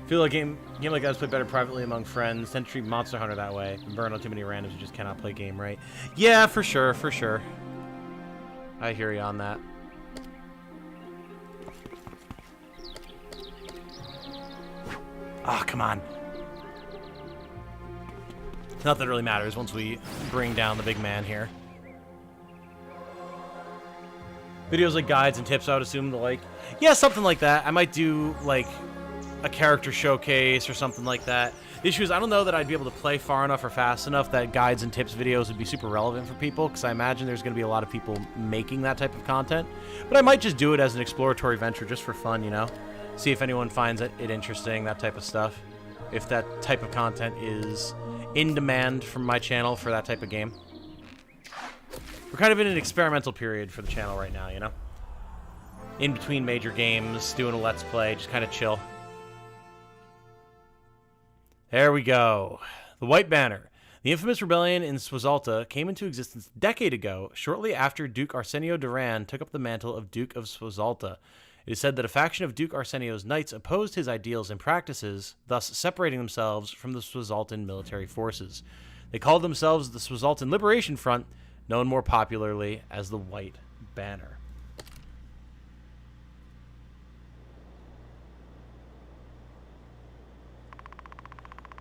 Feel like game like that was played better privately among friends. Tend to treat Monster Hunter that way. And burn on too many randoms who just cannot play game right. Yeah, for sure, for sure. I hear you on that. Ah, oh, come on. Not that it really matters once we bring down the big man here. Videos like guides and tips, I would assume the like. Yeah, something like that. I might do like a character showcase or something like that. The issue is I don't know that I'd be able to play far enough or fast enough that guides and tips videos would be super relevant for people, because I imagine there's going to be a lot of people making that type of content. But I might just do it as an exploratory venture just for fun, you know? See if anyone finds it interesting, that type of stuff. If that type of content is in demand from my channel for that type of game. We're kind of in an experimental period for the channel right now, you know? In between major games, doing a Let's Play, just kind of chill. There we go. The White Banner. The infamous rebellion in Swazalta came into existence a decade ago, shortly after Duke Arsenio Duran took up the mantle of Duke of Swazalta. It is said that a faction of Duke Arsenio's knights opposed his ideals and practices, thus separating themselves from the Swazaltan military forces. They called themselves the Swazaltan Liberation Front, known more popularly as the White Banner.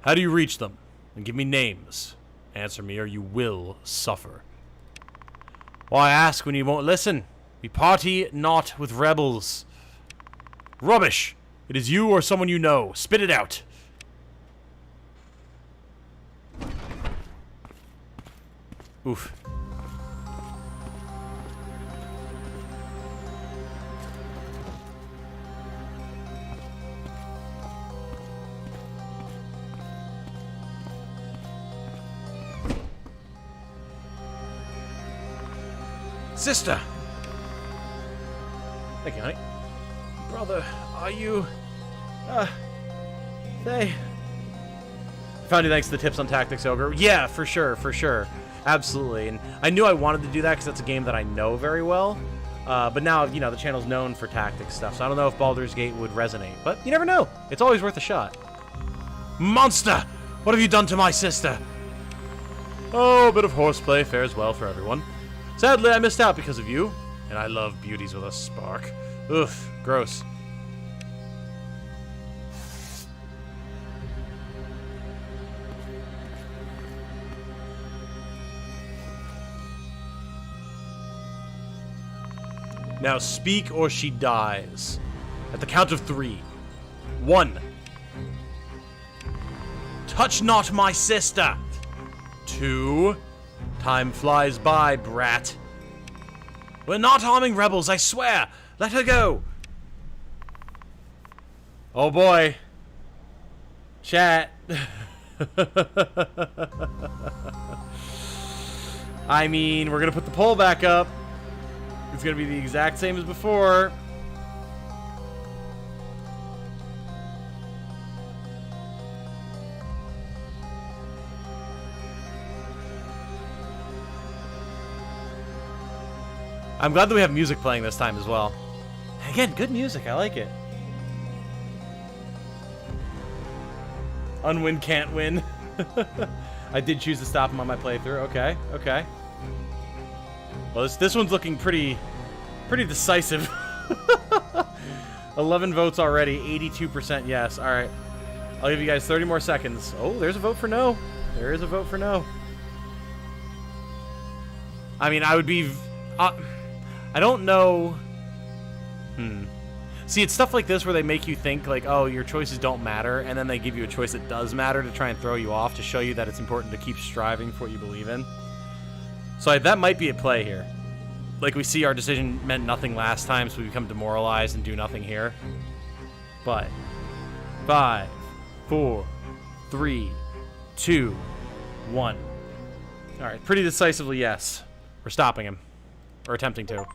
How do you reach them? And give me names. Answer me or you will suffer. Why ask when you won't listen? We party not with rebels. Rubbish! It is you or someone you know. Spit it out. Oof. Sister! Thank you, honey. Brother, are you... They... Found you thanks to the tips on tactics, Ogre. Yeah, for sure, for sure. Absolutely. And I knew I wanted to do that because that's a game that I know very well. But now, you know, the channel's known for tactics stuff, so I don't know if Baldur's Gate would resonate. But you never know. It's always worth a shot. Monster! What have you done to my sister? Oh, a bit of horseplay fares well for everyone. Sadly, I missed out because of you. And I love beauties with a spark. Oof, gross. Now speak or she dies. At the count of 3. 1. Touch not my sister. 2. Time flies by, brat. We're not harming rebels, I swear. Let her go. Oh boy. Chat. I mean, we're gonna put the poll back up. It's gonna be the exact same as before. I'm glad that we have music playing this time as well. Again, good music. I like it. Unwin can't win. I did choose to stop him on my playthrough. Okay, okay. Well, this one's looking pretty decisive. 11 votes already. 82% yes. All right. I'll give you guys 30 more seconds. Oh, there's a vote for no. There is a vote for no. I mean, I would be... I don't know... See, it's stuff like this where they make you think, like, oh, your choices don't matter, and then they give you a choice that does matter to try and throw you off, to show you that it's important to keep striving for what you believe in. So that might be at play here. Like, we see our decision meant nothing last time, so we become demoralized and do nothing here. But 5, 4, 3, 2, 1. Alright, pretty decisively yes. We're stopping him. Or attempting to.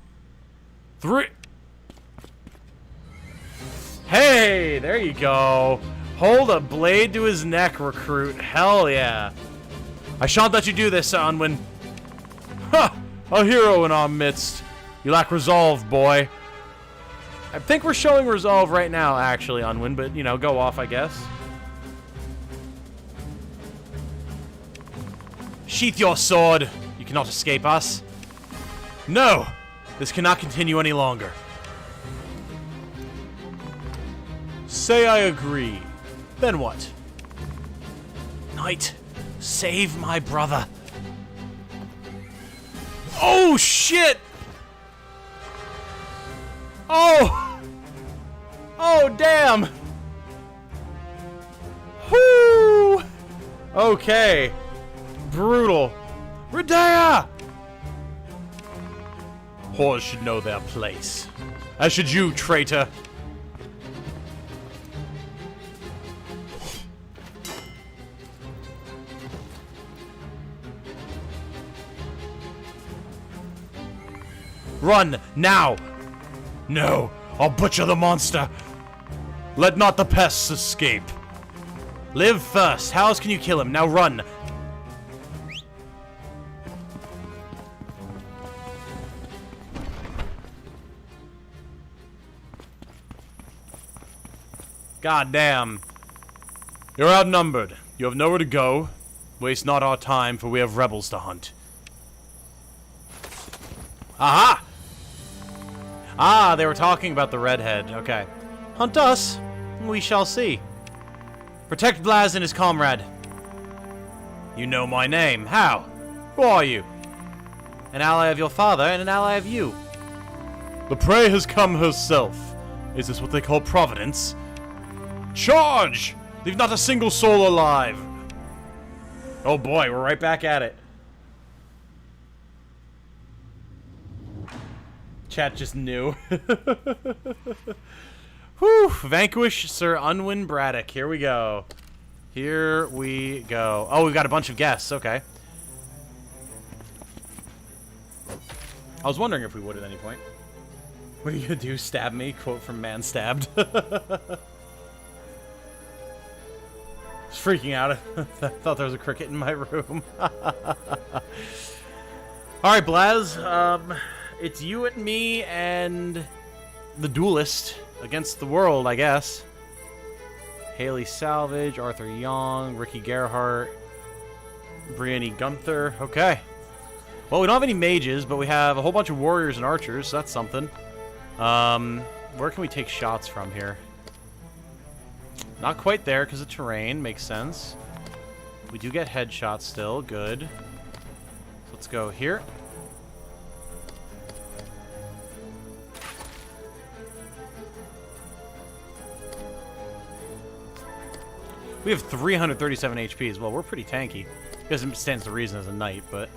3... Hey, there you go. Hold a blade to his neck, recruit. Hell yeah. I shan't let you do this, Unwin. Ha! A hero in our midst. You lack resolve, boy. I think we're showing resolve right now, actually, Unwin, but, you know, go off, I guess. Sheath your sword. You cannot escape us. No! This cannot continue any longer. Say I agree. Then what? Knight, save my brother. Oh, shit! Oh! Oh, damn! Whoo! Okay. Brutal. Redea! Whores should know their place. As should you, traitor. Run, now! No, I'll butcher the monster. Let not the pests escape. Live first. How else can you kill him? Now run. God damn. You're outnumbered. You have nowhere to go. Waste not our time, for we have rebels to hunt. Aha! Ah, they were talking about the redhead. Okay. Hunt us? We shall see. Protect Blaz and his comrade. You know my name. How? Who are you? An ally of your father and an ally of you. The prey has come herself. Is this what they call providence? Charge! Leave not a single soul alive. Oh boy, we're right back at it. Chat just knew. Whew! Vanquish Sir Unwin Braddock. Here we go. Here we go. Oh, we've got a bunch of guests. Okay. I was wondering if we would at any point. What are you gonna do? Stab me? Quote from Man Stabbed. I was freaking out. I thought there was a cricket in my room. Alright, Blaz. It's you and me and the duelist against the world, I guess. Haley Salvage, Arthur Young, Ricky Gerhart, Brianne Gunther. Okay. Well, we don't have any mages, but we have a whole bunch of warriors and archers, so that's something. Where can we take shots from here? Not quite there because of terrain. Makes sense. We do get headshots still. Good. So let's go here. We have 337 HP as well. We're pretty tanky. Doesn't stand to reason as a knight, but...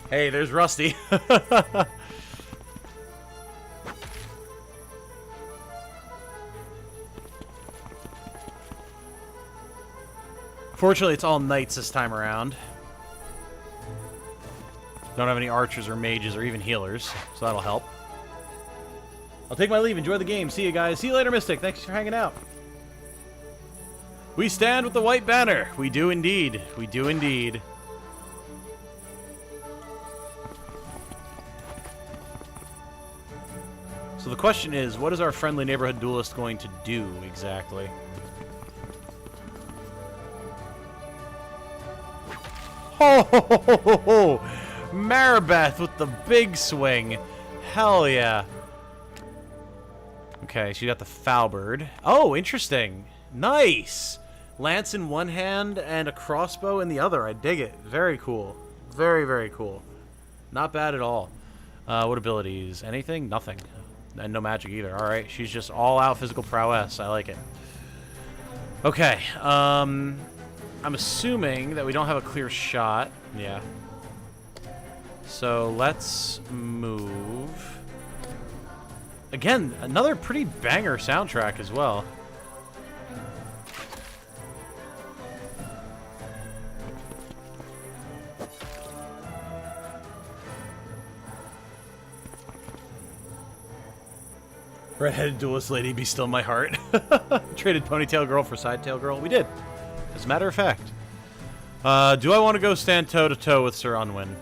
Hey, there's Rusty. Fortunately, it's all knights this time around. Don't have any archers or mages or even healers, so that'll help. I'll take my leave. Enjoy the game. See you guys. See you later, Mystic. Thanks for hanging out. We stand with the white banner. We do indeed. We do indeed. So the question is, what is our friendly neighborhood duelist going to do exactly? Ho ho ho ho ho ho! Maribeth with the big swing. Hell yeah. Okay, she got the Falberd. Oh, interesting. Nice! Lance in one hand and a crossbow in the other. I dig it. Very cool. Very, very cool. Not bad at all. What abilities? Anything? Nothing. And no magic either. Alright, she's just all-out physical prowess. I like it. Okay, I'm assuming that we don't have a clear shot. Yeah. So let's move. Again, another pretty banger soundtrack as well. Redheaded duelist lady, be still my heart. Traded ponytail girl for sidetail girl. We did, as a matter of fact. Do I want to go stand toe-to-toe with Sir Unwin?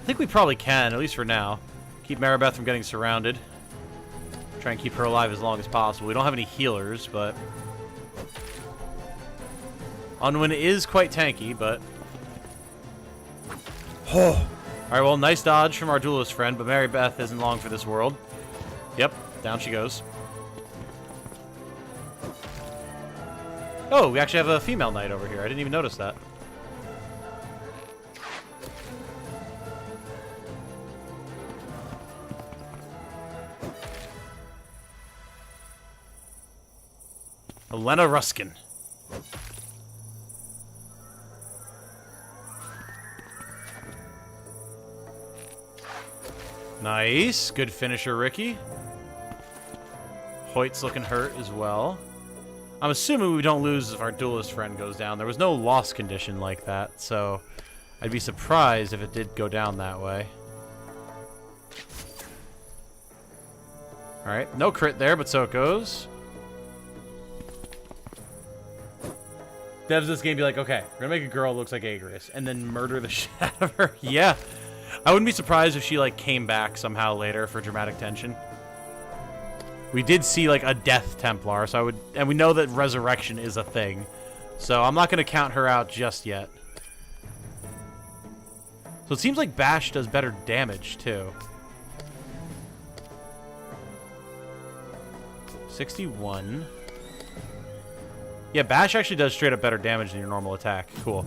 I think we probably can, at least for now. Keep Maribeth from getting surrounded. Try and keep her alive as long as possible. We don't have any healers, but... Unwin is quite tanky, but... Oh! Alright, well, nice dodge from our duelist friend, but Maribeth isn't long for this world. Yep. Down she goes. Oh, we actually have a female knight over here. I didn't even notice that. Elena Ruskin. Nice. Good finisher, Ricky. Hoyt's looking hurt as well. I'm assuming we don't lose if our duelist friend goes down. There was no loss condition like that, so I'd be surprised if it did go down that way. Alright, no crit there, but so it goes. Devs this game be like, okay, we're gonna make a girl who looks like Ogre, and then murder the shit out of her. Yeah. I wouldn't be surprised if she, like, came back somehow later for dramatic tension. We did see, like, a Death Templar, so I would... And we know that Resurrection is a thing. So I'm not going to count her out just yet. So it seems like Bash does better damage, too. 61. Yeah, Bash actually does straight up better damage than your normal attack. Cool.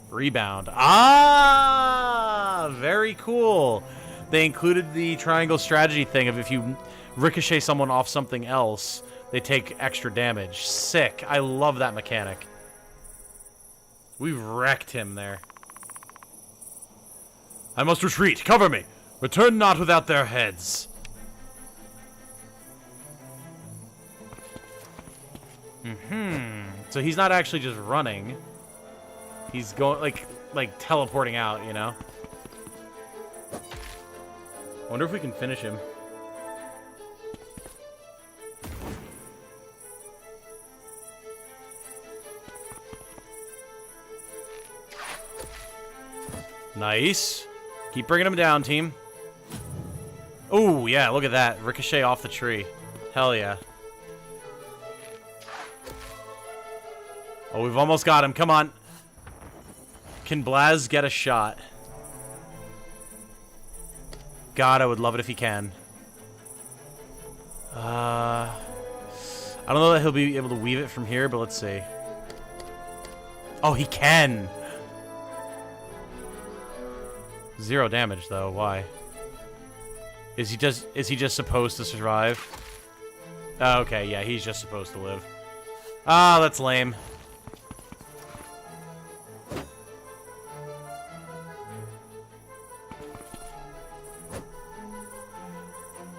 Rebound. Ah! Very cool. They included the triangle strategy thing of if you ricochet someone off something else, they take extra damage. Sick. I love that mechanic. We wrecked him there. I must retreat. Cover me. Return not without their heads. So he's not actually just running. He's going, like teleporting out, you know? Wonder if we can finish him. Nice. Keep bringing him down, team. Oh, yeah, look at that. Ricochet off the tree. Hell yeah. Oh, we've almost got him. Come on. Can Blaz get a shot? God, I would love it if he can. I don't know that he'll be able to weave it from here, but let's see. Oh, he can! 0 damage, though. Why? Is he just supposed to survive? Oh, okay, yeah, he's just supposed to live. Ah, that's lame.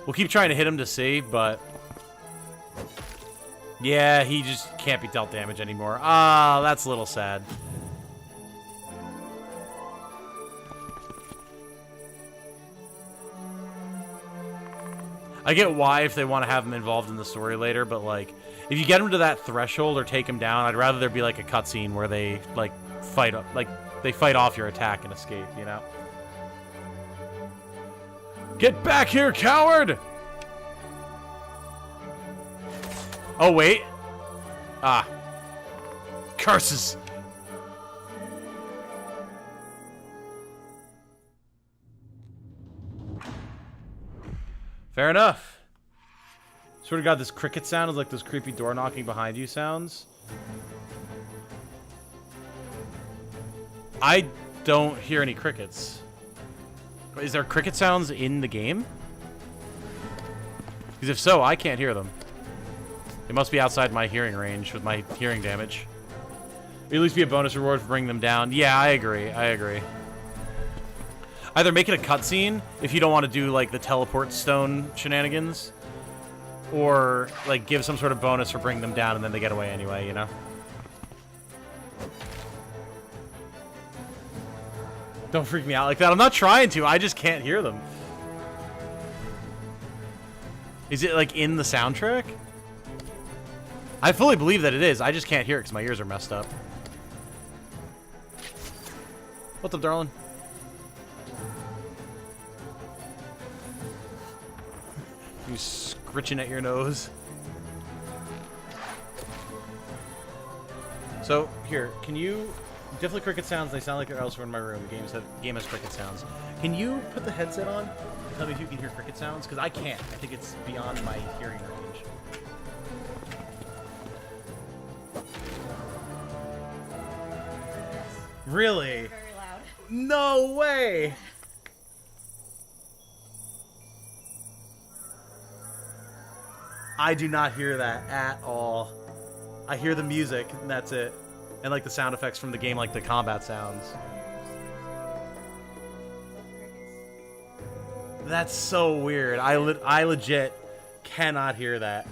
We'll keep trying to hit him to see, but... yeah, he just can't be dealt damage anymore. Ah, that's a little sad. I get why if they want to have him involved in the story later, but, like, if you get him to that threshold or take him down, I'd rather there be, like, a cutscene where they, like, fight off your attack and escape, you know? Get back here, coward! Oh, wait. Ah. Curses. Fair enough. Swear to God, this cricket sound is like those creepy door knocking behind you sounds. I don't hear any crickets. Is there cricket sounds in the game? Because if so, I can't hear them. It must be outside my hearing range with my hearing damage. Or at least be a bonus reward for bringing them down. Yeah, I agree. I agree. Either make it a cutscene if you don't want to do, like, the teleport stone shenanigans. Or, like, give some sort of bonus for bringing them down and then they get away anyway, you know? Don't freak me out like that. I'm not trying to. I just can't hear them. Is it, like, in the soundtrack? I fully believe that it is. I just can't hear it because my ears are messed up. What's up, darling? You scritching at your nose. So, here, can you... Definitely cricket sounds. They sound like they're elsewhere in my room. The game has cricket sounds. Can you put the headset on and tell me if you can hear cricket sounds? Because I can't. I think it's beyond my hearing range. Really? Very loud. No way! I do not hear that at all. I hear the music, and that's it. And, like, the sound effects from the game, like the combat sounds. That's so weird. I legit cannot hear that.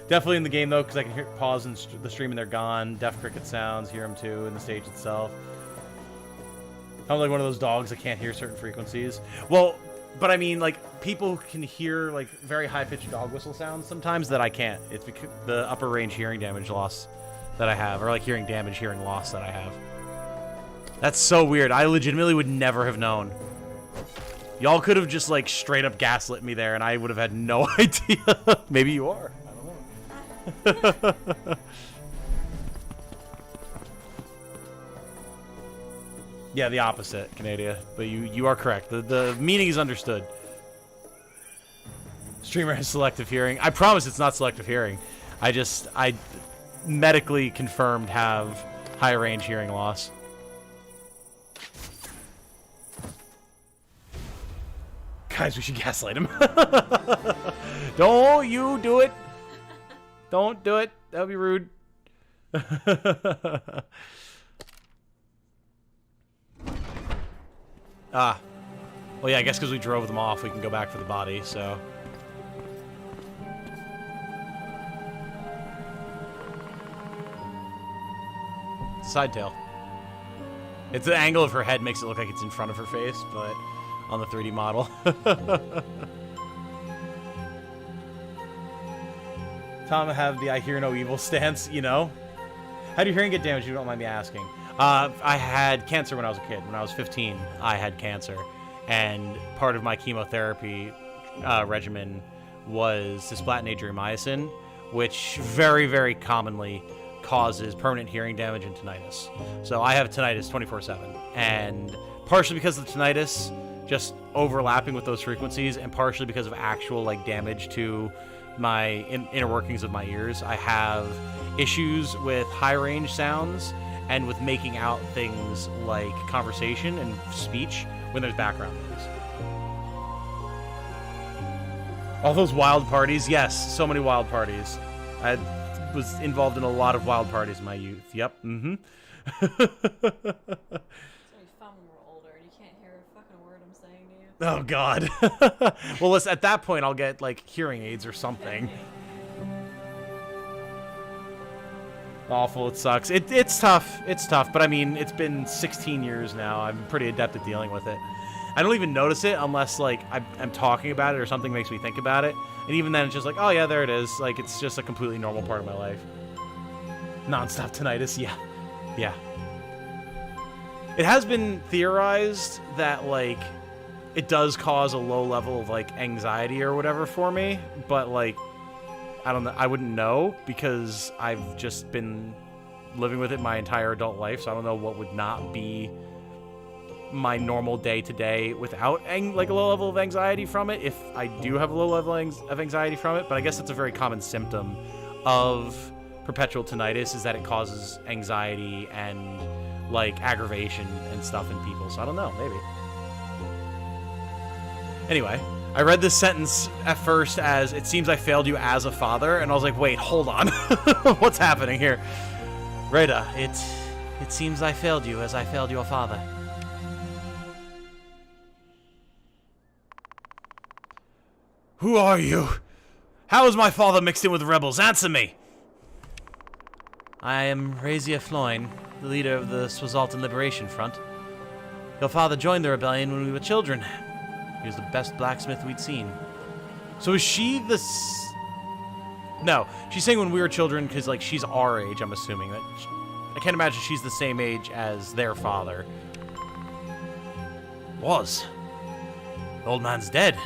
Definitely in the game, though, because I can hear pause in the stream and they're gone. Deaf cricket sounds, hear them, too, in the stage itself. I'm like one of those dogs that can't hear certain frequencies. Well, but I mean, like, people can hear, like, very high-pitched dog whistle sounds sometimes that I can't. It's because the upper range hearing damage loss that I have, or, like, hearing damage, hearing loss that I have. That's so weird. I legitimately would never have known. Y'all could have just, like, straight up gaslit me there, and I would have had no idea. Maybe you are. I don't know. Yeah, the opposite, Canadia. But you are correct. The meaning is understood. Streamer has selective hearing. I promise it's not selective hearing. I medically confirmed have high range hearing loss. Guys, we should gaslight him. Don't you do it. Don't do it. That would be rude. Ah. Well, yeah, I guess because we drove them off, we can go back for the body, so... Side tail. It's the angle of her head makes it look like it's in front of her face, but on the 3D model. Tom have the I hear no evil stance, you know? How do your hearing get damaged, you don't mind me asking? I had cancer when I was a kid. When I was 15, I had cancer. And part of my chemotherapy regimen was cisplatin adriamycin, which very, very commonly causes permanent hearing damage and tinnitus. So I have tinnitus 24/7. And partially because of the tinnitus, just overlapping with those frequencies, and partially because of actual, like, damage to my inner workings of my ears, I have issues with high range sounds and with making out things like conversation and speech when there's background noise. All those wild parties. Yes, so many wild parties. I was involved in a lot of wild parties in my youth. Yep. Mm-hmm. It's gonna be fun when we're older and you can't hear a fucking word I'm saying to you. Oh, God. Well, listen, at that point, I'll get, like, hearing aids or something. Awful, it sucks. It's tough. It's tough, but I mean, it's been 16 years now. I'm pretty adept at dealing with it. I don't even notice it unless, like, I'm talking about it or something makes me think about it. And even then, it's just like, oh, yeah, there it is. Like, it's just a completely normal part of my life. Non-stop tinnitus, yeah. Yeah. It has been theorized that, like, it does cause a low level of, like, anxiety or whatever for me, but, like, I don't know. I wouldn't know because I've just been living with it my entire adult life, so I don't know what would not be my normal day-to-day without, like, a low level of anxiety from it, if I do have a low level of anxiety from it. But I guess it's a very common symptom of perpetual tinnitus, is that it causes anxiety and, like, aggravation and stuff in people. So I don't know, maybe. Anyway, I read this sentence at first as, it seems I failed you as a father, and I was like, wait, hold on. What's happening here? Rada, it seems I failed you as I failed your father. Who are you? How is my father mixed in with rebels? Answer me! I am Razia Floyne, the leader of the Swazaltan Liberation Front. Your father joined the rebellion when we were children. He was the best blacksmith we'd seen. So is she the... No, she's saying when we were children because, like, she's our age, I'm assuming. I can't imagine she's the same age as their father. Was. The old man's dead.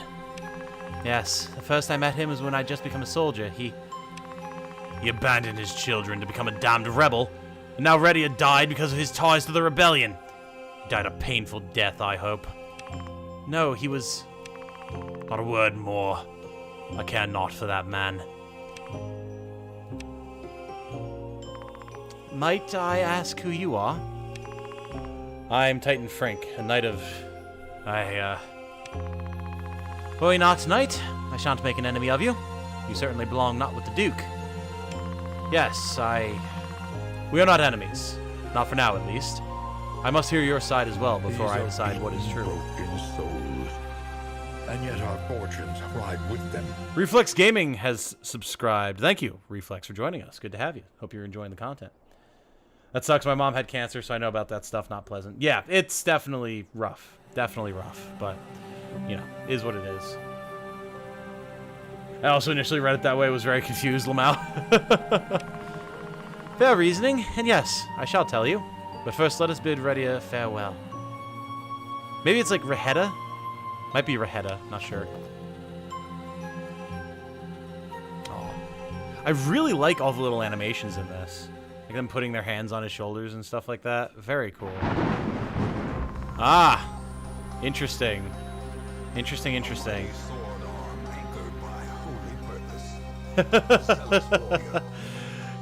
Yes, the first I met him was when I'd just become a soldier. He abandoned his children to become a damned rebel, and now Redia died because of his ties to the rebellion. He died a painful death, I hope. No, he was... Not a word more. I care not for that man. Might I ask who you are? I'm Titan Frank, a knight of... Worry not, knight. I shan't make an enemy of you. You certainly belong not with the Duke. Yes, we are not enemies. Not for now, at least. I must hear your side as well before I decide what is true. Broken souls, and yet our fortunes ride with them. Reflex Gaming has subscribed. Thank you, Reflex, for joining us. Good to have you. Hope you're enjoying the content. That sucks. My mom had cancer, so I know about that stuff. Not pleasant. Yeah, it's definitely rough. Definitely rough, but, you know, is what it is. I also initially read it that way, was very confused, Lamau. Fair reasoning, and yes, I shall tell you. But first, let us bid Redia farewell. Maybe it's like Raheda? Might be Raheda, not sure. Oh. I really like all the little animations in this. Like them putting their hands on his shoulders and stuff like that. Very cool. Ah! Interesting. Interesting, interesting.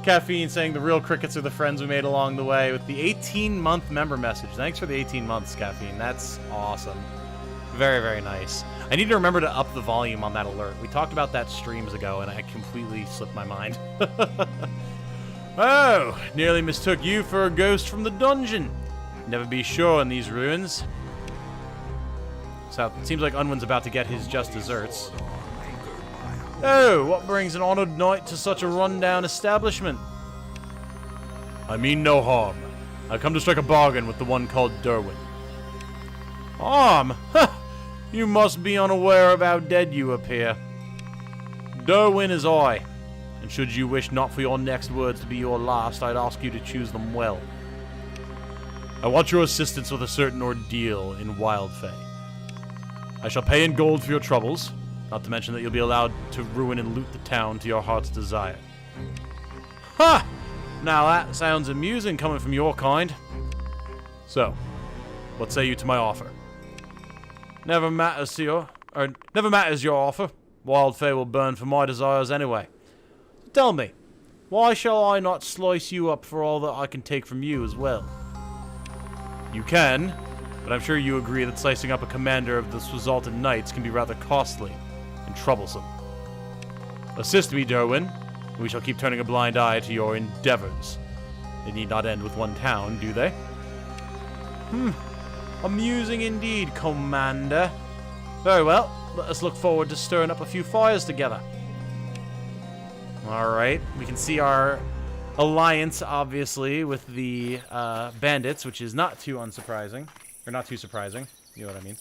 Caffeine saying the real crickets are the friends we made along the way with the 18-month member message. Thanks for the 18 months, Caffeine. That's awesome. Very, very nice. I need to remember to up the volume on that alert. We talked about that streams ago, and I completely slipped my mind. Oh, nearly mistook you for a ghost from the dungeon. Never be sure in these ruins. So, it seems like Unwin's about to get his just desserts. Oh, what brings an honored knight to such a rundown establishment? I mean no harm. I've come to strike a bargain with the one called Derwin. Harm? You must be unaware of how dead you appear. Derwin is I, and should you wish not for your next words to be your last, I'd ask you to choose them well. I want your assistance with a certain ordeal in Wildfae. I shall pay in gold for your troubles, not to mention that you'll be allowed to ruin and loot the town to your heart's desire. Ha! Now that sounds amusing coming from your kind. So, what say you to my offer? Never matters your offer. Wildfae will burn for my desires anyway. Tell me, why shall I not slice you up for all that I can take from you as well? You can, but I'm sure you agree that slicing up a commander of the Swazaltan Knights can be rather costly and troublesome. Assist me, Derwin. We shall keep turning a blind eye to your endeavors. They need not end with one town, do they? Amusing indeed, Commander. Very well. Let us look forward to stirring up a few fires together. Alright, we can see our alliance, obviously, with the bandits, which is not too unsurprising. Or not too surprising. You know what I mean.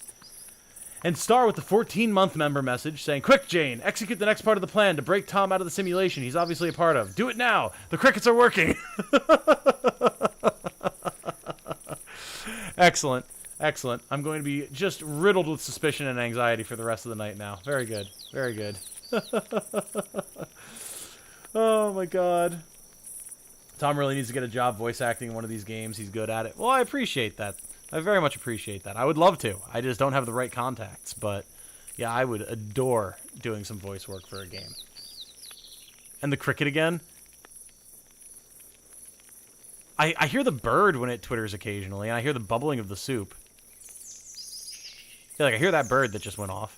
And Star with the 14-month member message saying, "Quick, Jane, execute the next part of the plan to break Tom out of the simulation he's obviously a part of. Do it now. The crickets are working." Excellent. Excellent. I'm going to be just riddled with suspicion and anxiety for the rest of the night now. Very good. Very good. Oh, my God. Tom really needs to get a job voice acting in one of these games. He's good at it. Well, I appreciate that. I very much appreciate that. I would love to. I just don't have the right contacts. But, yeah, I would adore doing some voice work for a game. And the cricket again. I hear the bird when it twitters occasionally, and I hear the bubbling of the soup. Yeah, like I hear that bird that just went off.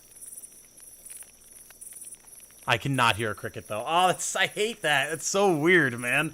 I cannot hear a cricket, though. Oh, I hate that. It's so weird, man.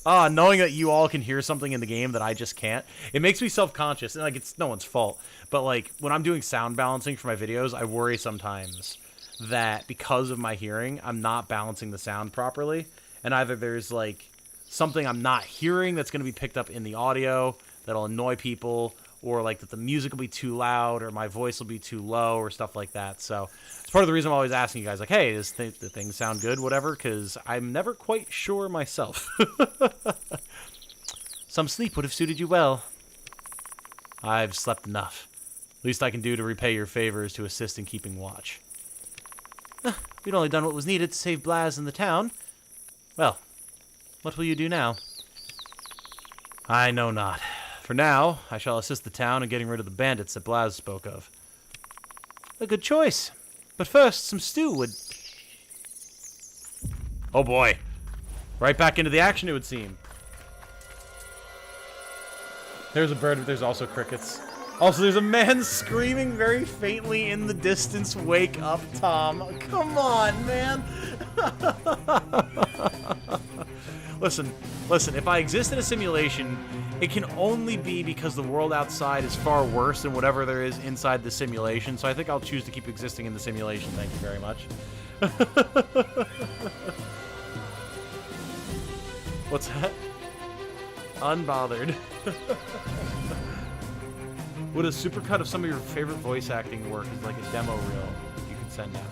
Knowing that you all can hear something in the game that I just can't, it makes me self-conscious, and like it's no one's fault. But like when I'm doing sound balancing for my videos, I worry sometimes that because of my hearing, I'm not balancing the sound properly, and either there's like something I'm not hearing that's going to be picked up in the audio that'll annoy people, or like that the music will be too loud, or my voice will be too low, or stuff like that. So it's part of the reason I'm always asking you guys, like, hey, does the thing sound good, whatever, because I'm never quite sure myself. Some sleep would have suited you well. I've slept enough. Least I can do to repay your favor is to assist in keeping watch. We'd only done what was needed to save Blaz in the town. Well, what will you do now? I know not. For now, I shall assist the town in getting rid of the bandits that Blaz spoke of. A good choice. But first, some stew would... Oh boy. Right back into the action, it would seem. There's a bird, but there's also crickets. Also, there's a man screaming very faintly in the distance, "Wake up, Tom." Come on, man. Listen, if I exist in a simulation, it can only be because the world outside is far worse than whatever there is inside the simulation, so I think I'll choose to keep existing in the simulation, thank you very much. What's that? Unbothered. Would a supercut of some of your favorite voice acting work as like a demo reel you could send out?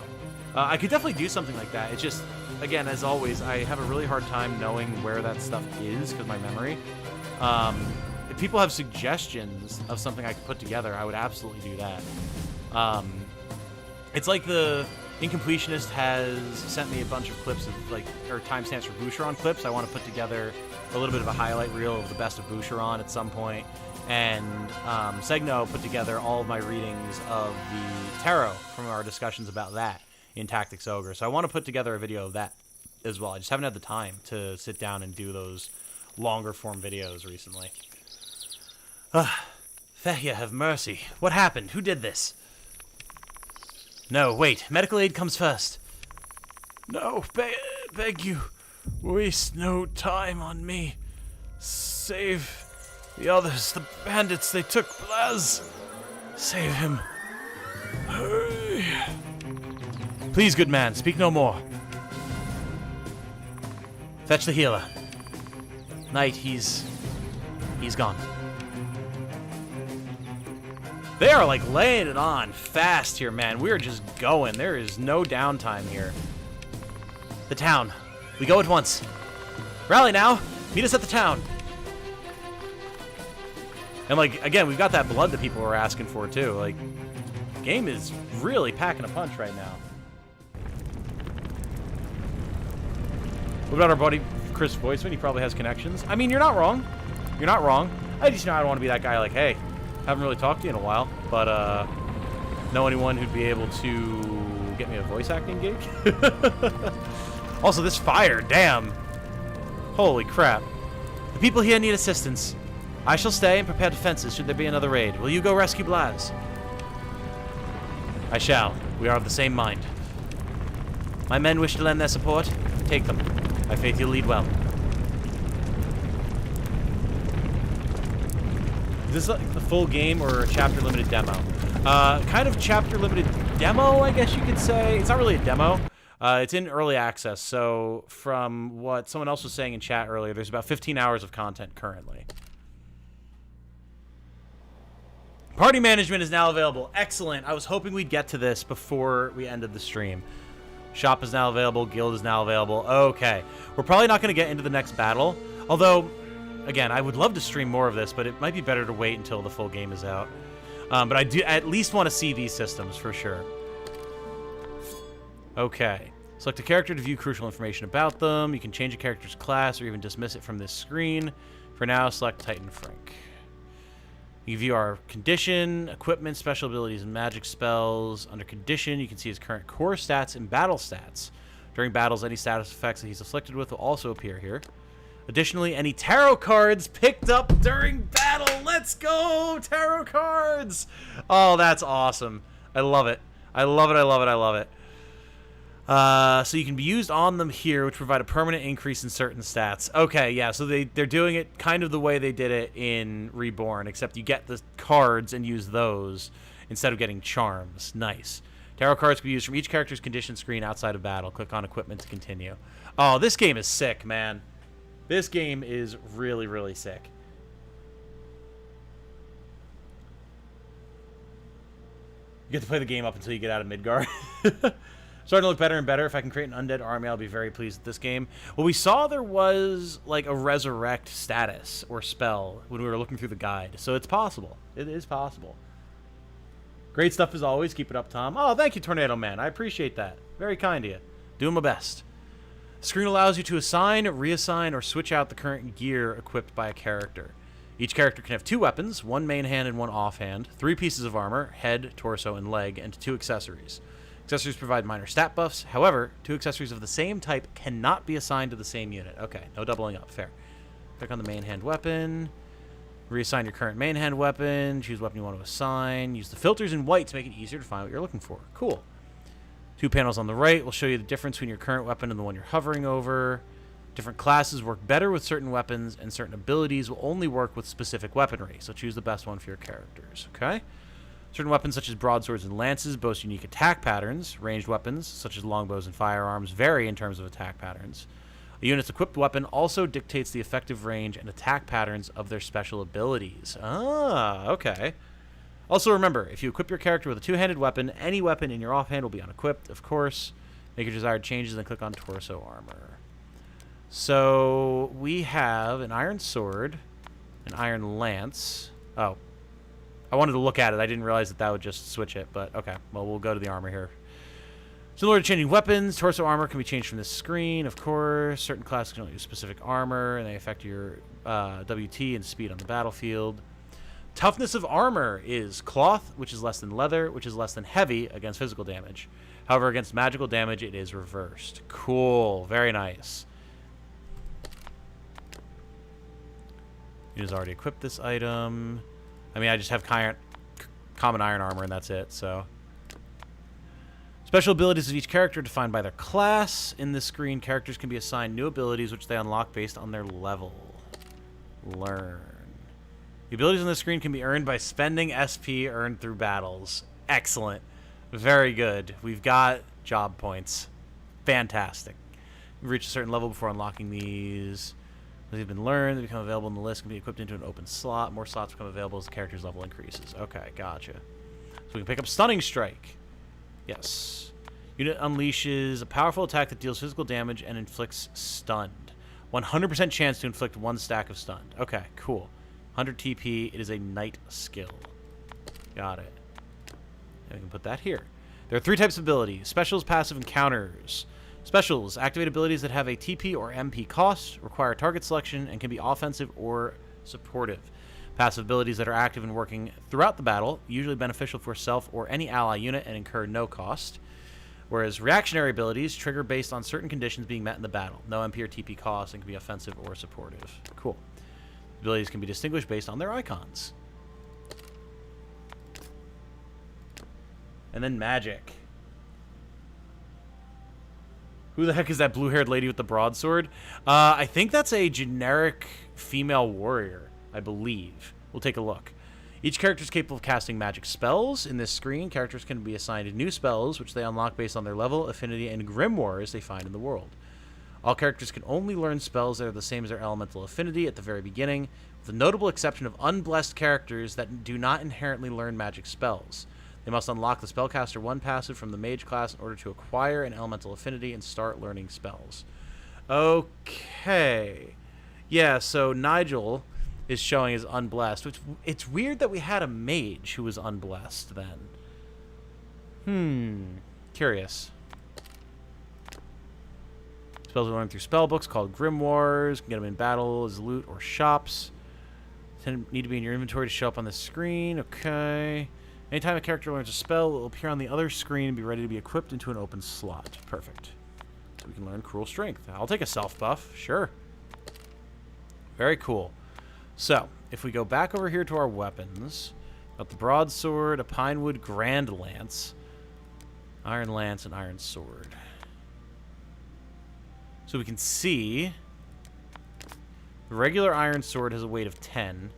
I could definitely do something like that. It's just, again, as always, I have a really hard time knowing where that stuff is because my memory. If people have suggestions of something I could put together, I would absolutely do that. It's like the Incompletionist has sent me a bunch of clips of like, or timestamps for Boucheron clips. I want to put together a little bit of a highlight reel of the best of Boucheron at some point. And Segno put together all of my readings of the tarot from our discussions about that in Tactics Ogre. So I want to put together a video of that as well. I just haven't had the time to sit down and do those longer form videos recently. Fehya, have mercy. What happened? Who did this? No, wait. Medical aid comes first. No, beg you. Waste no time on me. Save the others. The bandits, they took Blaz. Save him. Hurry. Please, good man, speak no more. Fetch the healer. Knight, he's gone. They are like laying it on fast here, man. We are just going. There is no downtime here. The town. We go at once. Rally now. Meet us at the town. And like, again, we've got that blood that people were asking for too. Like, the game is really packing a punch right now. What about our buddy Chris Voiceman? He probably has connections. I mean, you're not wrong. You're not wrong. I just, I don't want to be that guy like, hey, haven't really talked to you in a while, but know anyone who'd be able to get me a voice acting gig? Also, this fire, damn. Holy crap. The people here need assistance. I shall stay and prepare defenses should there be another raid. Will you go rescue Blaz? I shall. We are of the same mind. My men wish to lend their support. Take them. I faith you'll lead well. Is this like the full game or a chapter-limited demo? Kind of chapter-limited demo, I guess you could say. It's not really a demo. It's in early access, so from what someone else was saying in chat earlier, there's about 15 hours of content currently. Party management is now available. Excellent. I was hoping we'd get to this before we ended the stream. Shop is now available. Guild is now available. Okay. We're probably not going to get into the next battle, although... Again, I would love to stream more of this, but it might be better to wait until the full game is out. But I do at least want to see these systems for sure. Okay. Select a character to view crucial information about them. You can change a character's class or even dismiss it from this screen. For now, select Titan Frank. You view our condition, equipment, special abilities, and magic spells. Under condition, you can see his current core stats and battle stats. During battles, any status effects that he's afflicted with will also appear here. Additionally, any tarot cards picked up during battle. Let's go, tarot cards. Oh, that's awesome. I love it. I love it, I love it, I love it. So you can be used on them here, which provide a permanent increase in certain stats. Okay, yeah, so they're doing it kind of the way they did it in Reborn, except you get the cards and use those instead of getting charms. Nice. Tarot cards can be used from each character's condition screen outside of battle. Click on equipment to continue. Oh, this game is sick, man. This game is really, really sick. You get to play the game up until you get out of Midgard. Starting to look better and better. If I can create an undead army, I'll be very pleased with this game. Well, we saw there was like a resurrect status or spell when we were looking through the guide. So it's possible. It is possible. Great stuff as always. Keep it up, Tom. Oh, thank you, Tornado Man. I appreciate that. Very kind of you. Doing my best. The screen allows you to assign, reassign, or switch out the current gear equipped by a character. Each character can have 2 weapons, 1 main hand and 1 offhand, 3 pieces of armor, head, torso, and leg, and 2 accessories. Accessories provide minor stat buffs. However, 2 accessories of the same type cannot be assigned to the same unit. Okay, no doubling up. Fair. Click on the main hand weapon. Reassign your current main hand weapon. Choose weapon you want to assign. Use the filters in white to make it easier to find what you're looking for. Cool. 2 panels on the right will show you the difference between your current weapon and the one you're hovering over. Different classes work better with certain weapons, and certain abilities will only work with specific weaponry, so choose the best one for your characters, okay? Certain weapons, such as broadswords and lances, boast unique attack patterns. Ranged weapons, such as longbows and firearms, vary in terms of attack patterns. A unit's equipped weapon also dictates the effective range and attack patterns of their special abilities. Ah, okay. Also remember, if you equip your character with a 2-handed weapon, any weapon in your offhand will be unequipped, of course. Make your desired changes and click on torso armor. So we have an iron sword, an iron lance. Oh, I wanted to look at it. I didn't realize that that would just switch it, but okay. Well, we'll go to the armor here. Similar to changing weapons, torso armor can be changed from this screen, of course. Certain classes can only use specific armor, and they affect your WT and speed on the battlefield. Toughness of armor is cloth, which is less than leather, which is less than heavy against physical damage. However, against magical damage, it is reversed. Cool. Very nice. You just already equipped this item. I mean, I just have common iron armor, and that's it, so. Special abilities of each character are defined by their class. In this screen, characters can be assigned new abilities, which they unlock based on their level. Learn. The abilities on this screen can be earned by spending SP earned through battles. Excellent. Very good. We've got job points. Fantastic. We've reached a certain level before unlocking these. They've been learned. They become available in the list. Can be equipped into an open slot. More slots become available as the character's level increases. Okay, gotcha. So we can pick up Stunning Strike. Yes. Unit unleashes a powerful attack that deals physical damage and inflicts stunned. 100% chance to inflict 1 stack of stunned. Okay, cool. 100 TP. It is a knight skill. Got it. And we can put that here. There are 3 types of abilities. Specials, passive, and counters. Specials activate abilities that have a TP or MP cost, require target selection, and can be offensive or supportive. Passive abilities that are active and working throughout the battle, usually beneficial for self or any ally unit, and incur no cost. Whereas reactionary abilities trigger based on certain conditions being met in the battle. No MP or TP cost, and can be offensive or supportive. Cool. Abilities can be distinguished based on their icons. And then magic. Who the heck is that blue-haired lady with the broadsword? I think that's a generic female warrior, I believe. We'll take a look. Each character is capable of casting magic spells. In this screen, characters can be assigned new spells, which they unlock based on their level, affinity, and grimoires they find in the world. All characters can only learn spells that are the same as their elemental affinity at the very beginning, with the notable exception of unblessed characters that do not inherently learn magic spells. They must unlock the Spellcaster 1 passive from the Mage class in order to acquire an elemental affinity and start learning spells. Okay. Yeah, so Nigel is showing as unblessed, which it's weird that we had a Mage who was unblessed then. Curious. Spells are learned through spellbooks called grimoires. Can get them in battle as loot or shops. Need to be in your inventory to show up on the screen. Okay. Anytime a character learns a spell, it will appear on the other screen and be ready to be equipped into an open slot. Perfect. So we can learn Cruel Strength. I'll take a self buff. Sure. Very cool. So, if we go back over here to our weapons, got the broadsword, a pinewood grand lance, iron lance, and iron sword. So we can see the regular iron sword has a weight of 10,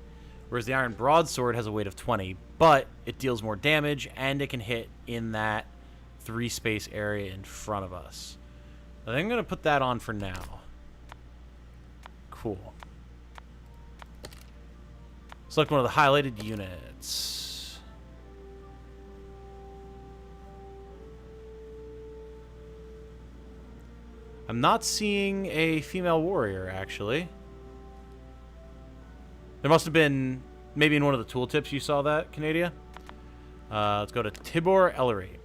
whereas the iron broadsword has a weight of 20, but it deals more damage, and it can hit in that 3-space area in front of us. I think I'm going to put that on for now. Cool. Select one of the highlighted units. I'm not seeing a female warrior, actually. There must have been, maybe in one of the tooltips you saw that, Canadia. Let's go to Tibor Ellery.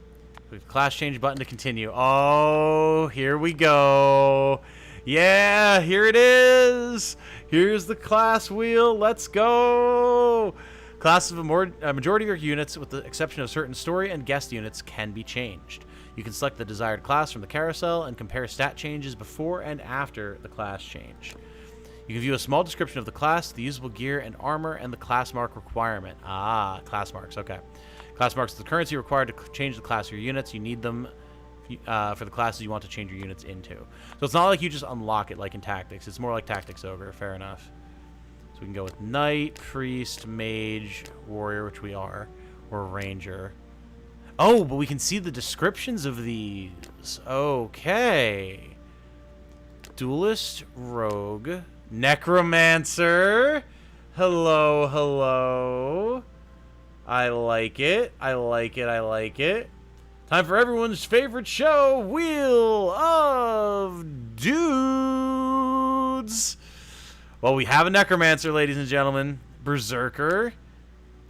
Click the class change button to continue. Oh, here we go. Yeah, here it is. Here's the class wheel. Let's go. Classes of a majority of your units, with the exception of certain story and guest units, can be changed. You can select the desired class from the carousel and compare stat changes before and after the class change. You can view a small description of the class, the usable gear and armor, and the class mark requirement. Ah, class marks, okay. Class marks are the currency required to change the class of your units. You need them for the classes you want to change your units into. So it's not like you just unlock it like in Tactics. It's more like Tactics Ogre, fair enough. So we can go with Knight, Priest, Mage, Warrior, which we are, or Ranger. Oh, but we can see the descriptions of these. Okay. Duelist, Rogue, Necromancer. Hello, hello. I like it. I like it. I like it. Time for everyone's favorite show, Wheel of Dudes. Well, we have a Necromancer, ladies and gentlemen. Berserker.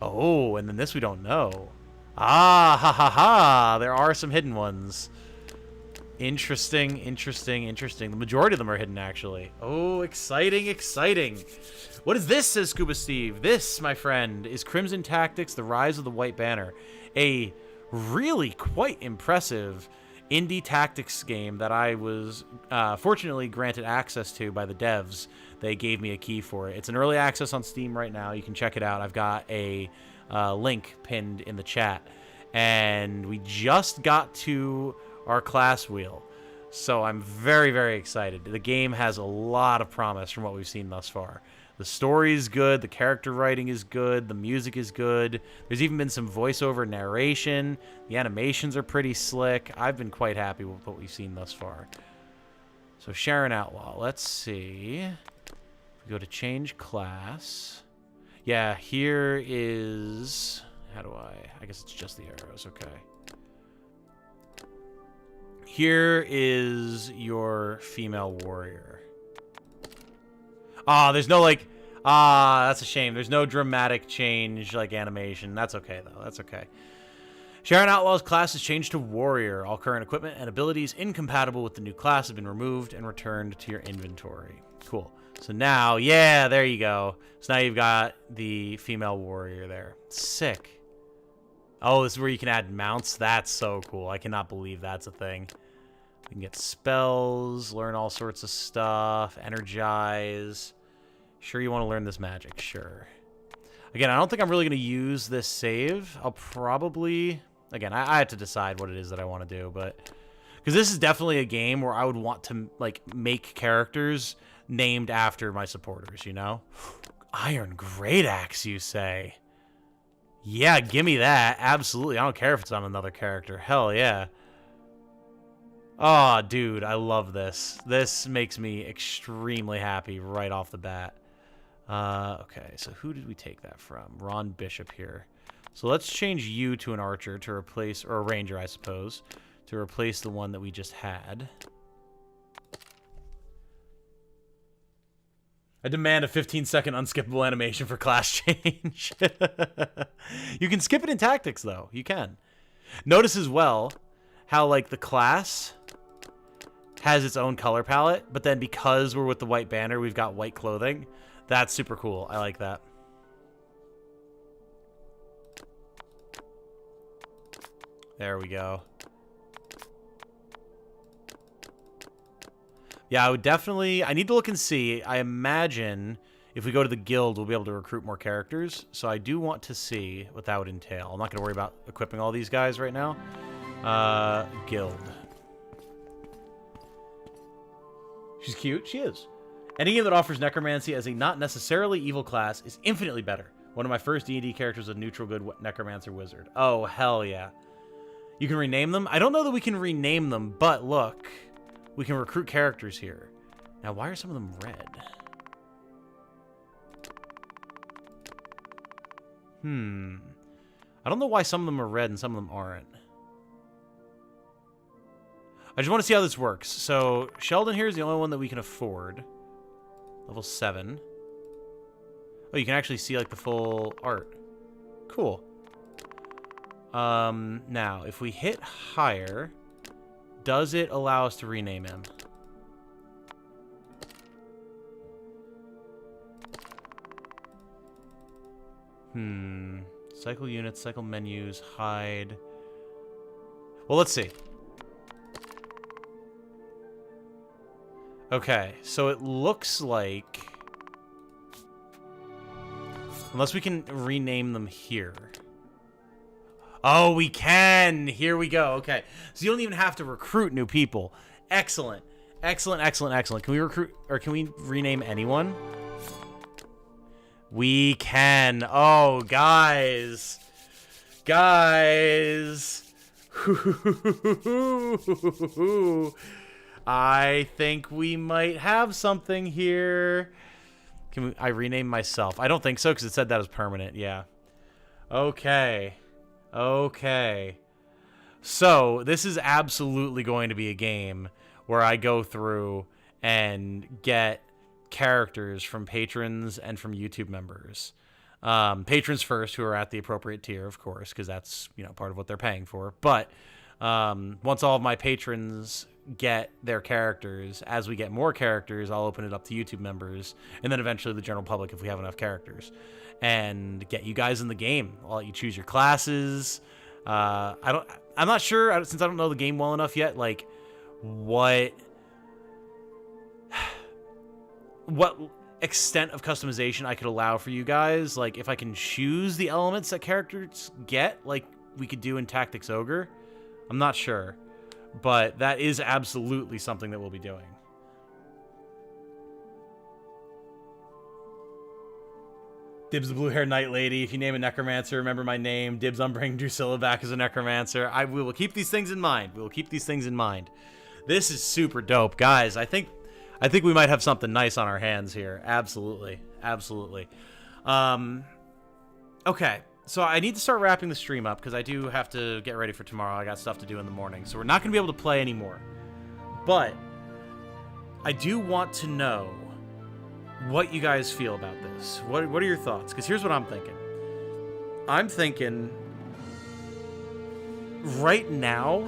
Oh, and then this we don't know. Ah, ha, ha, ha. There are some hidden ones. Interesting, interesting, interesting. The majority of them are hidden, actually. Oh, exciting, exciting. What is this, says Scuba Steve? This, my friend, is Crimson Tactics, The Rise of the White Banner. A really quite impressive indie tactics game that I was fortunately granted access to by the devs. They gave me a key for it. It's an early access on Steam right now. You can check it out. I've got a link pinned in the chat. And we just got to our class wheel. So I'm very, very excited. The game has a lot of promise from what we've seen thus far. The story is good. The character writing is good. The music is good. There's even been some voiceover narration. The animations are pretty slick. I've been quite happy with what we've seen thus far. So Sharon Outlaw. Let's see. We go to change class. Yeah, here is... How do I guess it's just the arrows. Okay. Here is your female warrior. Ah, there's no, like... Ah, that's a shame. There's no dramatic change, like, animation. That's okay, though. That's okay. Sharon Outlaw's class is changed to warrior. All current equipment and abilities incompatible with the new class have been removed and returned to your inventory. Cool. So now, yeah, there you go. So now you've got the female warrior there. Sick. Oh, this is where you can add mounts. That's so cool. I cannot believe that's a thing. We can get spells, learn all sorts of stuff, energize. Sure you want to learn this magic? Sure. Again, I don't think I'm really going to use this save. I'll probably... Again, I have to decide what it is that I want to do, but... Because this is definitely a game where I would want to, like, make characters named after my supporters, you know? Iron Great Axe, you say? Yeah, give me that. Absolutely. I don't care if it's on another character. Hell yeah. Oh, dude, I love this. This makes me extremely happy right off the bat. Okay, so who did we take that from? Ron Bishop here. So let's change you to an archer to replace, or a ranger, I suppose, to replace the one that we just had. I demand a 15-second unskippable animation for class change. You can skip it in tactics, though. You can. Notice as well how, like, the class has its own color palette, but then because we're with the white banner, we've got white clothing. That's super cool. I like that. There we go. Yeah, I would definitely... I need to look and see. I imagine if we go to the guild, we'll be able to recruit more characters. So I do want to see what that would entail. I'm not going to worry about equipping all these guys right now. Guild. She's cute. She is. Any game that offers necromancy as a not necessarily evil class is infinitely better. One of my first D&D characters was a neutral good necromancer wizard. Oh, hell yeah. You can rename them? I don't know that we can rename them, but look. We can recruit characters here. Now, why are some of them red? I don't know why some of them are red and some of them aren't. I just want to see how this works. So, Sheldon here is the only one that we can afford. Level 7. Oh, you can actually see, like, the full art. Cool. Now, if we hit higher, does it allow us to rename him? Cycle units, cycle menus, hide. Well, let's see. Okay, so it looks like... Unless we can rename them here. Oh, we can! Here we go. Okay. So you don't even have to recruit new people. Excellent. Excellent, excellent, excellent. Can we recruit, or can we rename anyone? We can. Oh, guys. Guys. I think we might have something here. Can I rename myself? I don't think so, because it said that was permanent. Yeah. Okay. Okay. So, this is absolutely going to be a game where I go through and get characters from patrons and from YouTube members. Patrons first, who are at the appropriate tier, of course, because that's, you know, part of what they're paying for. But once all of my patrons get their characters, as we get more characters, I'll open it up to YouTube members, and then eventually the general public if we have enough characters, and get you guys in the game. I'll let you choose your classes. I'm not sure, since I don't know the game well enough yet, like what extent of customization I could allow for you guys. Like if I can choose the elements that characters get, like we could do in Tactics Ogre. I'm not sure, but that is absolutely something that we'll be doing. Dibs the blue-haired knight lady. If you name a necromancer, remember my name. Dibs on bringing Drusilla back as a necromancer. We will keep these things in mind. We will keep these things in mind. This is super dope, guys. I think we might have something nice on our hands here. Absolutely, absolutely. Okay, so I need to start wrapping the stream up because I do have to get ready for tomorrow. I got stuff to do in the morning, so we're not going to be able to play anymore. But I do want to know what you guys feel about this. What are your thoughts? Because here's what I'm thinking. I'm thinking right now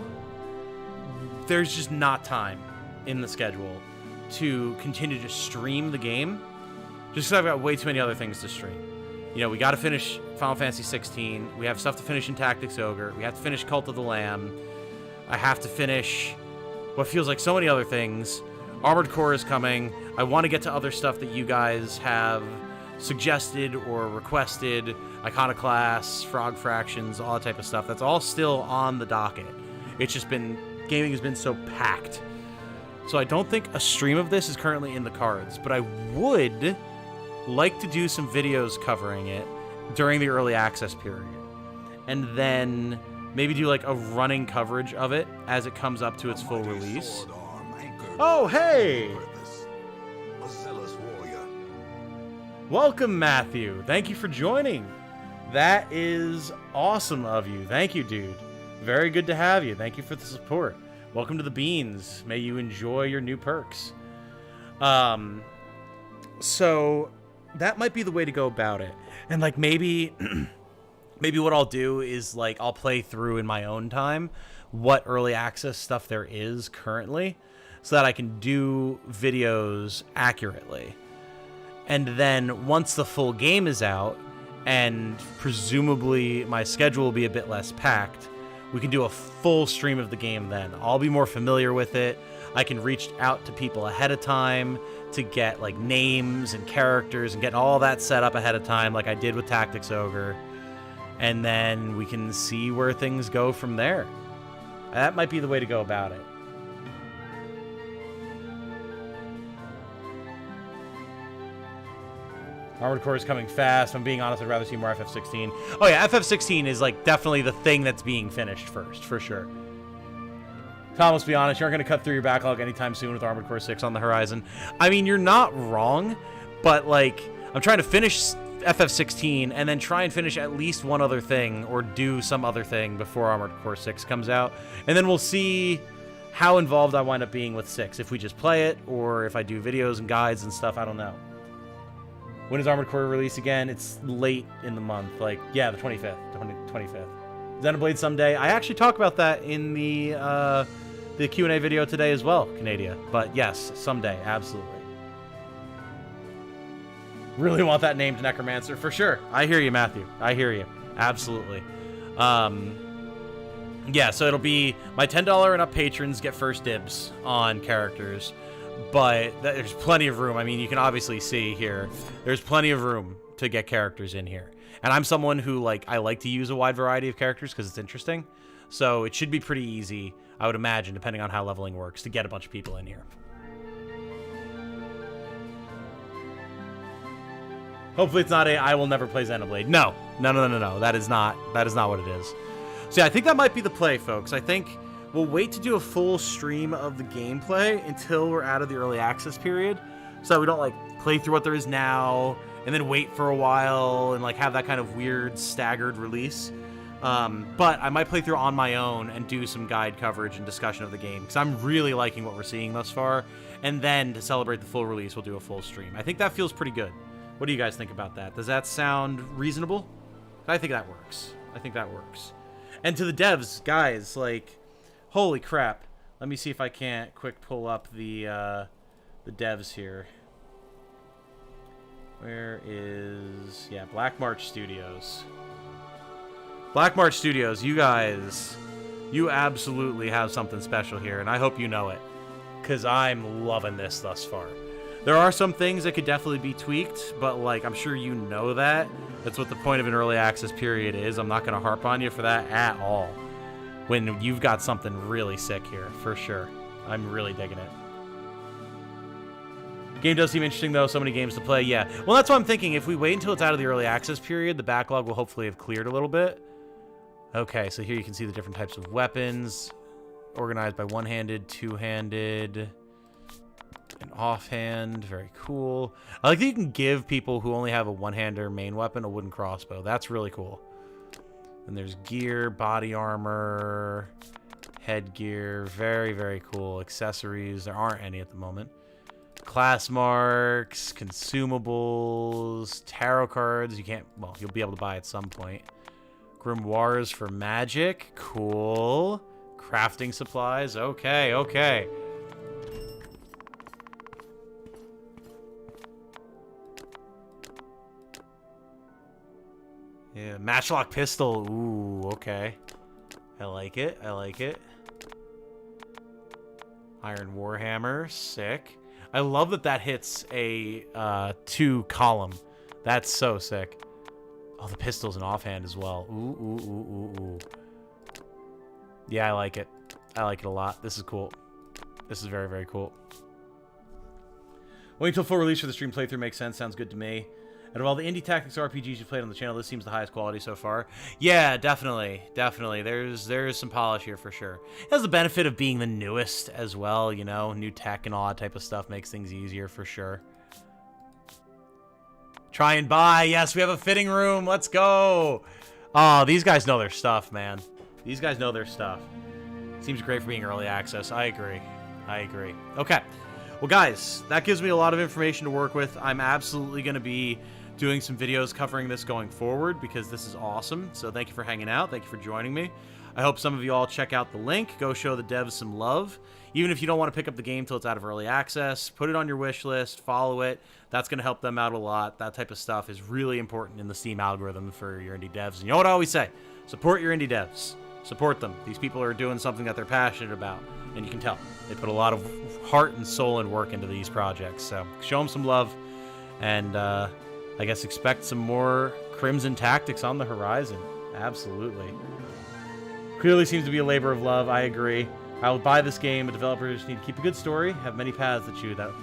there's just not time in the schedule to continue to stream the game, just because I've got way too many other things to stream. You know, we got to finish Final Fantasy 16. We have stuff to finish in Tactics Ogre. We have to finish Cult of the Lamb. I have to finish what feels like so many other things. Armored Core is coming. I want to get to other stuff that you guys have suggested or requested. Iconoclasts, Frog Fractions, all that type of stuff. That's all still on the docket. It's just been gaming has been so packed. So I don't think a stream of this is currently in the cards, but I would like to do some videos covering it during the early access period. And then maybe do like a running coverage of it as it comes up to its full release. Oh, hey! Welcome, Matthew. Thank you for joining. That is awesome of you. Thank you, dude. Very good to have you. Thank you for the support. Welcome to the Beans. May you enjoy your new perks. So that might be the way to go about it. And like maybe maybe what I'll do is like I'll play through in my own time what early access stuff there is currently so that I can do videos accurately. And then once the full game is out and presumably my schedule will be a bit less packed, we can do a full stream of the game then. I'll be more familiar with it. I can reach out to people ahead of time to get like names and characters and get all that set up ahead of time like I did with Tactics Ogre. And then we can see where things go from there. That might be the way to go about it. Armored Core is coming fast. If I'm being honest, I'd rather see more FF16. Oh yeah, FF16 is like definitely the thing that's being finished first, for sure. Thomas, be honest, you aren't going to cut through your backlog anytime soon with Armored Core 6 on the horizon. I mean, you're not wrong, but like, I'm trying to finish FF16 and then try and finish at least one other thing or do some other thing before Armored Core 6 comes out. And then we'll see how involved I wind up being with 6. If we just play it or if I do videos and guides and stuff, I don't know. When is Armored Core release again? It's late in the month. Like, yeah, the 25th. 25th. Xenoblade someday. I actually talk about that in the Q&A video today as well, Canadia. But yes, someday, absolutely. Really want that named Necromancer, for sure. I hear you, Matthew. I hear you. Absolutely. Yeah, so it'll be my $10 and up patrons get first dibs on characters. But there's plenty of room. I mean, you can obviously see here, there's plenty of room to get characters in here. And I'm someone who, like, I like to use a wide variety of characters because it's interesting. So it should be pretty easy, I would imagine, depending on how leveling works, to get a bunch of people in here. Hopefully it's not a I will never play Xenoblade. No. No. That is not what it is. So yeah, I think that might be the play, folks. I think we'll wait to do a full stream of the gameplay until we're out of the early access period, so that we don't like play through what there is now and then wait for a while and like have that kind of weird staggered release. But I might play through on my own and do some guide coverage and discussion of the game because I'm really liking what we're seeing thus far. And then to celebrate the full release, we'll do a full stream. I think that feels pretty good. What do you guys think about that? Does that sound reasonable? I think that works. I think that works. And to the devs, guys, like, holy crap. Let me see if I can't quick pull up the devs here. Where is... Yeah, Black March Studios. Black March Studios, you guys, you absolutely have something special here, and I hope you know it, because I'm loving this thus far. There are some things that could definitely be tweaked, but, like, I'm sure you know that. That's what the point of an early access period is. I'm not going to harp on you for that at all. When you've got something really sick here, for sure. I'm really digging it. Game does seem interesting, though. So many games to play. Yeah. Well, that's what I'm thinking. If we wait until it's out of the early access period, the backlog will hopefully have cleared a little bit. Okay, so here you can see the different types of weapons. Organized by one-handed, two-handed, and offhand. Very cool. I like that you can give people who only have a one-hander main weapon a wooden crossbow. That's really cool. And there's gear, body armor, headgear. Very, very cool. Accessories. There aren't any at the moment. Class marks, consumables, tarot cards. You can't, well, you'll be able to buy at some point. Grimoires for magic. Cool. Crafting supplies. Okay, okay. Yeah, matchlock pistol. Ooh, okay. I like it. I like it. Iron Warhammer. Sick. I love that that hits a 2 column. That's so sick. Oh, the pistol's an offhand as well. Ooh, ooh, ooh, ooh, ooh. Yeah, I like it. I like it a lot. This is cool. This is very, very cool. Waiting until full release for the stream playthrough makes sense. Sounds good to me. Out of all the indie tactics RPGs you played on the channel, this seems the highest quality so far. Yeah, definitely. Definitely. There's some polish here for sure. It has the benefit of being the newest as well, you know. New tech and all that type of stuff makes things easier for sure. Try and buy. Yes, we have a fitting room. Let's go. Oh, these guys know their stuff, man. These guys know their stuff. Seems great for being early access. I agree. I agree. Okay. Well, guys, that gives me a lot of information to work with. I'm absolutely going to be doing some videos covering this going forward because this is awesome. So thank you for hanging out. Thank you for joining me. I hope some of you all check out the link. Go show the devs some love. Even if you don't want to pick up the game till it's out of early access, put it on your wish list, follow it. That's going to help them out a lot. That type of stuff is really important in the Steam algorithm for your indie devs. And you know what I always say? Support your indie devs. Support them. These people are doing something that they're passionate about, and you can tell. They put a lot of heart and soul and work into these projects. So show them some love, and I guess expect some more Crimson tactics on the horizon. Absolutely. Clearly seems to be a labor of love. I agree. I will buy this game, but developers need to keep a good story, have many paths to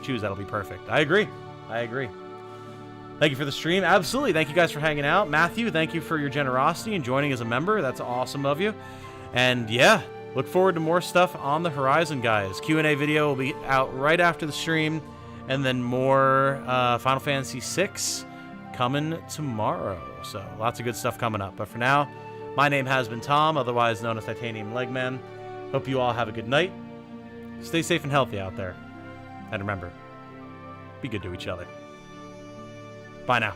choose. That'll be perfect. I agree. I agree. Thank you for the stream. Absolutely. Thank you guys for hanging out. Matthew, thank you for your generosity and joining as a member. That's awesome of you. And yeah, look forward to more stuff on the horizon, guys. Q&A video will be out right after the stream, and then more Final Fantasy VI coming tomorrow. So lots of good stuff coming up. But for now, my name has been Tom, otherwise known as Titanium Legman. Hope you all have a good night. Stay safe and healthy out there. And remember, be good to each other. Bye now.